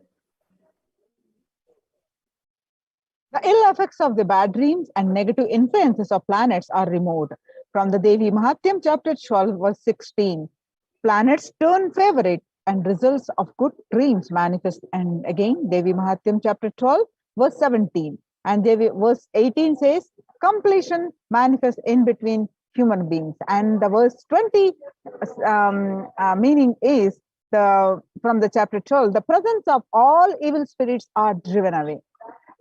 The ill effects of the bad dreams and negative influences of planets are removed. From the Devi Mahatmyam, chapter 12, verse 16. Planets turn favorite and results of good dreams manifest. And again, Devi Mahatmyam, chapter 12, verse 17. And Devi, verse 18 says, completion manifests in between human beings. And the verse 20 meaning is from the chapter 12, the presence of all evil spirits are driven away.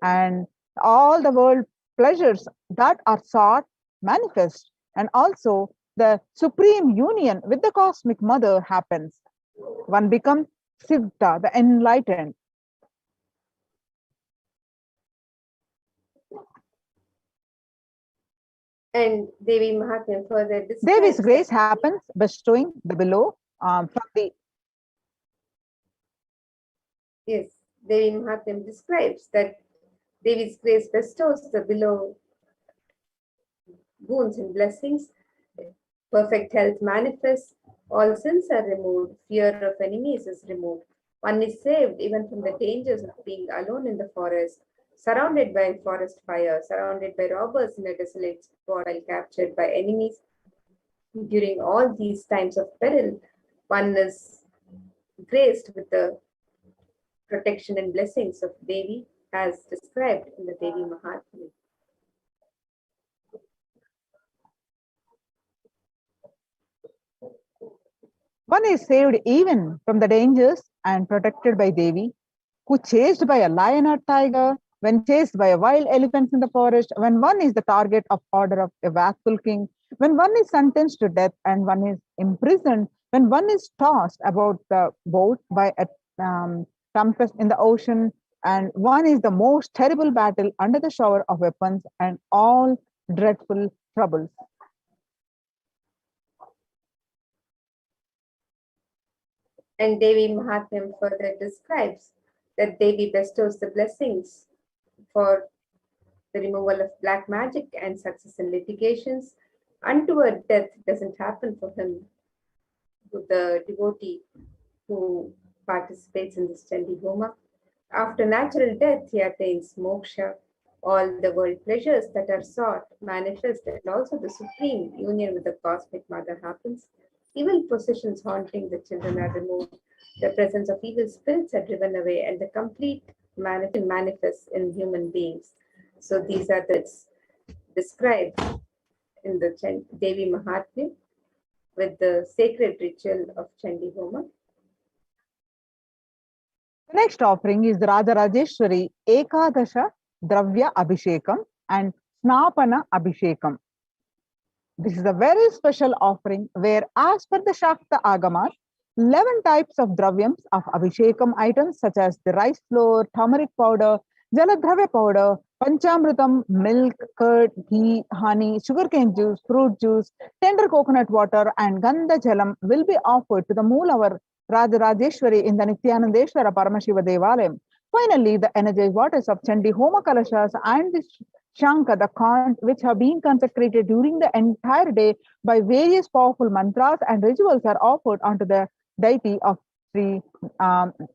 And all the world pleasures that are sought manifest, and also the supreme union with the cosmic mother happens. One becomes Sivta, the enlightened. And Devi Mahatmya further describes Devi's grace happens bestowing the below from the. Yes, Devi Mahatmya describes that Devi's grace bestows the below boons and blessings. Perfect health manifests, all sins are removed, fear of enemies is removed. One is saved even from the dangers of being alone in the forest, surrounded by forest fire, surrounded by robbers in a desolate spot, while captured by enemies. During all these times of peril, one is graced with the protection and blessings of Devi as described in the Devi Mahatmya. One is saved even from the dangers and protected by Devi, who chased by a lion or tiger, when chased by a wild elephant in the forest, when one is the target of order of a wrathful king, when one is sentenced to death and one is imprisoned, when one is tossed about the boat by a tempest in the ocean, and one is the most terrible battle under the shower of weapons and all dreadful troubles. And Devi Mahatmya further describes that Devi bestows the blessings for the removal of black magic and success in litigations. Untoward death doesn't happen for him, the devotee who participates in this Chandi Homa. After natural death, he attains moksha. All the world pleasures that are sought manifest, and also the supreme union with the cosmic mother happens. Evil possessions haunting the children are removed. The presence of evil spirits are driven away, and the complete manifests in human beings. So these are the described in the Devi Mahatmya with the sacred ritual of Chandi Homa. The next offering is the Rajarajeshwari Ekadasha Dravya Abhishekam and Snapana Abhishekam. This is a very special offering where, as per the Shakta Agamas, 11 types of dravyams of Abhishekam items such as the rice flour, turmeric powder, Jaladravya powder, Panchamritam, milk, curd, ghee, honey, sugarcane juice, fruit juice, tender coconut water, and Gandha Jalam will be offered to the Moolavar Rajarajeshwari in the Nithyanandeshwara Paramashiva Devalayam. Finally, the energized waters of Chandi Homa Kalashas and the Shanka, the conch, which have been consecrated during the entire day by various powerful mantras and rituals, are offered onto the deity of Sri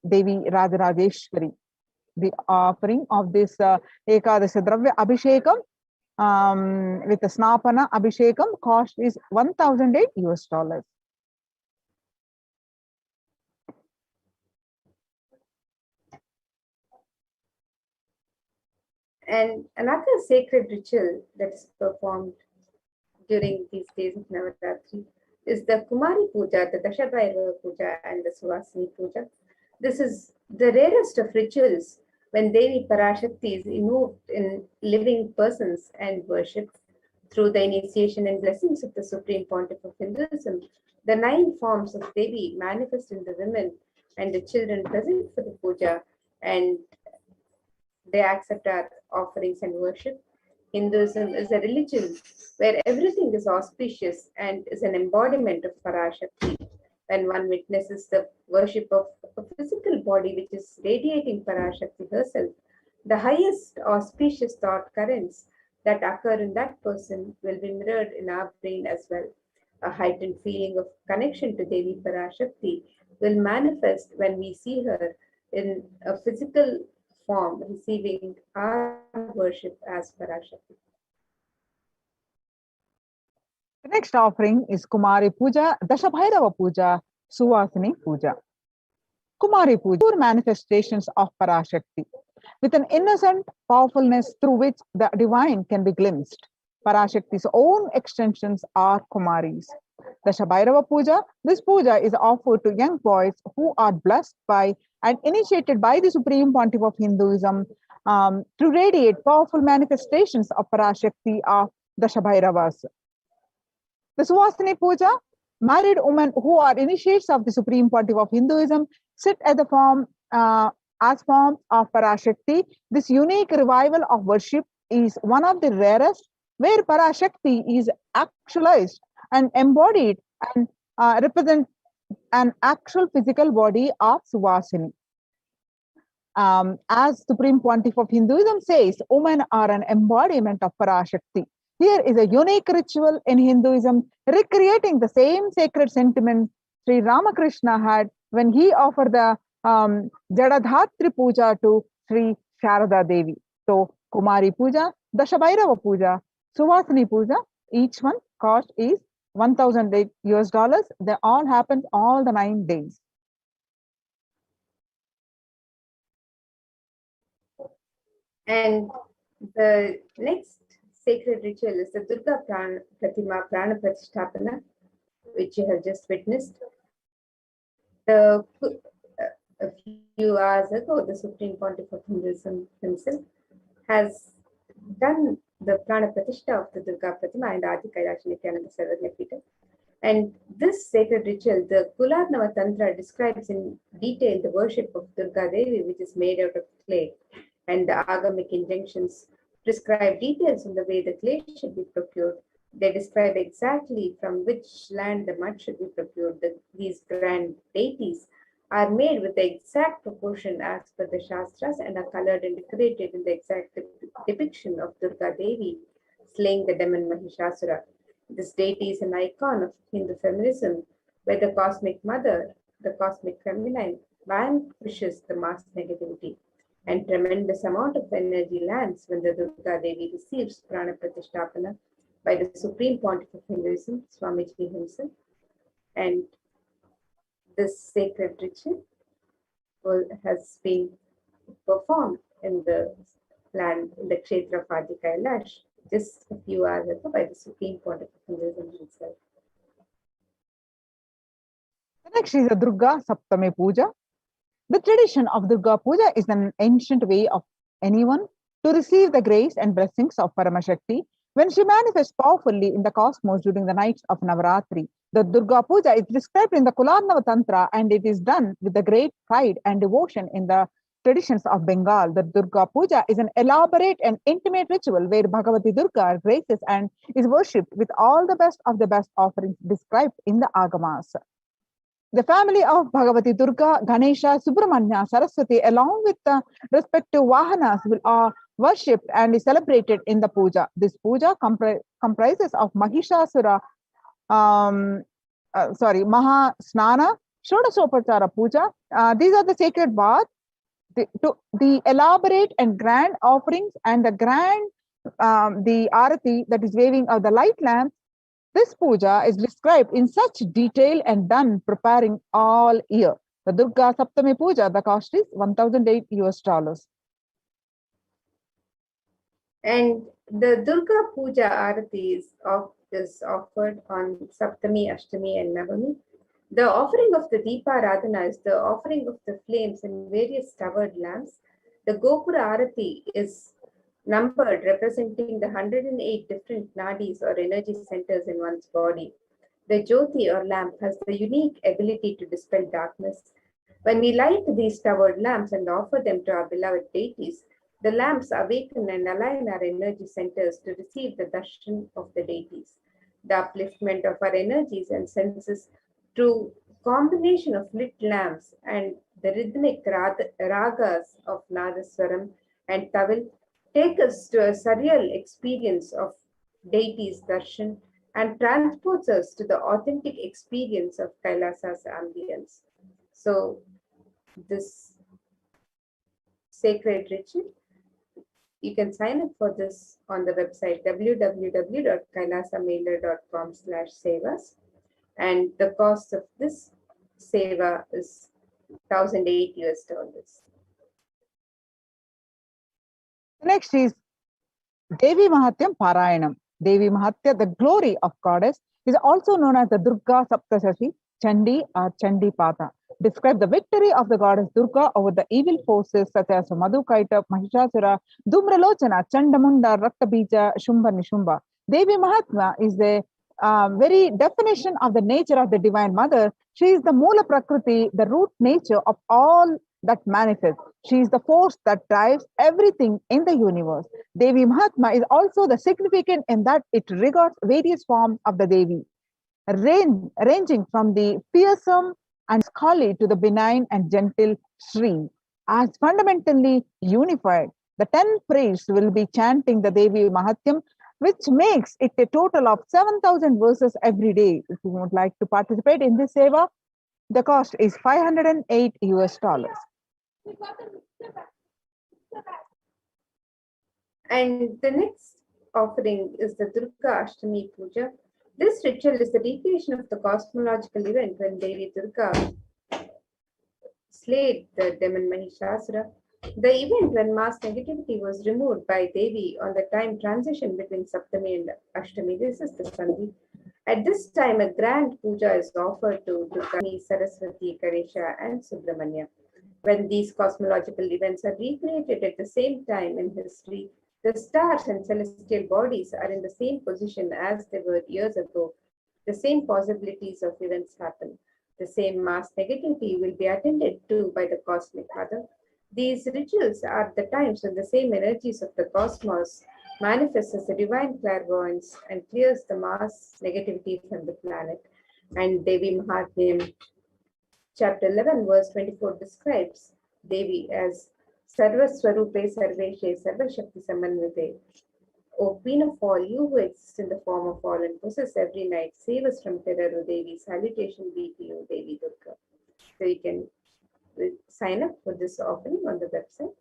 Devi Rajarajeshwari. The offering of this Ekadasha Dravya Abhishekam with the Snapana Abhishekam cost is $1,008. And another sacred ritual that is performed during these days of Navaratri is the Kumari Puja, the Dashabhairava Puja, and the Suvasini Puja. This is the rarest of rituals when Devi Parashakti is invoked in living persons and worshipped. Through the initiation and blessings of the Supreme Pontiff of Hinduism, the 9 forms of Devi manifest in the women and the children present for the puja, and they accept our offerings and worship. Hinduism is a religion where everything is auspicious and is an embodiment of Parashakti. When one witnesses the worship of a physical body which is radiating Parashakti herself, the highest auspicious thought currents that occur in that person will be mirrored in our brain as well. A heightened feeling of connection to Devi Parashakti will manifest when we see her in a physical form receiving our worship as Parashakti. The next offering is Kumari Puja, Dashabhairava Puja, Suvasini Puja. Kumari Puja, pure manifestations of Parashakti, with an innocent powerfulness through which the divine can be glimpsed. Parashakti's own extensions are Kumaris. Dashabhairava Puja, this puja is offered to young boys who are blessed by and initiated by the Supreme Pontiff of Hinduism to radiate powerful manifestations of Parashakti of Dashabhairavas. The Suvasini Puja, married women who are initiates of the Supreme Pontiff of Hinduism sit at the form as forms of Parashakti. This unique revival of worship is one of the rarest where Parashakti is actualized and embodied and represent an actual physical body of Suvasini. As Supreme Pontiff of Hinduism says, women are an embodiment of Parashakti. Here is a unique ritual in Hinduism recreating the same sacred sentiment Sri Ramakrishna had when he offered the Jadadhatri Puja to Sri Sharada Devi. So, Kumari Puja, Dashabhairava Puja, Suvasini Puja, each one cost is $1,000 US. They all happened all the 9 days. And the next sacred ritual is the Durga Pratima Prana Pratisthapana, which you have just witnessed. A few hours ago, the Supreme Pontiff of Hinduism himself has done the Prana Pratishtha of the Durga Pratima and HDH Nithyananda Paramashivam. And this sacred ritual, the Kularnava Tantra, describes in detail the worship of Durga Devi, which is made out of clay. And the Agamic injunctions prescribe details on the way the clay should be procured. They describe exactly from which land the mud should be procured. These grand deities are made with the exact proportion as per the Shastras and are colored and decorated in the exact depiction of Durga Devi slaying the demon Mahishasura. This deity is an icon of Hindu feminism, where the cosmic mother, the cosmic feminine, vanquishes the mass negativity. And tremendous amount of energy lands when the Durga Devi receives Prana Pratishtapana by the Supreme Pontiff of Hinduism, Swamiji himself. And this sacred ritual has been performed in the land, in the Kshetra of Adi Kailash, just a few hours ago by the Supreme Pontiff of Hinduism himself. The next is the Durga Saptami Puja. The tradition of Durga Puja is an ancient way of anyone to receive the grace and blessings of Paramashakti when she manifests powerfully in the cosmos during the nights of Navaratri. The Durga Puja is described in the Kularnava Tantra and it is done with the great pride and devotion in the traditions of Bengal. The Durga Puja is an elaborate and intimate ritual where Bhagavati Durga graces and is worshipped with all the best of the best offerings described in the Agamas. The family of Bhagavati Durga, Ganesha, Subramanya, Saraswati, along with the respective Vahanas, are worshipped and is celebrated in the puja. This puja comprises of Mahishasura, Maha Snana, Shodasopachara Puja. These are the sacred baths, the elaborate and grand offerings, and the arati, that is waving of the light lamps. This puja is described in such detail and done preparing all year. The Durga Saptami Puja, the cost is $1,008 US. And the Durga Puja Arati is offered on Saptami, Ashtami, and Navami. The offering of the Deepa Radhana is the offering of the flames in various covered lamps. The Gopura Arati is numbered, representing the 108 different nadis or energy centers in one's body. The Jyoti or lamp has the unique ability to dispel darkness. When we light these covered lamps and offer them to our beloved deities, the lamps awaken and align our energy centers to receive the darshan of the deities. The upliftment of our energies and senses through combination of lit lamps and the rhythmic ragas of Nadaswaram and Tawil take us to a surreal experience of deities' darshan and transports us to the authentic experience of Kailasa's ambience. So, this sacred ritual, you can sign up for this on the website www.kailasamailer.com/sevas, and the cost of this seva is $1,008 US. Next is Devi Mahatyam Parayanam. Devi Mahatya, the glory of goddess, is also known as the Durga Saptashashi, Chandi or Chandi Pata. Describe the victory of the goddess Durga over the evil forces such as Madhukaita, Mahishasura, Dhumralochana, Chandamunda, Raktabija, Shumba, Nishumba. Devi Mahatma is the very definition of the nature of the Divine Mother. She is the Moola Prakriti, the root nature of all that manifests. She is the force that drives everything in the universe. Devi Mahatma is also the significant in that it regards various forms of the Devi, ranging from the fearsome and scholarly to the benign and gentle Sri. As fundamentally unified, the 10 priests will be chanting the Devi Mahatyam, which makes it a total of 7,000 verses every day. If you would like to participate in this seva, the cost is $508 US. And the next offering is the Durga Ashtami Puja. This ritual is the recreation of the cosmological event when Devi Durga slayed the demon Mahishasura. The event when mass negativity was removed by Devi on the time transition between Saptami and Ashtami. This is the Sandhi. At this time, a grand puja is offered to Durga, Saraswati, Ganesha, and Subramanya. When these cosmological events are recreated at the same time in history, the stars and celestial bodies are in the same position as they were years ago. The same possibilities of events happen. The same mass negativity will be attended to by the cosmic mother. These rituals are the times when the same energies of the cosmos manifests as a divine clairvoyance and clears the mass negativity from the planet. And Devi Mahatmyam, chapter 11, verse 24 describes Devi as Sarva Swarupe Sarveshe Sarva Shakti Samanvite. O Queen of all, you who exist in the form of all and possess every night, save us from terror, O Devi. Salutation be to you, Devi Durga. So you can sign up for this offering on the website.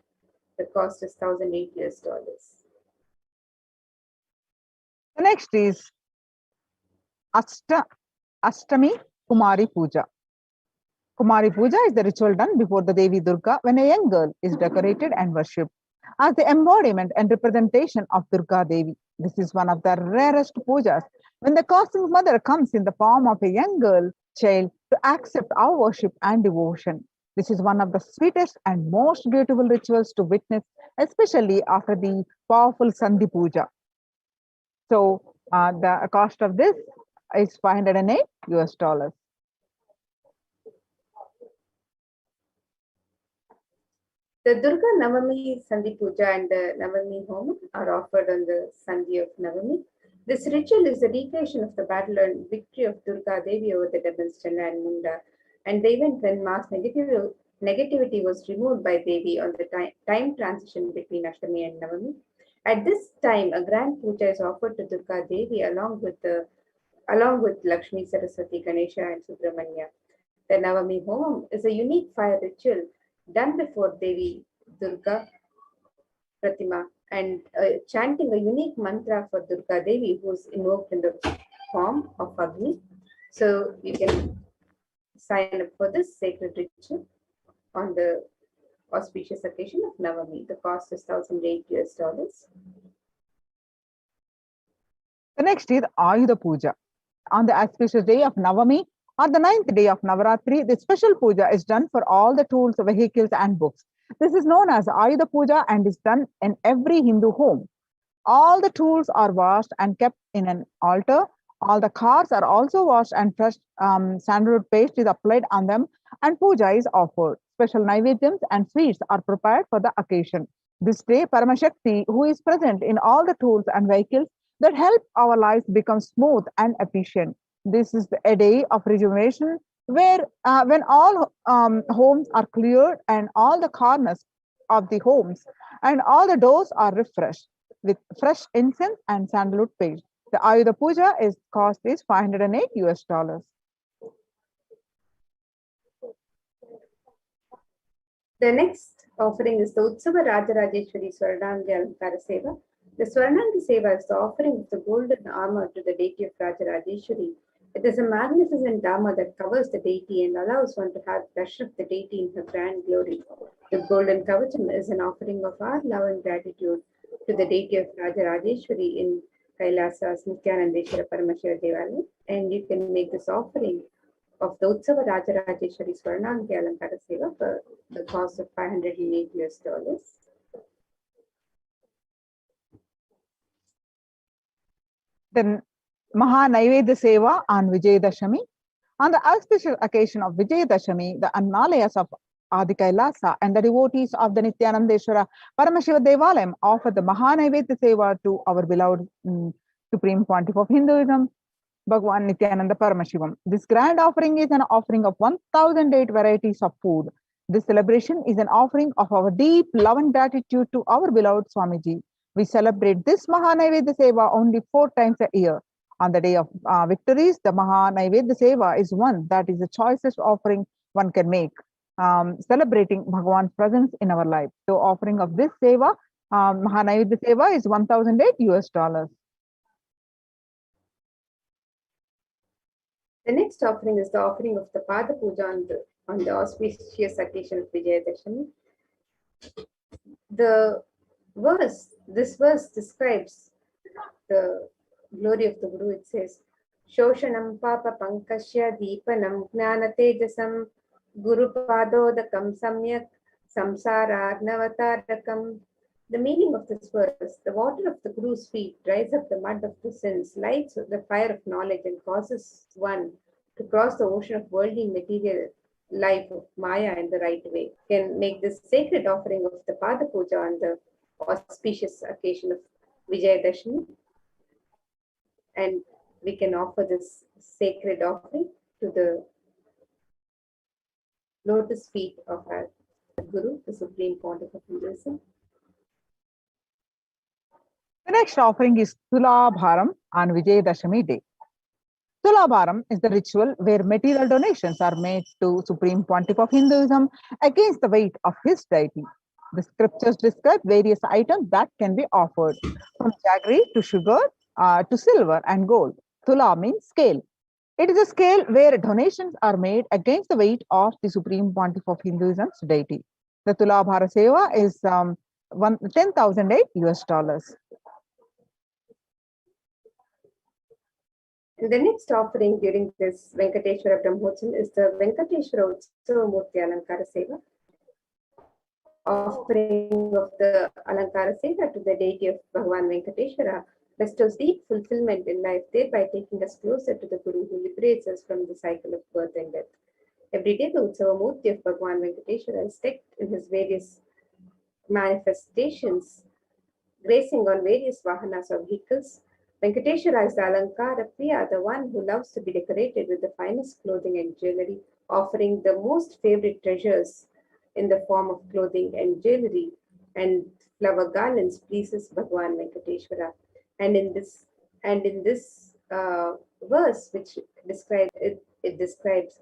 The cost is $1,008 US. The next is Ashtami Kumari Puja. Kumari Puja is the ritual done before the Devi Durga when a young girl is decorated and worshipped as the embodiment and representation of Durga Devi. This is one of the rarest pujas when the cosmic mother comes in the form of a young girl child to accept our worship and devotion. This is one of the sweetest and most beautiful rituals to witness, especially after the powerful Sandhi Puja. So the cost of this is $508 US. The Durga Navami Sandhi Puja and the Navami Home are offered on the Sandhi of Navami. This ritual is the recreation of the battle and victory of Durga Devi over the demons Channa and Munda, and the event when mass negativity was removed by Devi on the time transition between Ashtami and Navami. At this time, a grand puja is offered to Durga Devi along with Lakshmi, Saraswati, Ganesha, and Subramanya. The Navami Home is a unique fire ritual done before Devi Durga Pratima and chanting a unique mantra for Durga Devi, who is invoked in the form of Agni. So you can sign up for this sacred ritual on the auspicious occasion of Navami. The cost is $1,008 US. The next is Ayudha Puja. On the auspicious day of Navami or the 9th day of Navaratri, the special puja is done for all the tools, vehicles, and books. This is known as Ayudha Puja and is done in every Hindu home. All the tools are washed and kept in an altar. All the cars are also washed and fresh sandalwood paste is applied on them and puja is offered. Special naivedyams and sweets are prepared for the occasion. This day, Paramashakti, who is present in all the tools and vehicles that help our lives become smooth and efficient. This is a day of rejuvenation where when all homes are cleared and all the corners of the homes and all the doors are refreshed with fresh incense and sandalwood paste. The Ayudha Puja cost is $508 US. The next offering is the Utsava Rajarajeshwari Swarnangi Alankara Seva. The Swarnangi Seva is the offering of the golden armor to the deity of Rajarajeshwari. It is a magnificent armor that covers the deity and allows one to have darshan of the deity in her grand glory. The golden kavacham is an offering of our love and gratitude to the deity of Rajarajeshwari in Kailasa's Nithyananda Paramashivam Devalaya, and you can make this offering of the Utsava Rajarajeshwari Swarnangi Alankara Seva for the cost of $508 US. Then Maha Naivedya Seva on Vijayadashami. On the auspicious occasion of Vijayadashami, the Annalayas of Adi Kailasa and the devotees of the Nithyanandeshwara Paramashiva Devalayam offer the Mahanaivedya Seva to our beloved Supreme Pontiff of Hinduism, Bhagwan Nithyananda Paramashivam. This grand offering is an offering of 1008 varieties of food. This celebration is an offering of our deep love and gratitude to our beloved Swamiji. We celebrate this Mahanaivedya Seva only 4 times a year. On the day of victories, the Mahanaivedya Seva is one that is the choicest offering one can make, celebrating Bhagwan's presence in our life. So offering of this Seva, Mahanaivedya Seva is $1,008. The next offering is the offering of the Pada Puja on the auspicious occasion of Vijayadashami. This verse describes the glory of the Guru. It says, Shoshanam Papa Pankashya Deepanam Jnana Tejasam Guru Padodakam Samyak Samsara Navatarakam. The meaning of this verse: the water of the Guru's feet dries up the mud of the sins, lights the fire of knowledge, and causes one to cross the ocean of worldly material life of Maya in the right way. Can make this sacred offering of the Pada Puja on the auspicious occasion of Vijayadashami, and we can offer this sacred offering to the lotus feet of our Guru, the Supreme Pontiff of Hinduism. The next offering is Tulabharam on Vijayadashami day. Tulabharam is the ritual where material donations are made to Supreme Pontiff of Hinduism against the weight of his deity. The scriptures describe various items that can be offered, from jaggery to sugar to silver and gold. Tula means scale. It is a scale where donations are made against the weight of the Supreme Pontiff of Hinduism's deity. The Tulabhara Seva is $10,008. And the next offering during this Venkateshwara Brahmotsam is the Venkateshwara Utsava Murti Alankara Seva. Offering of the Alankara Seva to the deity of Bhagavan Venkateshwara bestows deep fulfillment in life, thereby taking us closer to the Guru who liberates us from the cycle of birth and death. Every day, the Utsava Murti of Bhagavan Venkateshwara is decked in his various manifestations, gracing on various vahanas or vehicles. Venkateshwara is the Alankara Priya, the one who loves to be decorated with the finest clothing and jewelry, offering the most favorite treasures in the form of clothing and jewelry and flower garlands pleases Bhagavan Venkateshwara. And in this verse, which describes it describes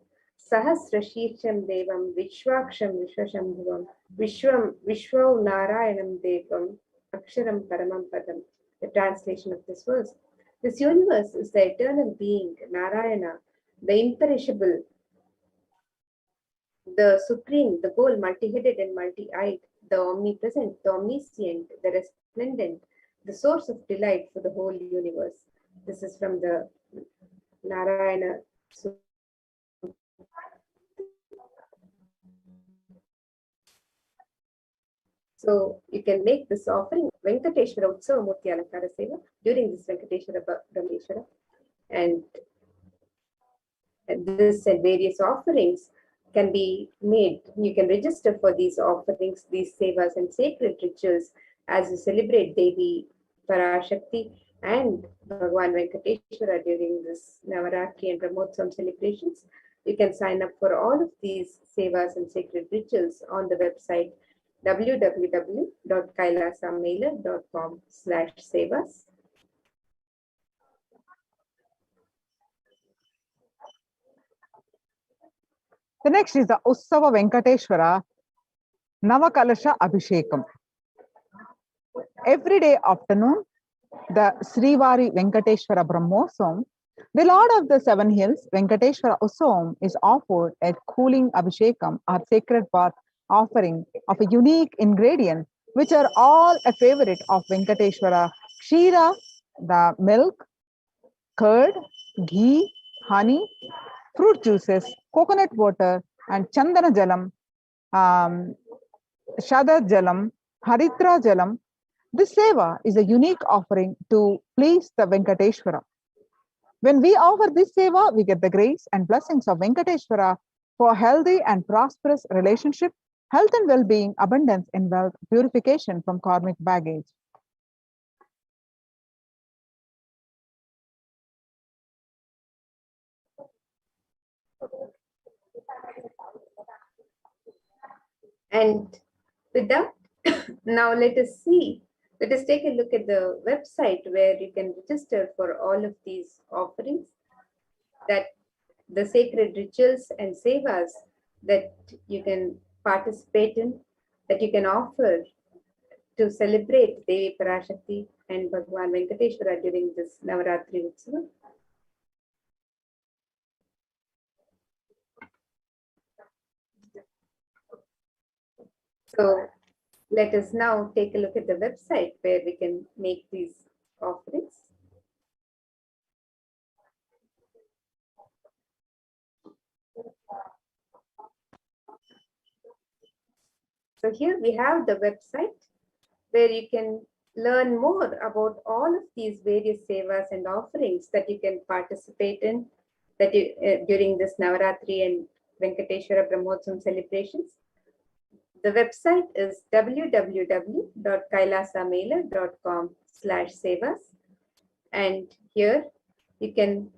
Sahasra Shirsham Devam Vishwaksham Vishwashambhuvam Vishwau Narayanam Devam Aksharam Paramam Padam. The translation of this verse: this universe is the eternal being, Narayana, the imperishable, the supreme, the goal, multi-headed and multi-eyed, the omnipresent, the omniscient, the resplendent, the source of delight for the whole universe. This is from the Narayana. So you can make this offering, Venkateshwara Utsava Murti Alankara Seva, during this Venkateshwara Brahmeshwara. And this and various offerings can be made. You can register for these offerings, these sevas and sacred rituals as you celebrate Devi Parashakti and Bhagavan Venkateshwara during this Navaratri and Brahmotsam celebrations. You can sign up for all of these sevas and sacred rituals on the website www.kailasamailer.com/sevas. The next is the Utsava Venkateshwara Navakalasha Abhishekam. Every day afternoon, the Srivari Venkateshwara Brahmosam, the Lord of the Seven Hills, Venkateshwara Utsavam, is offered a cooling Abhishekam or sacred bath offering of a unique ingredient, which are all a favorite of Venkateshwara: Kshira, the milk, curd, ghee, honey, fruit juices, coconut water, and Chandana Jalam, Shadar Jalam, Haritra Jalam. This seva is a unique offering to please the Venkateshwara. When we offer this seva, we get the grace and blessings of Venkateshwara for healthy and prosperous relationship, health and well-being, abundance in wealth, purification from karmic baggage. And with that, now let us take a look at the website where you can register for all of these offerings, that the sacred rituals and sevas that you can participate in, that you can offer to celebrate Devi Parashakti and Bhagwan Venkateshwara during this Navaratri Utsava. So let us now take a look at the website where we can make these offerings. So here we have the website where you can learn more about all of these various sevas and offerings that you can participate in that during this Navaratri and Venkateshwara Brahmotsavam celebrations. The website is www.kailasamela.com/sevas, and here you can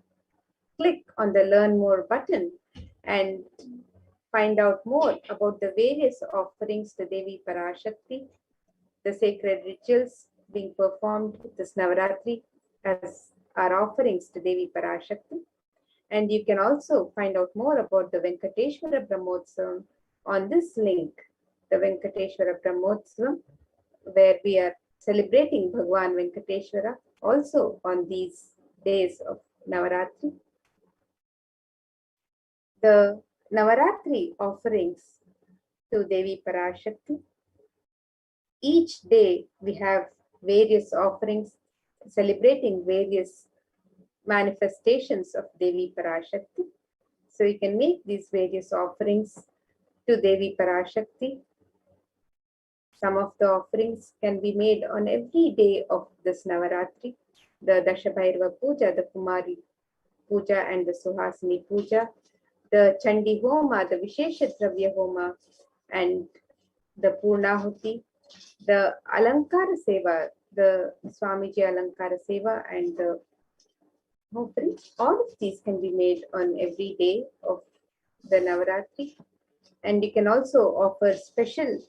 click on the Learn More button and find out more about the various offerings to Devi Parashakti, the sacred rituals being performed this Navaratri as our offerings to Devi Parashakti. And you can also find out more about the Venkateshwara Brahmotsavam on this link, the Venkateshwara Brahmotsavam, where we are celebrating Bhagwan Venkateshwara also on these days of Navaratri. The Navaratri offerings to Devi Parashakti. Each day we have various offerings celebrating various manifestations of Devi Parashakti. So you can make these various offerings to Devi Parashakti. Some of the offerings can be made on every day of this Navaratri. The Dashabhairava Puja, the Kumari Puja and the Suhasini Puja, the Chandi Homa, the Vishesha Dravya Homa, and the Purnahuti, the Alankara Seva, the Swamiji Alankara Seva, and the Hopri. All of these can be made on every day of the Navaratri. And you can also offer special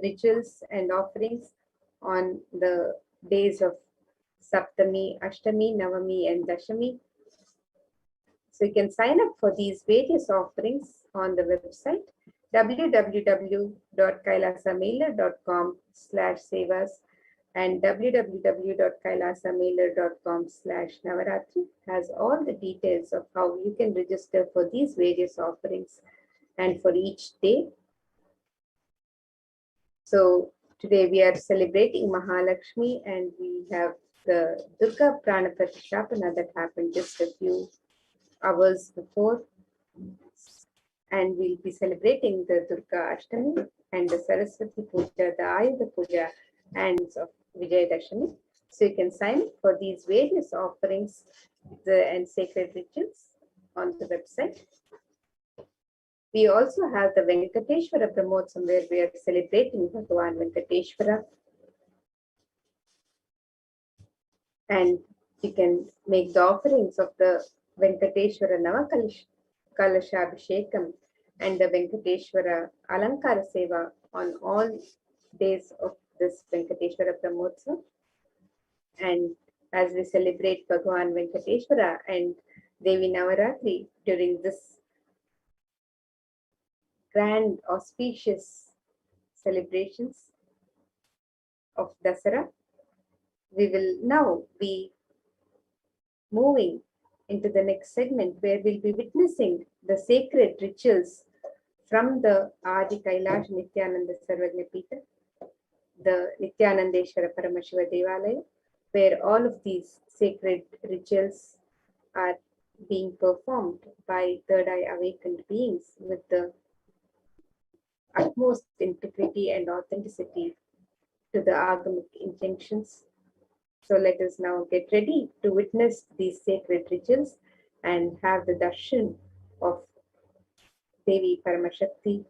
rituals and offerings on the days of Saptami, Ashtami, Navami, and Dashami. So you can sign up for these various offerings on the website www.kailasamela.com/sevas and www.kailasamela.com/Navaratri has all the details of how you can register for these various offerings and for each day. So today we are celebrating Mahalakshmi, and we have the Durga Prana Pratishthapana that happened just a few hours before, and we'll be celebrating the Durga Ashtami and the Saraswati Puja, the Ayuda Puja, and of Vijayadashami. So you can sign up for these various offerings and sacred rituals on the website. We also have the Venkateshwara Brahmotsavam, where we are celebrating Bhagwan Venkateshwara. And you can make the offerings of the Venkateshwara Navakalashabhishekam and the Venkateshwara Alankara Seva on all days of this Venkateshwara Brahmotsavam. And as we celebrate Bhagwan Venkateshwara and Devi Navaratri during this grand auspicious celebrations of Dasara, we will now be moving into the next segment where we'll be witnessing the sacred rituals from the Adi Kailash Nithyananda Sarvagna Pita, the Nithyanandeshwara Paramashiva Devalaya, where all of these sacred rituals are being performed by third eye awakened beings with the utmost integrity and authenticity to the agamic intentions. So let us now get ready to witness these sacred rituals and have the darshan of Devi Paramashakti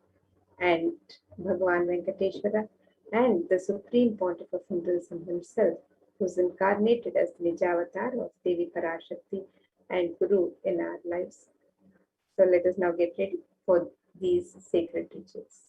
and Bhagwan Venkateshwara, and the Supreme Pontiff of Hinduism himself, who's incarnated as the Nijavatar of Devi Parashakti and Guru in our lives. So let us now get ready for these sacred rituals.